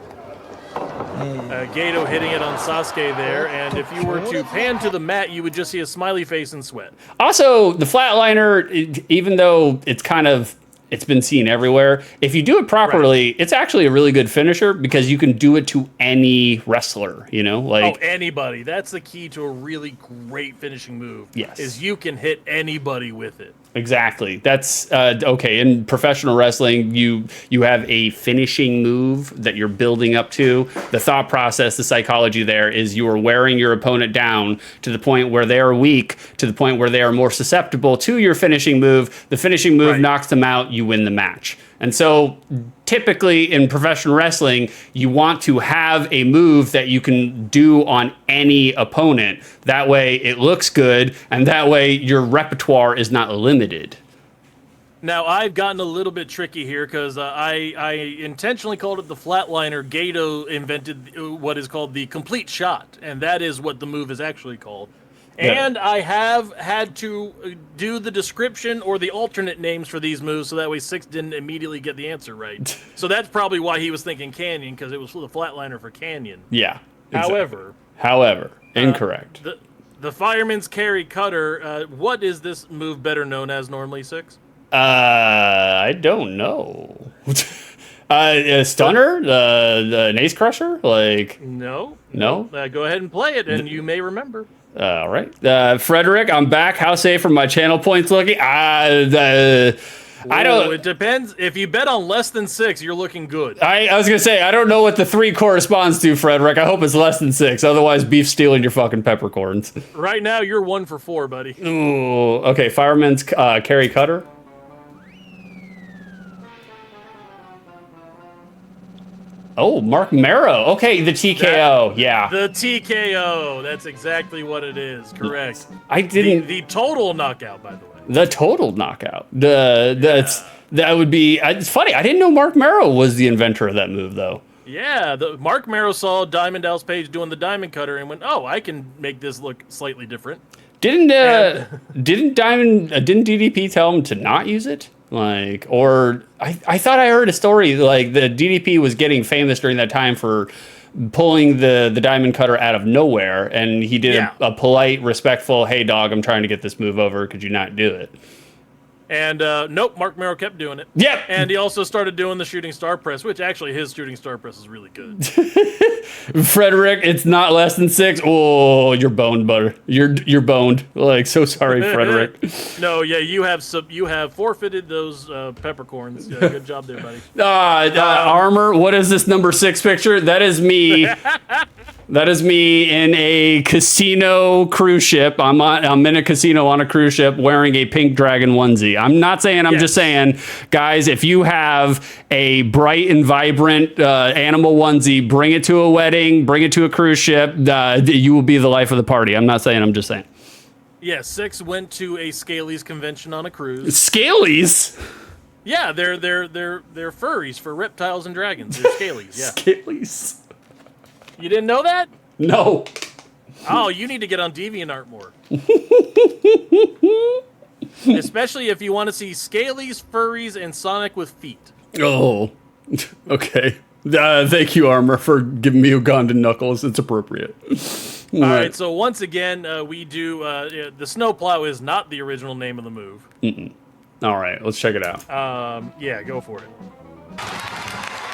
Gato hitting it on Sasuke there, and if you were to pan to the mat, you would just see a smiley face in sweat. Also, the flatliner, even though it's kind of... It's been seen everywhere. If you do it properly, it's actually a really good finisher because you can do it to any wrestler, you know? Like, Oh, anybody. That's the key to a really great finishing move. Yes. Is you can hit anybody with it. exactly. That's okay. In professional wrestling, you have a finishing move that you're building up to. The thought process, the psychology there is you are wearing your opponent down to the point where they are weak, to the point where they are more susceptible to your finishing move. The finishing move knocks them out. You win the match. And so typically in professional wrestling, you want to have a move that you can do on any opponent. That way it looks good, and that way your repertoire is not limited. Now, I've gotten a little bit tricky here because I intentionally called it the flatliner. Gato invented what is called the complete shot, and that is what the move is actually called. Yeah. And I have had to do the description or the alternate names for these moves so that way Six didn't immediately get the answer right. So that's probably why he was thinking Canyon, because it was the flatliner for Canyon. Yeah. However, incorrect. the fireman's carry cutter, what is this move better known as normally, Six? I don't know. Stunner? The ace crusher? Like, No. no? Go ahead and play it, and you may remember. All right. Frederick, I'm back. How safe are my channel points looking? I don't. It depends. If you bet on less than 6, you're looking good. I was going to say, I don't know what the 3 corresponds to, Frederick. I hope it's less than 6. Otherwise, beef's stealing your fucking peppercorns. Right now, you're 1 for 4, buddy. Ooh, okay. Fireman's carry cutter. Oh, Mark Marrow. Okay, the TKO. Yeah. The TKO. That's exactly what it is. Correct. I didn't. The total knockout, by the way. The total knockout. That would be. It's funny. I didn't know Mark Marrow was the inventor of that move, though. Yeah, Mark Marrow saw Diamond Dallas Page doing the diamond cutter and went, "Oh, I can make this look slightly different." Didn't DDP tell him to not use it? Like, or I thought I heard a story like the DDP was getting famous during that time for pulling the diamond cutter out of nowhere, and he did a polite, respectful, "Hey dog, I'm trying to get this move over. Could you not do it?" And nope, Mark Marrow kept doing it. Yep. And he also started doing the shooting star press, which actually his shooting star press is really good. Frederick, it's not less than 6. Oh, you're boned, butter. You're boned. Like, so sorry, Frederick. No, yeah, you have forfeited those peppercorns. Yeah, good job there, buddy. Armor, what is this number 6 picture? That is me. That is me in a casino cruise ship. I'm in a casino on a cruise ship wearing a pink dragon onesie. I'm not saying, I'm just saying, guys, if you have a bright and vibrant animal onesie, bring it to a wedding, bring it to a cruise ship. You will be the life of the party. I'm not saying, I'm just saying. Yeah, Six went to a Scalies convention on a cruise. Scalies? Yeah, they're furries for reptiles and dragons. They're Scalies, yeah. Scalies. You didn't know that? No. Oh, you need to get on DeviantArt more. Especially if you want to see Scalies, furries, and Sonic with feet. Oh, okay. Thank you, Armor, for giving me Ugandan knuckles. It's appropriate. All right, so once again, we do... the snowplow is not the original name of the move. All right, let's check it out. Yeah, go for it.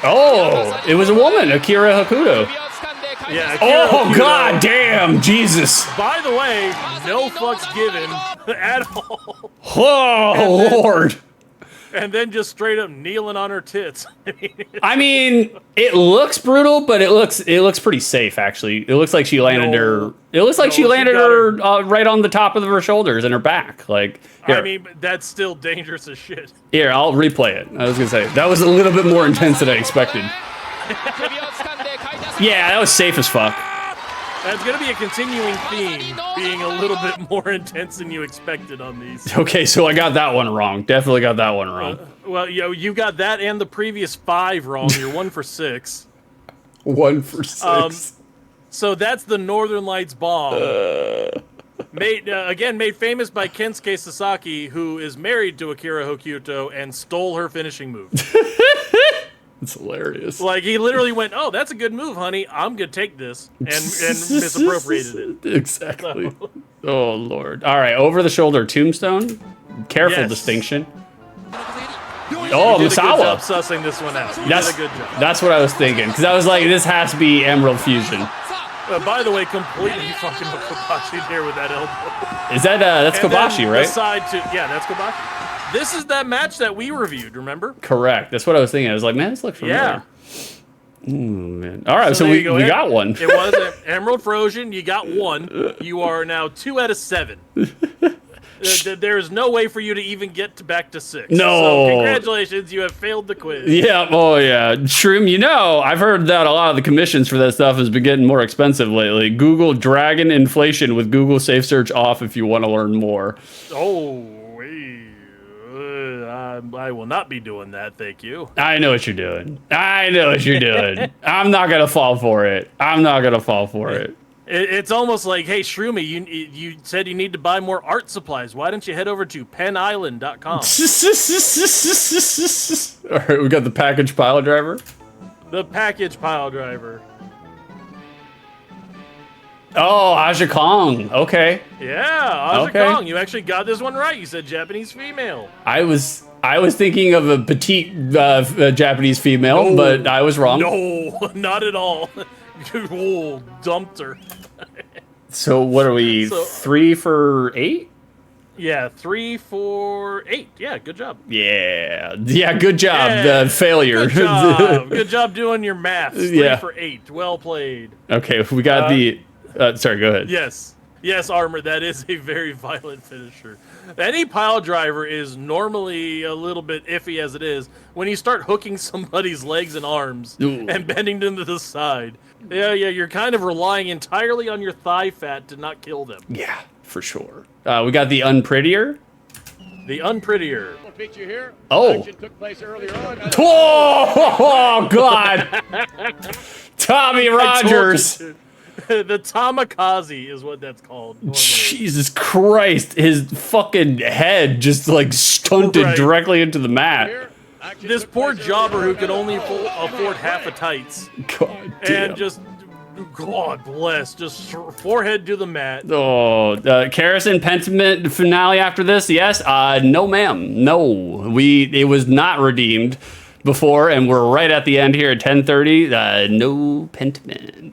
Oh, it was a woman, Akira Hakuto. Yeah, Akira Oh, Hakuto. God damn, Jesus. By the way, no fucks given at all. Oh, Lord. And then just straight up kneeling on her tits. I mean, it looks brutal, but it looks pretty safe actually. It looks like she landed her. It looks like she landed her right on the top of her shoulders and her back. Like, here. I mean, that's still dangerous as shit. Here, I'll replay it. I was gonna say that was a little bit more intense than I expected. Yeah, that was safe as fuck. That's going to be a continuing theme, being a little bit more intense than you expected on these. Okay, so I got that one wrong. Definitely got that one wrong. Well, you got that and the previous 5 wrong. You're 1 for 6. 1 for 6. So that's the Northern Lights bomb. Made famous by Kensuke Sasaki, who is married to Akira Hokuto and stole her finishing move. It's hilarious. Like, he literally went, "Oh, that's a good move, honey. I'm gonna take this," and misappropriated it. Exactly. So. Oh Lord. All right, over the shoulder tombstone. Careful distinction. Oh, you did Misawa. a good job sussing this one out. You did a good job. That's what I was thinking, because I was like, this has to be Emerald Fusion. By the way, completely fucking with Kobashi there with that elbow. Is that that's Kobashi, right? That's Kobashi. This is that match that we reviewed, remember? Correct. That's what I was thinking. I was like, man, this looks familiar. Yeah. Man. All right, so we got one. It was an Emerald Frozen. You got 1. You are now 2 out of 7. There is no way for you to even get back to 6. No. So congratulations, you have failed the quiz. Yeah. Oh, yeah. Shroom, I've heard that a lot of the commissions for that stuff has been getting more expensive lately. Google Dragon Inflation with Google Safe Search off if you want to learn more. Oh, I will not be doing that, thank you. I know what you're doing. I'm not going to fall for it. It's almost like, hey, Shroomy, you said you need to buy more art supplies. Why don't you head over to penisland.com? All right, we got the package pile driver. The package pile driver. Oh, Aja Kong. Okay. Yeah, Aja Kong. You actually got this one right. You said Japanese female. I was thinking of a petite Japanese female, but I was wrong. No, not at all. You dumped her. So what are we? 3 for 8? Yeah, 3 for 8. Yeah, good job. Yeah, good job. Yeah. Failure. Good job. Good job doing your math. 3 for 8. Well played. Okay, we got the. Sorry, go ahead. Yes, Armor. That is a very violent finisher. Any pile driver is normally a little bit iffy as it is. When you start hooking somebody's legs and arms and bending them to the side, you're kind of relying entirely on your thigh fat to not kill them. Yeah, for sure. We got the Unprettier. The Unprettier. Oh. Took place earlier on. Oh, God. Tommy Rogers. The Tamikaze is what that's called. Normally. Jesus Christ. His fucking head just like stunted directly into the mat. This poor jobber who could only afford half a tights. God damn. And just, God bless, just forehead to the mat. Oh, Karras Pentiment finale after this? Yes? No, ma'am. No. It was not redeemed before, and we're right at the end here at 10:30. No Pentiment.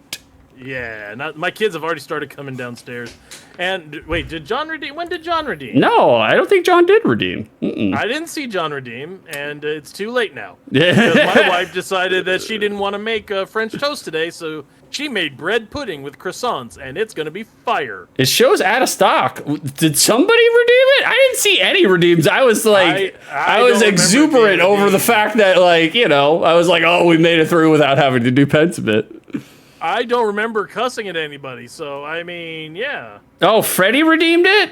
Yeah, my kids have already started coming downstairs. And wait, did John redeem? When did John redeem? No, I don't think John did redeem. I didn't see John redeem, and it's too late now. Because my wife decided that she didn't want to make French toast today, so she made bread pudding with croissants, and it's going to be fire. It shows out of stock. Did somebody redeem it? I didn't see any redeems. I was like, I was exuberant over the fact that, like, I was like, oh, we made it through without having to do Pentiment. I don't remember cussing at anybody, so, I mean, yeah. Oh, Freddie redeemed it?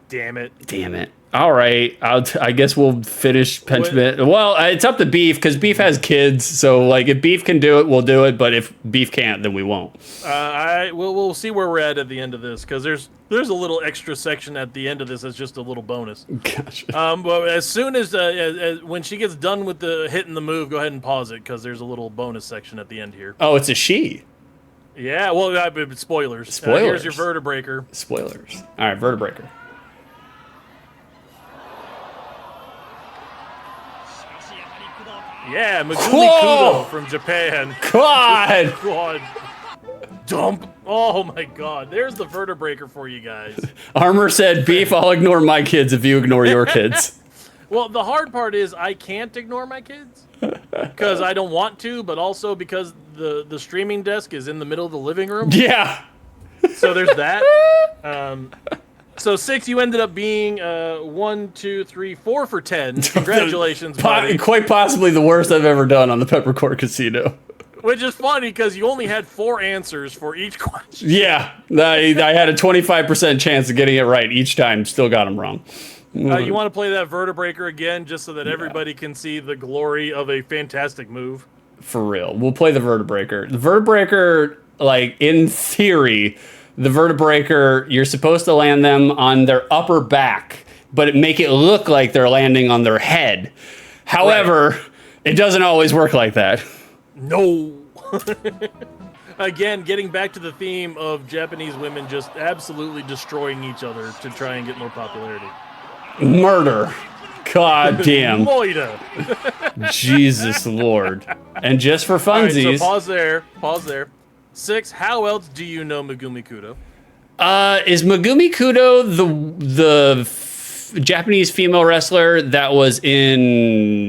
Damn it. All right, I guess we'll finish Pentiment. Well, it's up to Beef, because Beef has kids, so, like, if Beef can do it, we'll do it, but if Beef can't, then we won't. We'll see where we're at the end of this, because there's a little extra section at the end of this that's just a little bonus. Gotcha. But as soon as when she gets done with the hitting the move, go ahead and pause it, because there's a little bonus section at the end here. Oh, it's a she. Yeah, well, spoilers. Here's your Vertebreaker. Spoilers. All right, Vertebreaker. Yeah, Megumi Kudo from Japan. God. Dump. Oh my God. There's the Vertebreaker for you guys. Armor said, Beef, I'll ignore my kids if you ignore your kids. Well, the hard part is I can't ignore my kids because I don't want to, but also because the streaming desk is in the middle of the living room. Yeah. So there's that. So 6, you ended up being 1, 2, 3, 4 for 10. Congratulations, buddy. Quite possibly the worst I've ever done on the Peppercorn Casino. Which is funny because you only had 4 answers for each question. Yeah, I had a 25% chance of getting it right each time. Still got them wrong. You want to play that Vertebreaker again just so that everybody can see the glory of a fantastic move? For real. We'll play the Vertebreaker. The Vertebreaker, like, in theory, the Vertebreaker, you're supposed to land them on their upper back, but make it look like they're landing on their head. However, It doesn't always work like that. No. Again, getting back to the theme of Japanese women just absolutely destroying each other to try and get more popularity. Murder. God damn. Moida. Jesus Lord. And just for funsies. All right, so pause there. Pause there. 6, how else do you know Megumi Kudo? Is Megumi Kudo the Japanese female wrestler that was in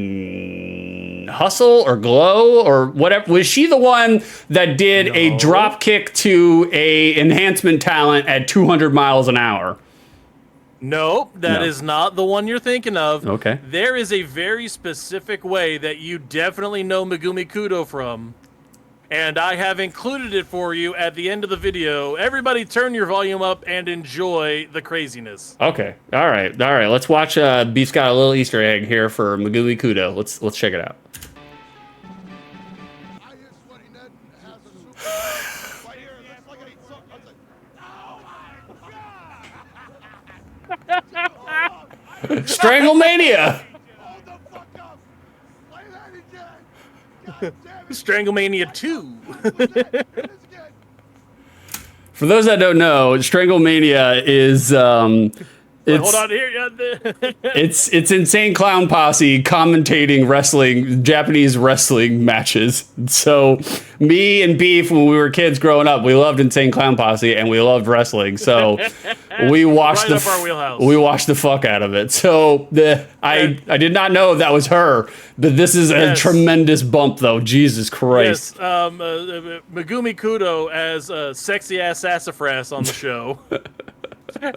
Hustle or Glow or whatever? Was she the one that did a drop kick to a enhancement talent at 200 miles an hour? No, that is not the one you're thinking of. Okay. There is a very specific way that you definitely know Megumi Kudo from, and I have included it for you at the end of the video. Everybody turn your volume up and enjoy the craziness. Okay. All right. Let's watch. Beef's got a little Easter egg here for Megumi Kudo. Let's check it out. Stranglemania. Stranglemania 2. For those that don't know, Stranglemania is Hold on here. it's Insane Clown Posse commentating wrestling, Japanese wrestling matches. So me and Beef, when we were kids growing up, we loved Insane Clown Posse and we loved wrestling. So we watched Right up our wheelhouse. we watched the fuck out of it. So I did not know that was her, but this is a tremendous bump though. Jesus Christ. Yes, Megumi Kudo as sexy ass sassafras on the show.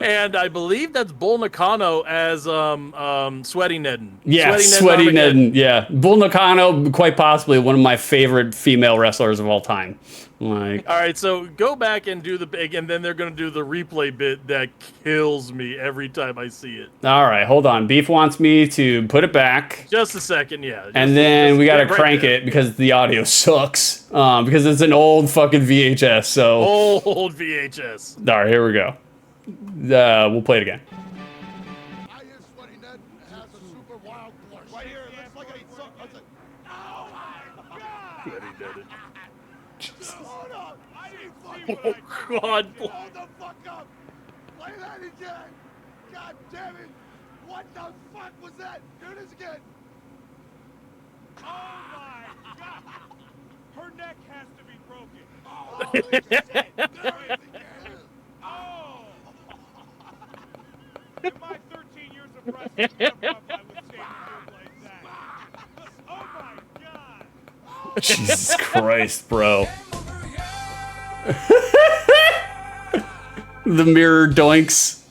And I believe that's Bull Nakano as Sweaty Nedden. Yeah, Sweaty Nedden. Yeah, Bull Nakano, quite possibly one of my favorite female wrestlers of all time. Like, all right, so go back and do the big, and then they're gonna do the replay bit that kills me every time I see it. All right, hold on. Beef wants me to put it back. Just a second, yeah. And then we gotta right crank there. it because the audio sucks. Because it's an old fucking VHS. So Old VHS. all right, here we go. We'll play it again. Oh God! Hold the fuck up! Play that again! God damn it! What the fuck was that? Do this again! Oh my god! Her neck has to be broken! Oh, holy shit! Do it again! Oh! In my 13 years of wrestling, never have I would say a move like that. Oh my god! Jesus Christ, bro. The mirror doinks.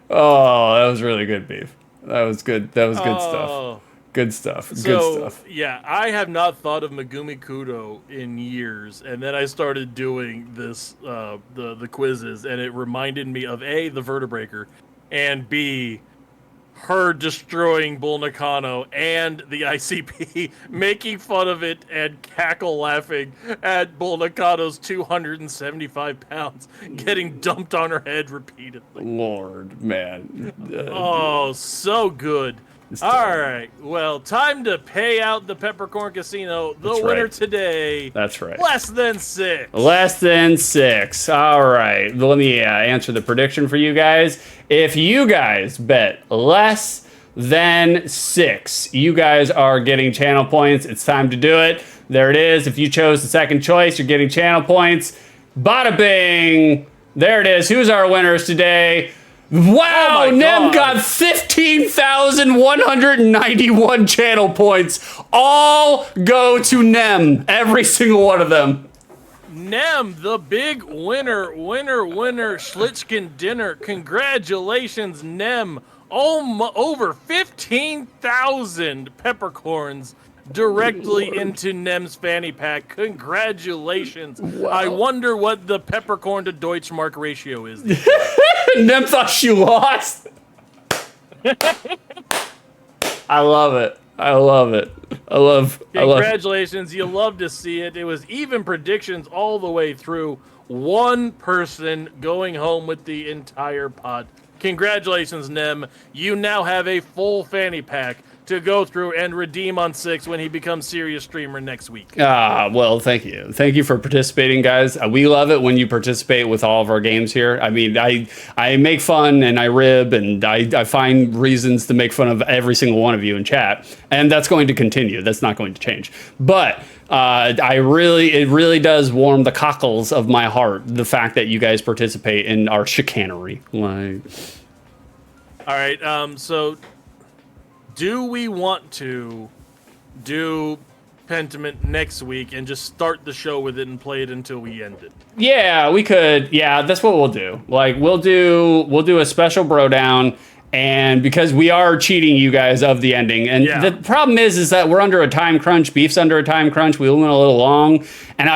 Oh, that was really good, Beef. That was good. That was good stuff. Good stuff. Good stuff. Yeah, I have not thought of Megumi Kudo in years, and then I started doing this, the quizzes, and it reminded me of A, the Vertebreaker, and B, her destroying Bull Nakano and the ICP, making fun of it and cackle laughing at Bull Nakano's 275 pounds getting dumped on her head repeatedly. Lord, man. Oh, so good. All right, well, time to pay out the Peppercorn Casino. The winner today. That's right. Less than 6. Less than 6. All right. Let me answer the prediction for you guys. If you guys bet less than 6, you guys are getting channel points. It's time to do it. There it is. If you chose the second choice, you're getting channel points. Bada bing. There it is. Who's our winners today? Wow, Oh my Nem God. got 15,191 channel points. All go to Nem. Every single one of them. Nem, the big winner, Schlitzkin dinner. Congratulations, Nem. Over 15,000 peppercorns directly into Nem's fanny pack. Congratulations. I wonder what the peppercorn to Deutschmark ratio is. Nem thought she lost. I love it. I love it. I love Congratulations. You love to see it. It was even predictions all the way through. One person going home with the entire pot. Congratulations, Nem. You now have a full fanny pack to go through and redeem on 6 when he becomes serious streamer next week. Well, thank you. Thank you for participating, guys. We love it when you participate with all of our games here. I mean, I make fun and I rib and I find reasons to make fun of every single one of you in chat. And that's going to continue. That's not going to change. But it really does warm the cockles of my heart, the fact that you guys participate in our chicanery. Like, all right, so do we want to do Pentiment next week and just start the show with it and play it until we end it? yeah, we could. Yeah, that's what we'll do. Like, we'll do a special BroDown. And because we are cheating you guys of the ending. And the problem is that we're under a time crunch. Beef's under a time crunch. We went a little long. And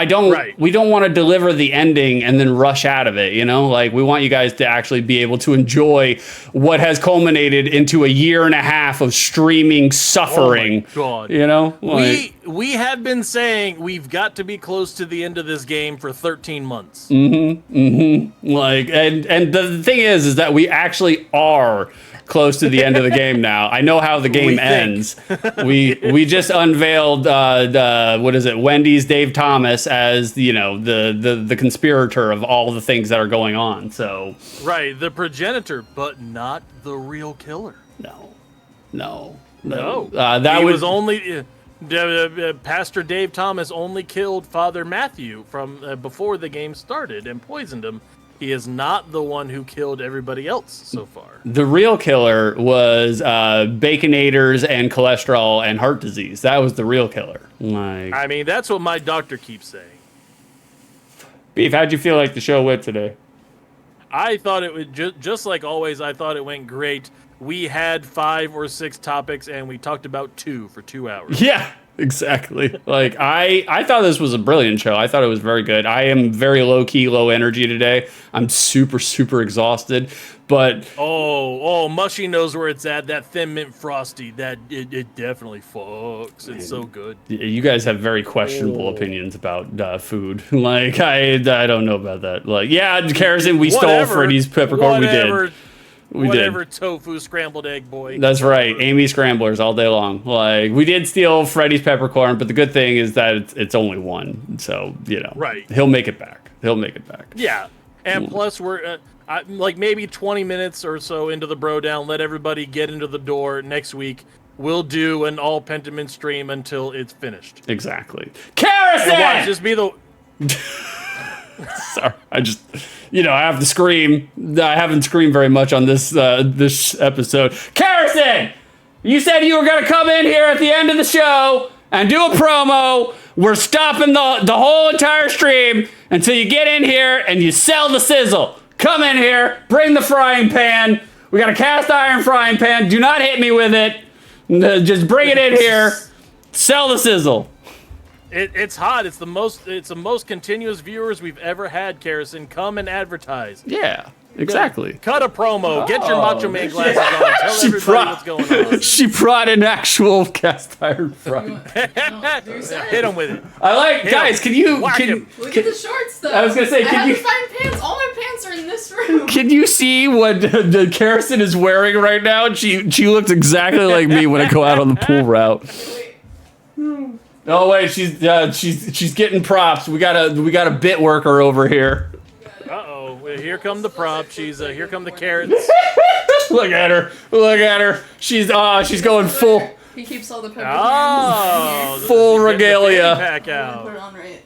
we don't want to deliver the ending and then rush out of it, you know? Like, we want you guys to actually be able to enjoy what has culminated into a year and a half of streaming suffering. Oh my God. You know? Like, we have been saying we've got to be close to the end of this game for 13 months. Like, and the thing is that we actually are close to the end of the game now. I know how the game ends. We just unveiled Wendy's Dave Thomas as the conspirator of all the things that are going on. So right, the progenitor, but not the real killer. No. That was only. Pastor Dave Thomas only killed Father Matthew from before the game started and poisoned him. He is not the one who killed everybody else so far. The real killer was baconators and cholesterol and heart disease. That was the real killer. Like, I mean, that's what my doctor keeps saying. Beef, how'd you feel like the show went today? I thought it would just like always. I thought it went great. We had 5 or 6 topics, and we talked about 2 for 2 hours. Yeah, exactly. Like, I thought this was a brilliant show. I thought it was very good. I am very low-key, low energy today. I'm super, super exhausted. But Mushy knows where it's at. That Thin Mint Frosty, it definitely fucks. It's so good. You guys have very questionable opinions about food. Like, I don't know about that. Like, yeah, Kerosene, we stole Freddy's peppercorn. We did. Tofu scrambled egg boy. That's right. Amy scramblers all day long. Like, we did steal Freddy's peppercorn, but the good thing is that it's only one. So, right. He'll make it back. Yeah. And plus we're like maybe 20 minutes or so into the BroDown, let everybody get into the door. Next week we'll do an all Pentiment stream until it's finished. Exactly. Kerosene! Watch, just be the Sorry, I have to scream. I haven't screamed very much on this episode. Kerosene! You said you were going to come in here at the end of the show and do a promo. We're stopping the whole entire stream until you get in here and you sell the sizzle. Come in here, bring the frying pan. We got a cast iron frying pan. Do not hit me with it. Just bring it in here. Sell the sizzle. It's hot. It's the most continuous viewers we've ever had, Kerosene. Come and advertise. Yeah, exactly. Cut a promo. Get your Macho Man glasses on. Tell everybody what's going on. She brought an actual cast iron frying pan. Hit him with it. Guys, can you... Look at the shorts, though. I was going to say, I have to find pants. All my pants are in this room. Can you see what the Kerosene is wearing right now? She looks exactly like me when I go out on the pool route. Oh wait, she's getting props. We got a bit worker over here. Uh-oh, here come the props. Here come the carrots. Look at her. She's going full. He keeps all the peppercorns. Full regalia. Pack out. Put it on right.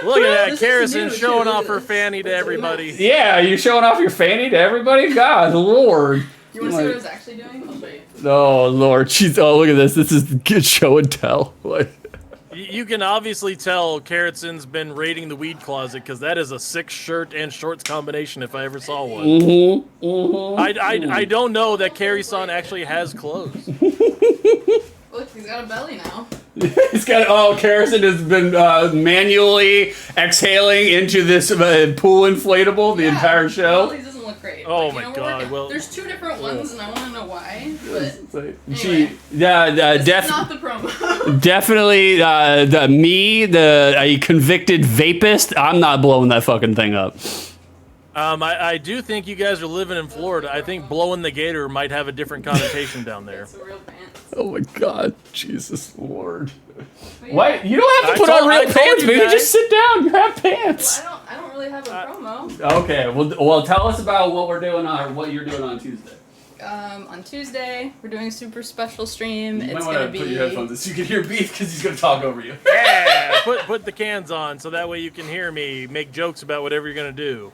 Look at that, This is Harrison new, showing too. off her fanny to everybody. Yeah, you showing off your fanny to everybody? God, Lord. You want to see what I was actually doing? I'll show you. Oh, Lord. Jeez. Oh, look at this. This is good show and tell. Like, You can obviously tell Carrotson's been raiding the weed closet because that is a 6 shirt and shorts combination if I ever saw one. I don't know that Carrie-san actually has clothes. Look, he's got a belly now. He's got, Carrison has been manually exhaling into this pool inflatable the entire Well, show. he doesn't look great. Oh Like, my we're God, working- well- there's 2 different ones, and I want to know why. But She, yeah, this is not the promo. definitely a convicted vapist. I'm not blowing that fucking thing up. I do think you guys are living in Florida. I think blowing the gator might have a different connotation down there. It's a real pants. Oh my God, Jesus Lord! But yeah, Wait, you don't have to put on I real told pants, you baby. guys. Just sit down. You have pants. I don't really have a promo. Okay, well, tell us about what we're doing on, or what you're doing on Tuesday. On Tuesday, we're doing a super special stream. You It's might gonna want be. to put your headphones in so you can hear Beef because he's gonna talk over you. Yeah, put the cans on so that way you can hear me make jokes about whatever you're gonna do.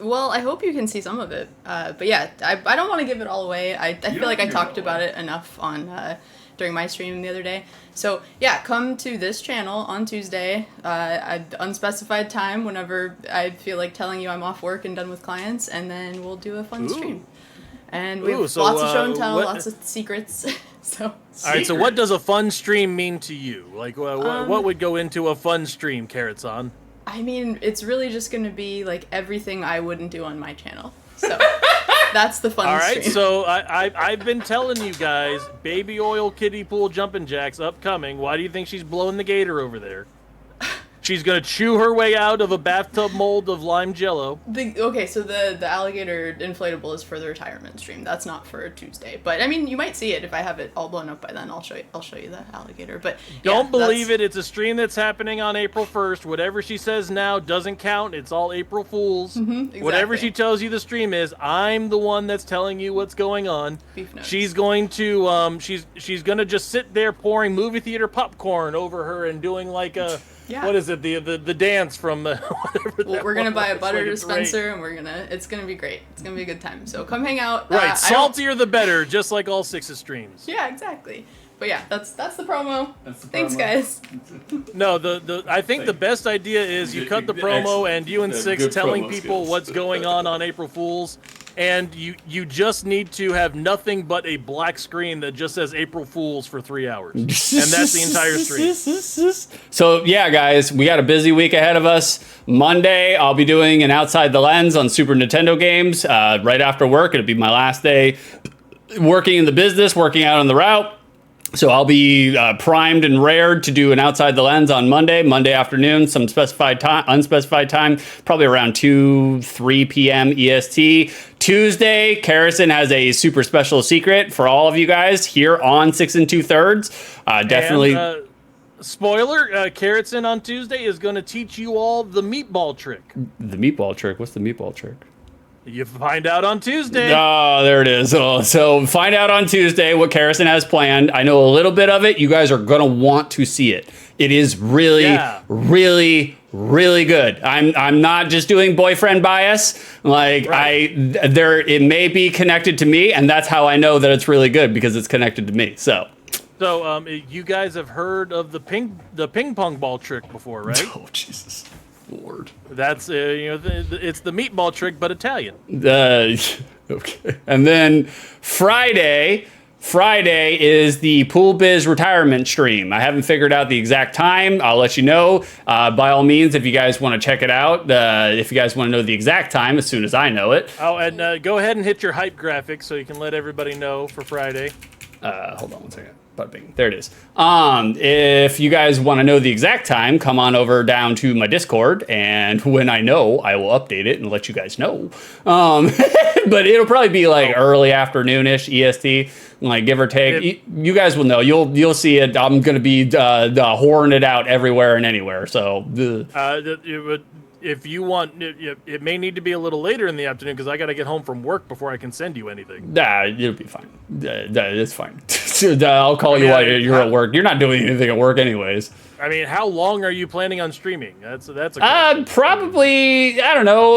Well, I hope you can see some of it. But yeah, I don't want to give it all away. I feel like I talked about it enough on during my stream the other day. So yeah, come to this channel on Tuesday, unspecified time, whenever I feel like telling you I'm off work and done with clients, and then we'll do a fun stream. And we have so, lots of show and tell, what- lots of secrets. So. All right, so what does a fun stream mean to you? Like, what would go into a fun stream, Carrot-san? I mean, it's really just gonna be like everything I wouldn't do on my channel. So that's the fun All right, stream. so I've been telling you guys, baby oil kiddie pool jumping jacks upcoming. Why do you think she's blowing the gator over there? She's gonna chew her way out of a bathtub mold of lime jello. Okay, so the alligator inflatable is for the retirement stream. That's not for Tuesday. But I mean, you might see it if I have it all blown up by then. I'll show you the alligator. But Don't believe it. It's a stream that's happening on April 1st. Whatever she says now doesn't count. It's all April Fools. Exactly. Whatever she tells you the stream is, I'm the one that's telling you what's going on. Beef notes. She's going to she's gonna just sit there pouring movie theater popcorn over her and doing like a what is it, the dance from whatever. Well, we're gonna buy a butter like dispenser and it's gonna be great. It's gonna be a good time. So come hang out. Right, saltier the better, just like all Six's streams. Yeah, exactly. But yeah, that's the promo. Thanks, guys. No, I think the best idea is you cut the promo and you and Six telling people what's going on April Fools, and you just need to have nothing but a black screen that just says April Fools for 3 hours, and that's the entire stream. So yeah, guys, we got a busy week ahead of us. Monday, I'll be doing an Outside the Lens on Super Nintendo games right after work. It'll be my last day working in the business, working out on the route. So I'll be primed and rared to do an Outside the Lens on Monday afternoon, some specified time, unspecified time, probably around 3 p.m. EST. Tuesday, Carrison has a super special secret for all of you guys here on 6 2/3. Definitely. And, spoiler, Carrotson on Tuesday is going to teach you all the meatball trick. The meatball trick? What's the meatball trick? You find out on Tuesday. Oh, there it is. Oh, so find out on Tuesday what Carrison has planned. I know a little bit of it. You guys are going to want to see it. It is really, really good. I'm not just doing boyfriend bias. Like it may be connected to me, and that's how I know that it's really good because it's connected to me. So you guys have heard of the ping pong ball trick before, right? Oh, Jesus. Lord. That's it's the meatball trick, but Italian. Okay. And then Friday is the Pool Biz retirement stream. I haven't figured out the exact time. I'll let you know. By all means, if you guys want to check it out, if you guys want to know the exact time, as soon as I know it. Oh, and go ahead and hit your hype graphic so you can let everybody know for Friday. Hold on one second. Bing. There it is. If you guys want to know the exact time, come on over down to my Discord, and when I know, I will update it and let you guys know. But it'll probably be like early afternoonish EST, like give or take. You guys will know. You'll see it. I'm gonna be whoring it out everywhere and anywhere. So if you want, it may need to be a little later in the afternoon because I got to get home from work before I can send you anything. Nah, it'll be fine. It's fine. I'll call you while you're at work. You're not doing anything at work anyways. I mean, how long are you planning on streaming? That's a Probably, I don't know,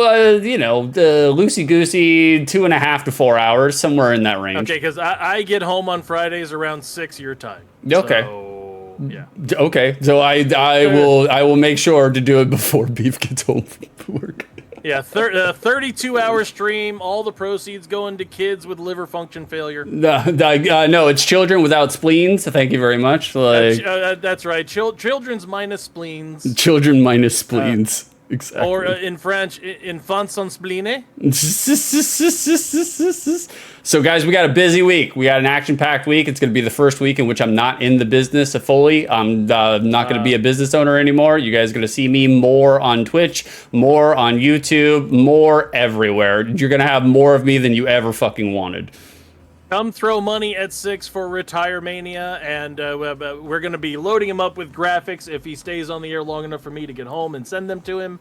loosey goosey 2.5 to 4 hours, somewhere in that range. Okay, because I get home on Fridays around 6 your time. Okay. So, yeah. Okay, so I will make sure to do it before Beef gets home from work. Yeah, 32-hour stream. All the proceeds going to kids with liver function failure. No, it's children without spleens. Thank you very much. That's right. Children's minus spleens. Children minus spleens. Exactly. Or in French, enfants sans spleen. So, guys, we got a busy week. We got an action-packed week. It's going to be the first week in which I'm not in the business fully. I'm not going to be a business owner anymore. You guys are going to see me more on Twitch, more on YouTube, more everywhere. You're going to have more of me than you ever fucking wanted. Come throw money at 6 for RetireMania, and we're going to be loading him up with graphics if he stays on the air long enough for me to get home and send them to him.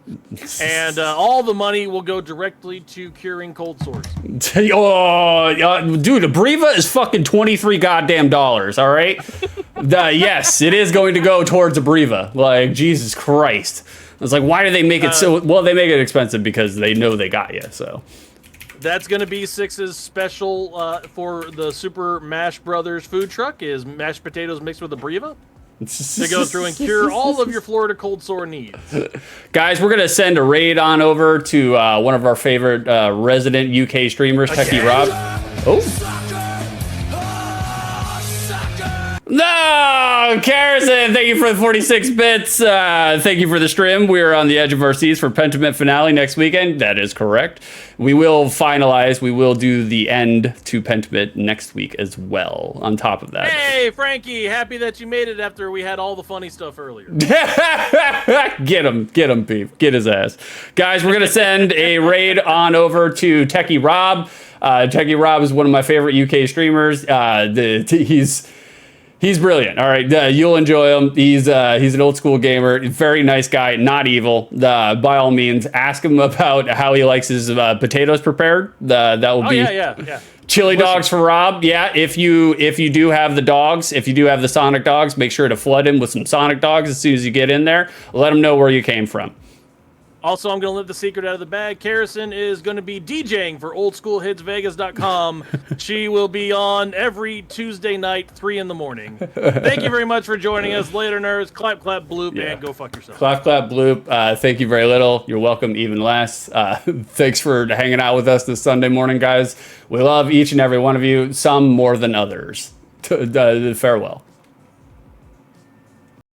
And all the money will go directly to curing cold sores. Dude, a Breva is fucking $23 goddamn dollars, all right? Yes, it is going to go towards a Breva. Like, Jesus Christ. I was like, why do they make it so... Well, they make it expensive because they know they got you, so... That's going to be Six's special for the Super Mash Brothers food truck is mashed potatoes mixed with a Breva to go through and cure all of your Florida cold sore needs. Guys, we're going to send a raid on over to one of our favorite resident UK streamers, Techie Rob. Oh. No, Carrison, thank you for the 46 bits. Thank you for the stream. We're on the edge of our seats for Pentiment finale next weekend. That is correct. We will finalize. We will do the end to Pentiment next week as well, on top of that. Hey, Frankie, happy that you made it after we had all the funny stuff earlier. Get him, Beef. Get his ass. Guys, we're going to send a raid on over to Techie Rob. Techie Rob is one of my favorite UK streamers. He's brilliant. All right, you'll enjoy him. He's an old school gamer, very nice guy, not evil. By all means, ask him about how he likes his potatoes prepared. That will be yeah. Chili dogs for Rob. Yeah, if you do have the dogs, if you do have the Sonic dogs, make sure to flood him with some Sonic dogs as soon as you get in there. Let him know where you came from. Also, I'm going to let the secret out of the bag. Carrison is going to be DJing for oldschoolhitsvegas.com. She will be on every Tuesday night, 3 in the morning. Thank you very much for joining us. Later, nerds. Clap, clap, bloop, and go fuck yourself. Clap, clap, bloop. Thank you very little. You're welcome even less. Thanks for hanging out with us this Sunday morning, guys. We love each and every one of you, some more than others. Farewell.